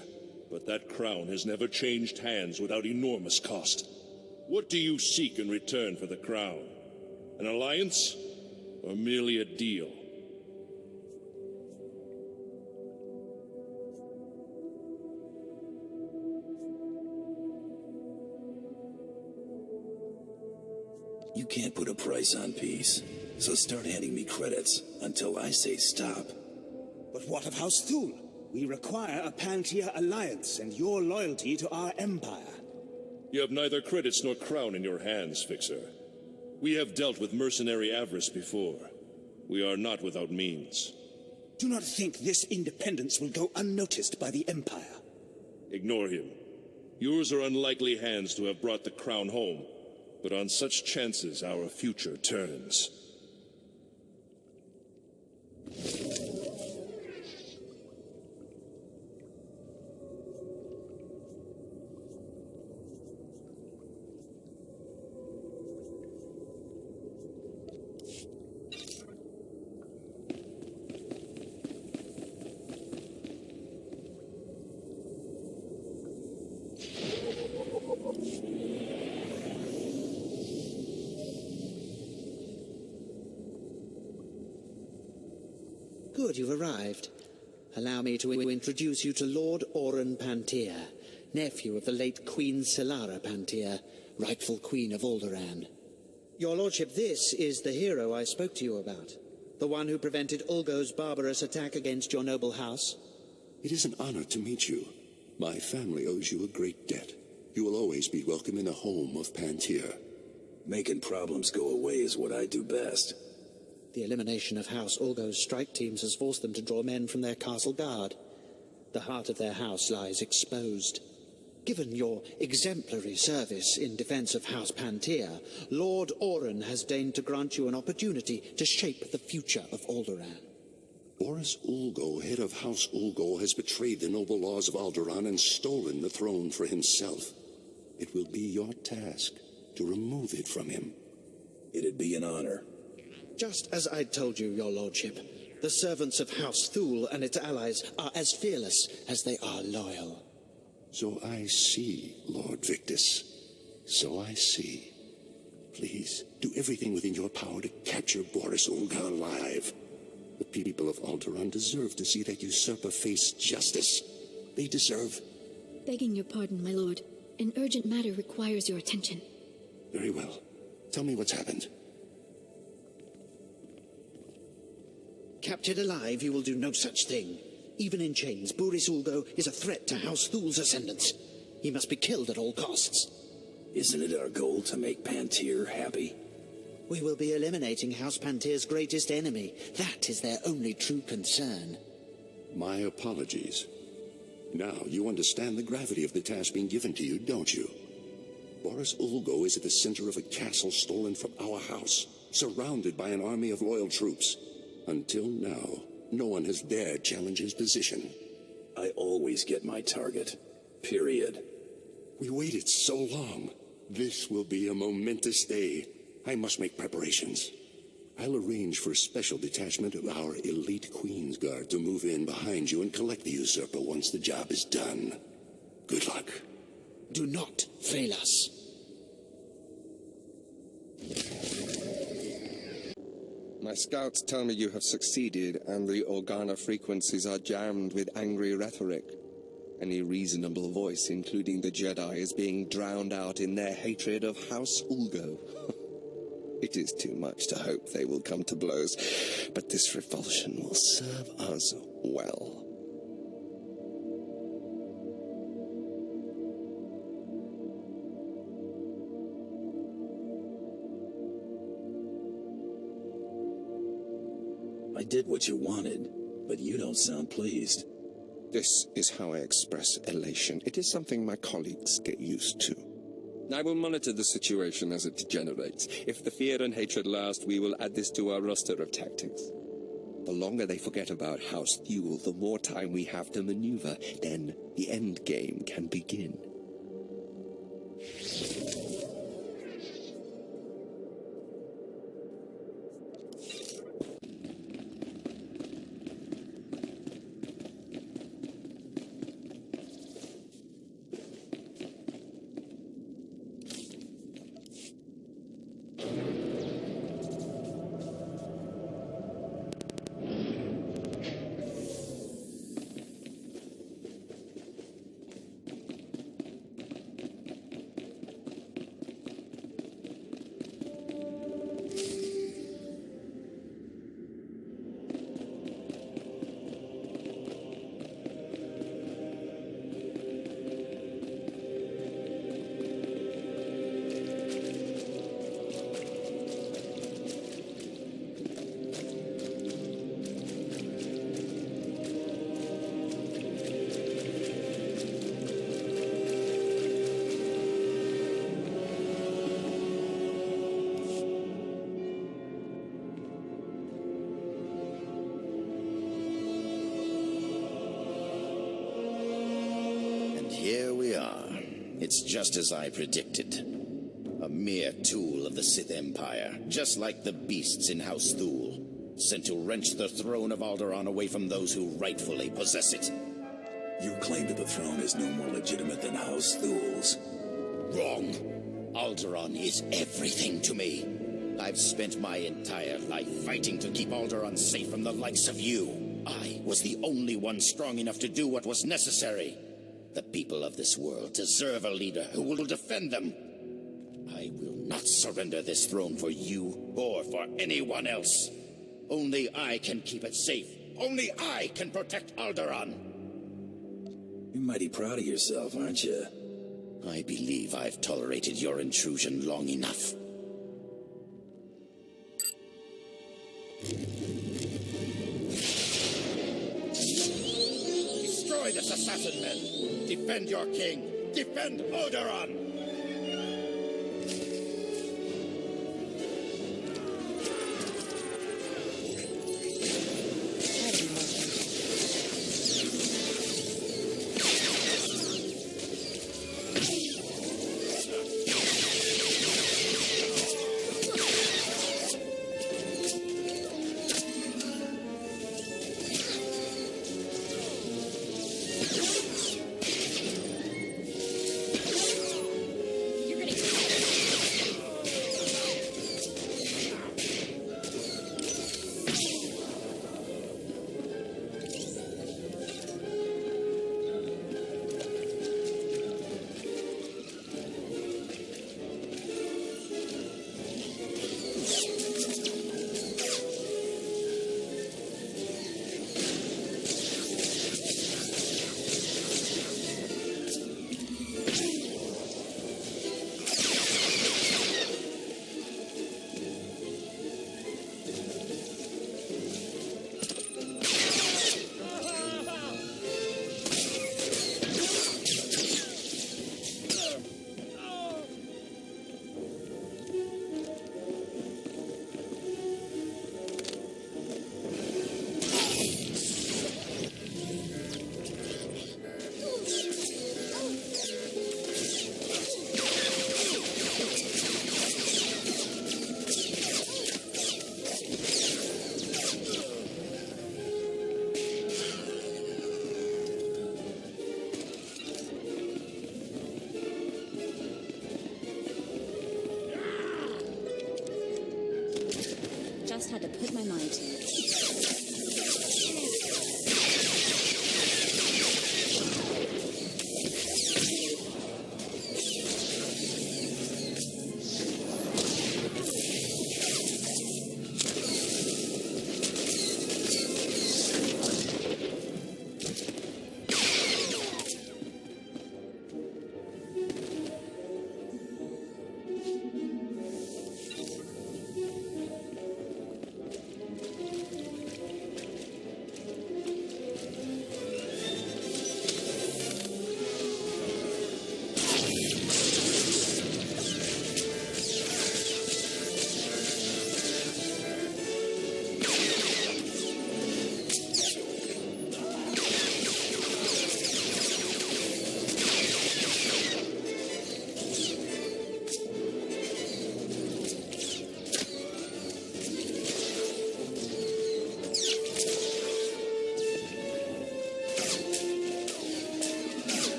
but that crown has never changed hands without enormous cost. What do you seek in return for the crown? An alliance, or merely a deal? You can't put a price on peace, so start handing me credits until I say stop. But what of House Thule? We require a Pantier alliance and your loyalty to our empire. You have neither credits nor crown in your hands, Fixer. We have dealt with mercenary avarice before. We are not without means. Do not think this independence will go unnoticed by the Empire. Ignore him. Yours are unlikely hands to have brought the crown home. But on such chances, our future turns. Good, you've arrived. Allow me to introduce you to Lord Alderaan Pantier, nephew of the late Queen Solara Pantier, rightful Queen of Alderaan. Your Lordship, this is the hero I spoke to you about. The one who prevented Ulgo's barbarous attack against your noble house. It is an honor to meet you. My family owes you a great debt. You will always be welcome in the home of Pantier. Making problems go away is what I do best. The elimination of House Ulgo's strike teams has forced them to draw men from their castle guard. The heart of their house lies exposed. Given your exemplary service in defense of House Pantier, Lord Alderaan has deigned to grant you an opportunity to shape the future of Alderaan. Boris Ulgo, head of House Ulgo, has betrayed the noble laws of Alderaan and stolen the throne for himself. It will be your task to remove it from him. It'd be an honor. Just as I told you, Your Lordship, the servants of House Thule and its allies are as fearless as they are loyal. So I see, Lord Victus. So I see. Please, do everything within your power to capture Boris Ulga alive. The people of Alderaan deserve to see that usurper face justice. They deserve... Begging your pardon, my lord. An urgent matter requires your attention. Very well. Tell me what's happened. Captured alive, you will do no such thing. Even in chains, Boris Ulgo is a threat to House Thule's ascendants. He must be killed at all costs. Isn't it our goal to make Pantier happy? We will be eliminating House Pantier's greatest enemy. That is their only true concern. My apologies. Now you understand the gravity of the task being given to you, don't you? Boris Ulgo is at the center of a castle stolen from our house, surrounded by an army of loyal troops. Until now, no one has dared challenge his position. I always get my target. Period. We waited so long. This will be a momentous day. I must make preparations. I'll arrange for a special detachment of our elite Queen's Guard to move in behind you and collect the usurper once the job is done. Good luck. Do not fail us. My scouts tell me you have succeeded, and the Organa frequencies are jammed with angry rhetoric. Any reasonable voice, including the Jedi, is being drowned out in their hatred of House Ulgo. It is too much to hope they will come to blows, but this revulsion will serve us well. I did what you wanted, but you don't sound pleased. This is how I express elation. It is something my colleagues get used to. I will monitor the situation as it degenerates. If the fear and hatred last, we will add this to our roster of tactics. The longer they forget about House Thule, the more time we have to maneuver. Then the end game can begin. Here we are. It's just as I predicted. A mere tool of the Sith Empire, just like the beasts in House Thule, sent to wrench the throne of Alderaan away from those who rightfully possess it. Your claim to the throne is no more legitimate than House Thule's. Wrong. Alderaan is everything to me. I've spent my entire life fighting to keep Alderaan safe from the likes of you. I was the only one strong enough to do what was necessary. The people of this world deserve a leader who will defend them. I will not surrender this throne for you or for anyone else. Only I can keep it safe. Only I can protect Alderaan. You're mighty proud of yourself, aren't you? I believe I've tolerated your intrusion long enough. Destroy this assassin, men! Defend your king! Defend Alderaan! Just had to put my mind to it.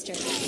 Master.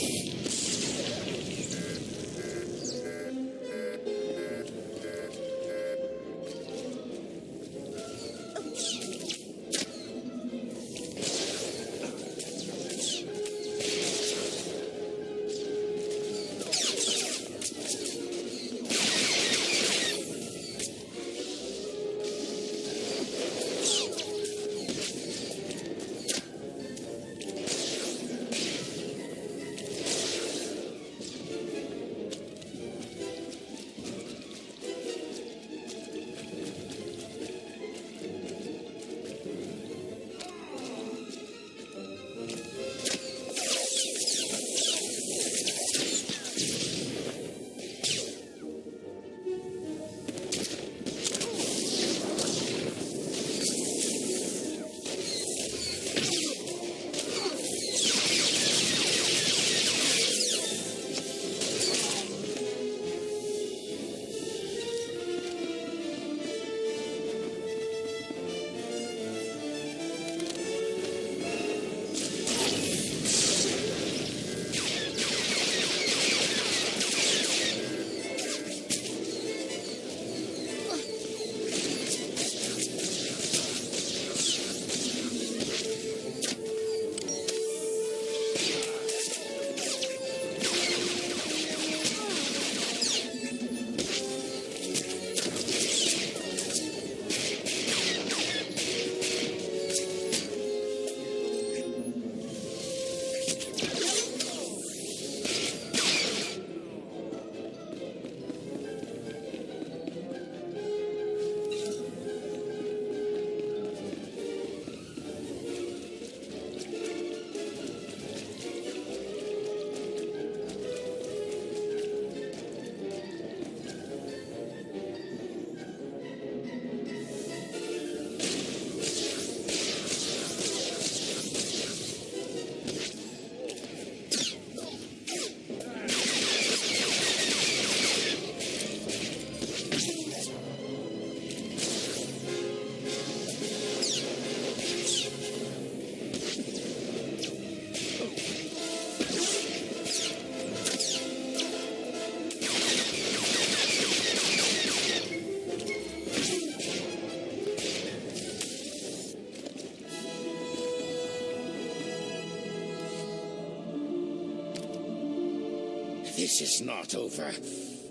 This is not over.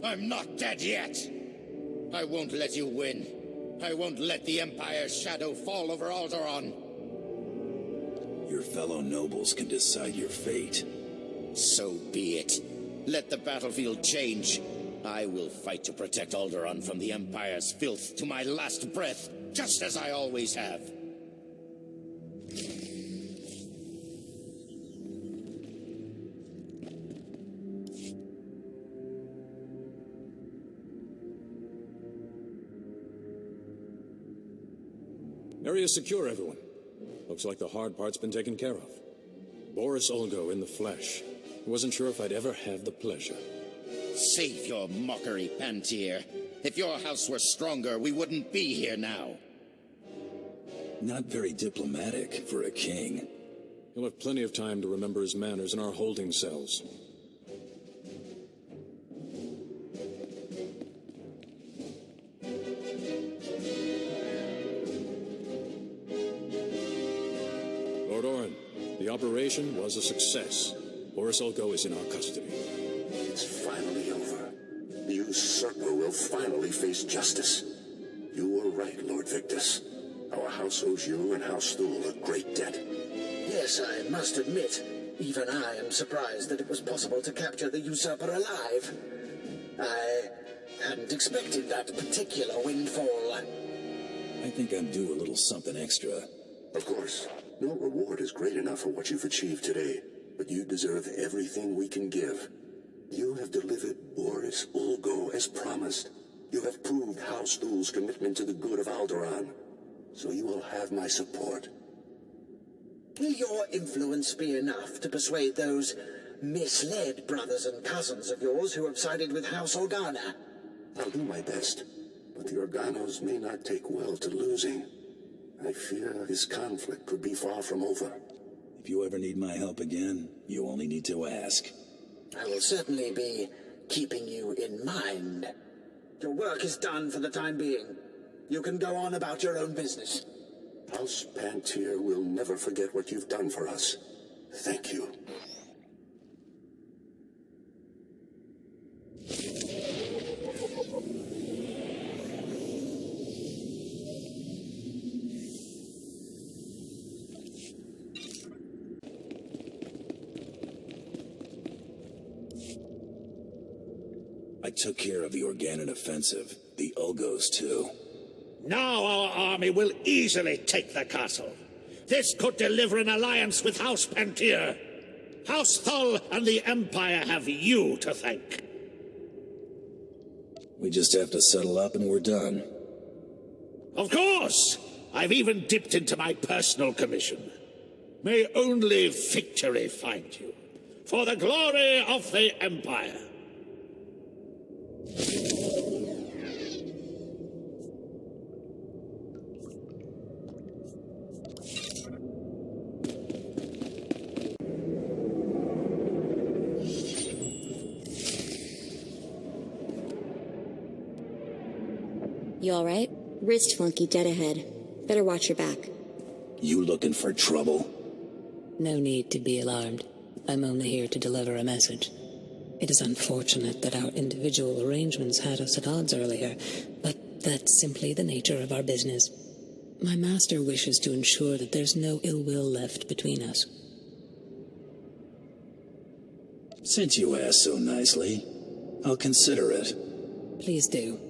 I'm not dead yet. I won't let you win. I won't let the Empire's shadow fall over Alderaan. Your fellow nobles can decide your fate. So be it. Let the battlefield change. I will fight to protect Alderaan from the Empire's filth to my last breath, just as I always have. Area secure, everyone. Looks like the hard part's been taken care of. Boris Olgo in the flesh. Wasn't sure if I'd ever have the pleasure. Save your mockery, Pantier. If your house were stronger, we wouldn't be here now. Not very diplomatic for a king. He'll have plenty of time to remember his manners in our holding cells. Lord Orin, the operation was a success. Boris Olgo is in our custody. It's finally over. The usurper will finally face justice. You were right, Lord Victus. Our house owes you and House Thule a great debt. Yes, I must admit, even I am surprised that it was possible to capture the usurper alive. I hadn't expected that particular windfall. I think I'm due a little something extra. Of course. No reward is great enough for what you've achieved today, but you deserve everything we can give. You have delivered Boris Olgo as promised. You have proved House Thule's commitment to the good of Alderaan. So you will have my support. Will your influence be enough to persuade those misled brothers and cousins of yours who have sided with House Organa? I'll do my best, but the Organos may not take well to losing. I fear this conflict could be far from over. If you ever need my help again, you only need to ask. I will certainly be keeping you in mind. Your work is done for the time being. You can go on about your own business. House Pantier will never forget what you've done for us. Thank you. I took care of the Organon offensive. The Ulgos, too. Now our army will easily take the castle. This could deliver an alliance with House Pantier. House Thol and the Empire have you to thank. We just have to settle up and we're done. Of course! I've even dipped into my personal commission. May only victory find you. For the glory of the Empire. You alright? Wrist flunky dead ahead. Better watch your back. You looking for trouble? No need to be alarmed. I'm only here to deliver a message. It is unfortunate that our individual arrangements had us at odds earlier, but that's simply the nature of our business. My master wishes to ensure that there's no ill will left between us. Since you asked so nicely, I'll consider it. Please do.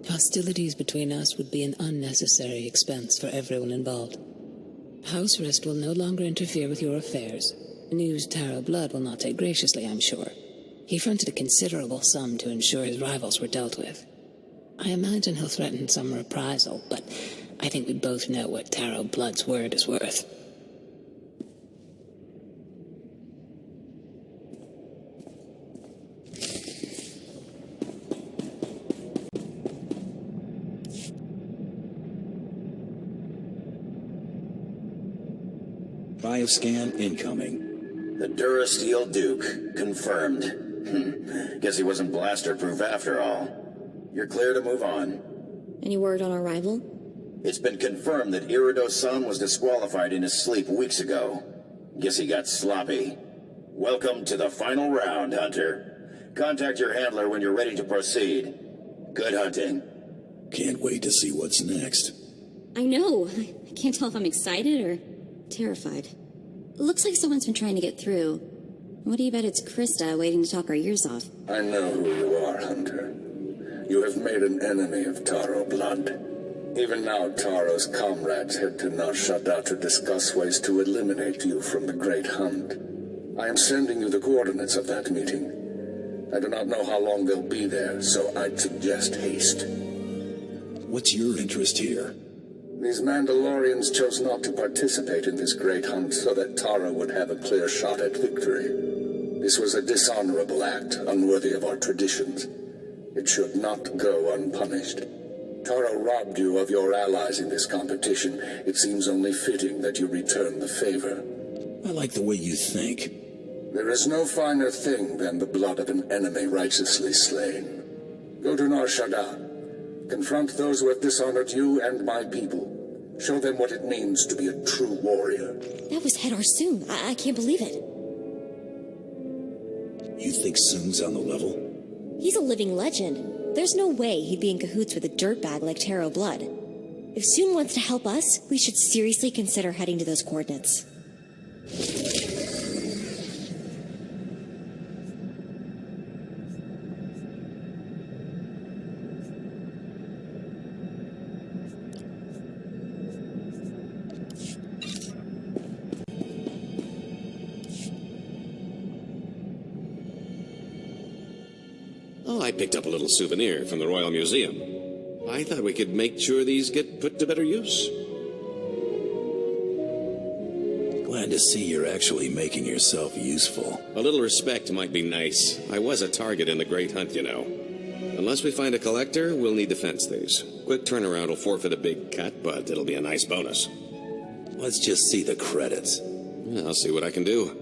Hostilities between us would be an unnecessary expense for everyone involved. House Rist will no longer interfere with your affairs. News Taro Blood will not take graciously, I'm sure. He fronted a considerable sum to ensure his rivals were dealt with. I imagine he'll threaten some reprisal, but I think we both know what Taro Blood's word is worth. Bioscan incoming. The Durasteel Duke, confirmed. Guess he wasn't blaster-proof after all. You're clear to move on. Any word on our rival? It's been confirmed that Irido-san was disqualified in his sleep weeks ago. Guess he got sloppy. Welcome to the final round, Hunter. Contact your handler when you're ready to proceed. Good hunting. Can't wait to see what's next. I know. I can't tell if I'm excited or terrified. Looks like someone's been trying to get through. What do you bet it's Krista waiting to talk our ears off? I know who you are, Hunter. You have made an enemy of Taro Blood. Even now, Taro's comrades head to Nar Shaddaa to discuss ways to eliminate you from the Great Hunt. I am sending you the coordinates of that meeting. I do not know how long they'll be there, so I'd suggest haste. What's your interest here? These Mandalorians chose not to participate in this great hunt so that Taro would have a clear shot at victory. This was a dishonorable act, unworthy of our traditions. It should not go unpunished. Taro robbed you of your allies in this competition. It seems only fitting that you return the favor. I like the way you think. There is no finer thing than the blood of an enemy righteously slain. Go to Nar Shaddaa. Confront those who have dishonored you and my people. Show them what it means to be a true warrior. That was Hedar Soong. I can't believe it. You think Soong's on the level? He's a living legend. There's no way he'd be in cahoots with a dirtbag like Taro Blood. If Soong wants to help us, we should seriously consider heading to those coordinates. I picked up a little souvenir from the Royal Museum. I thought we could make sure these get put to better use. Glad to see you're actually making yourself useful. A little respect might be nice. I was a target in the Great Hunt, you know. Unless we find a collector, we'll need to fence these. Quick turnaround will forfeit a big cut, but it'll be a nice bonus. Let's just see the credits. I'll see what I can do.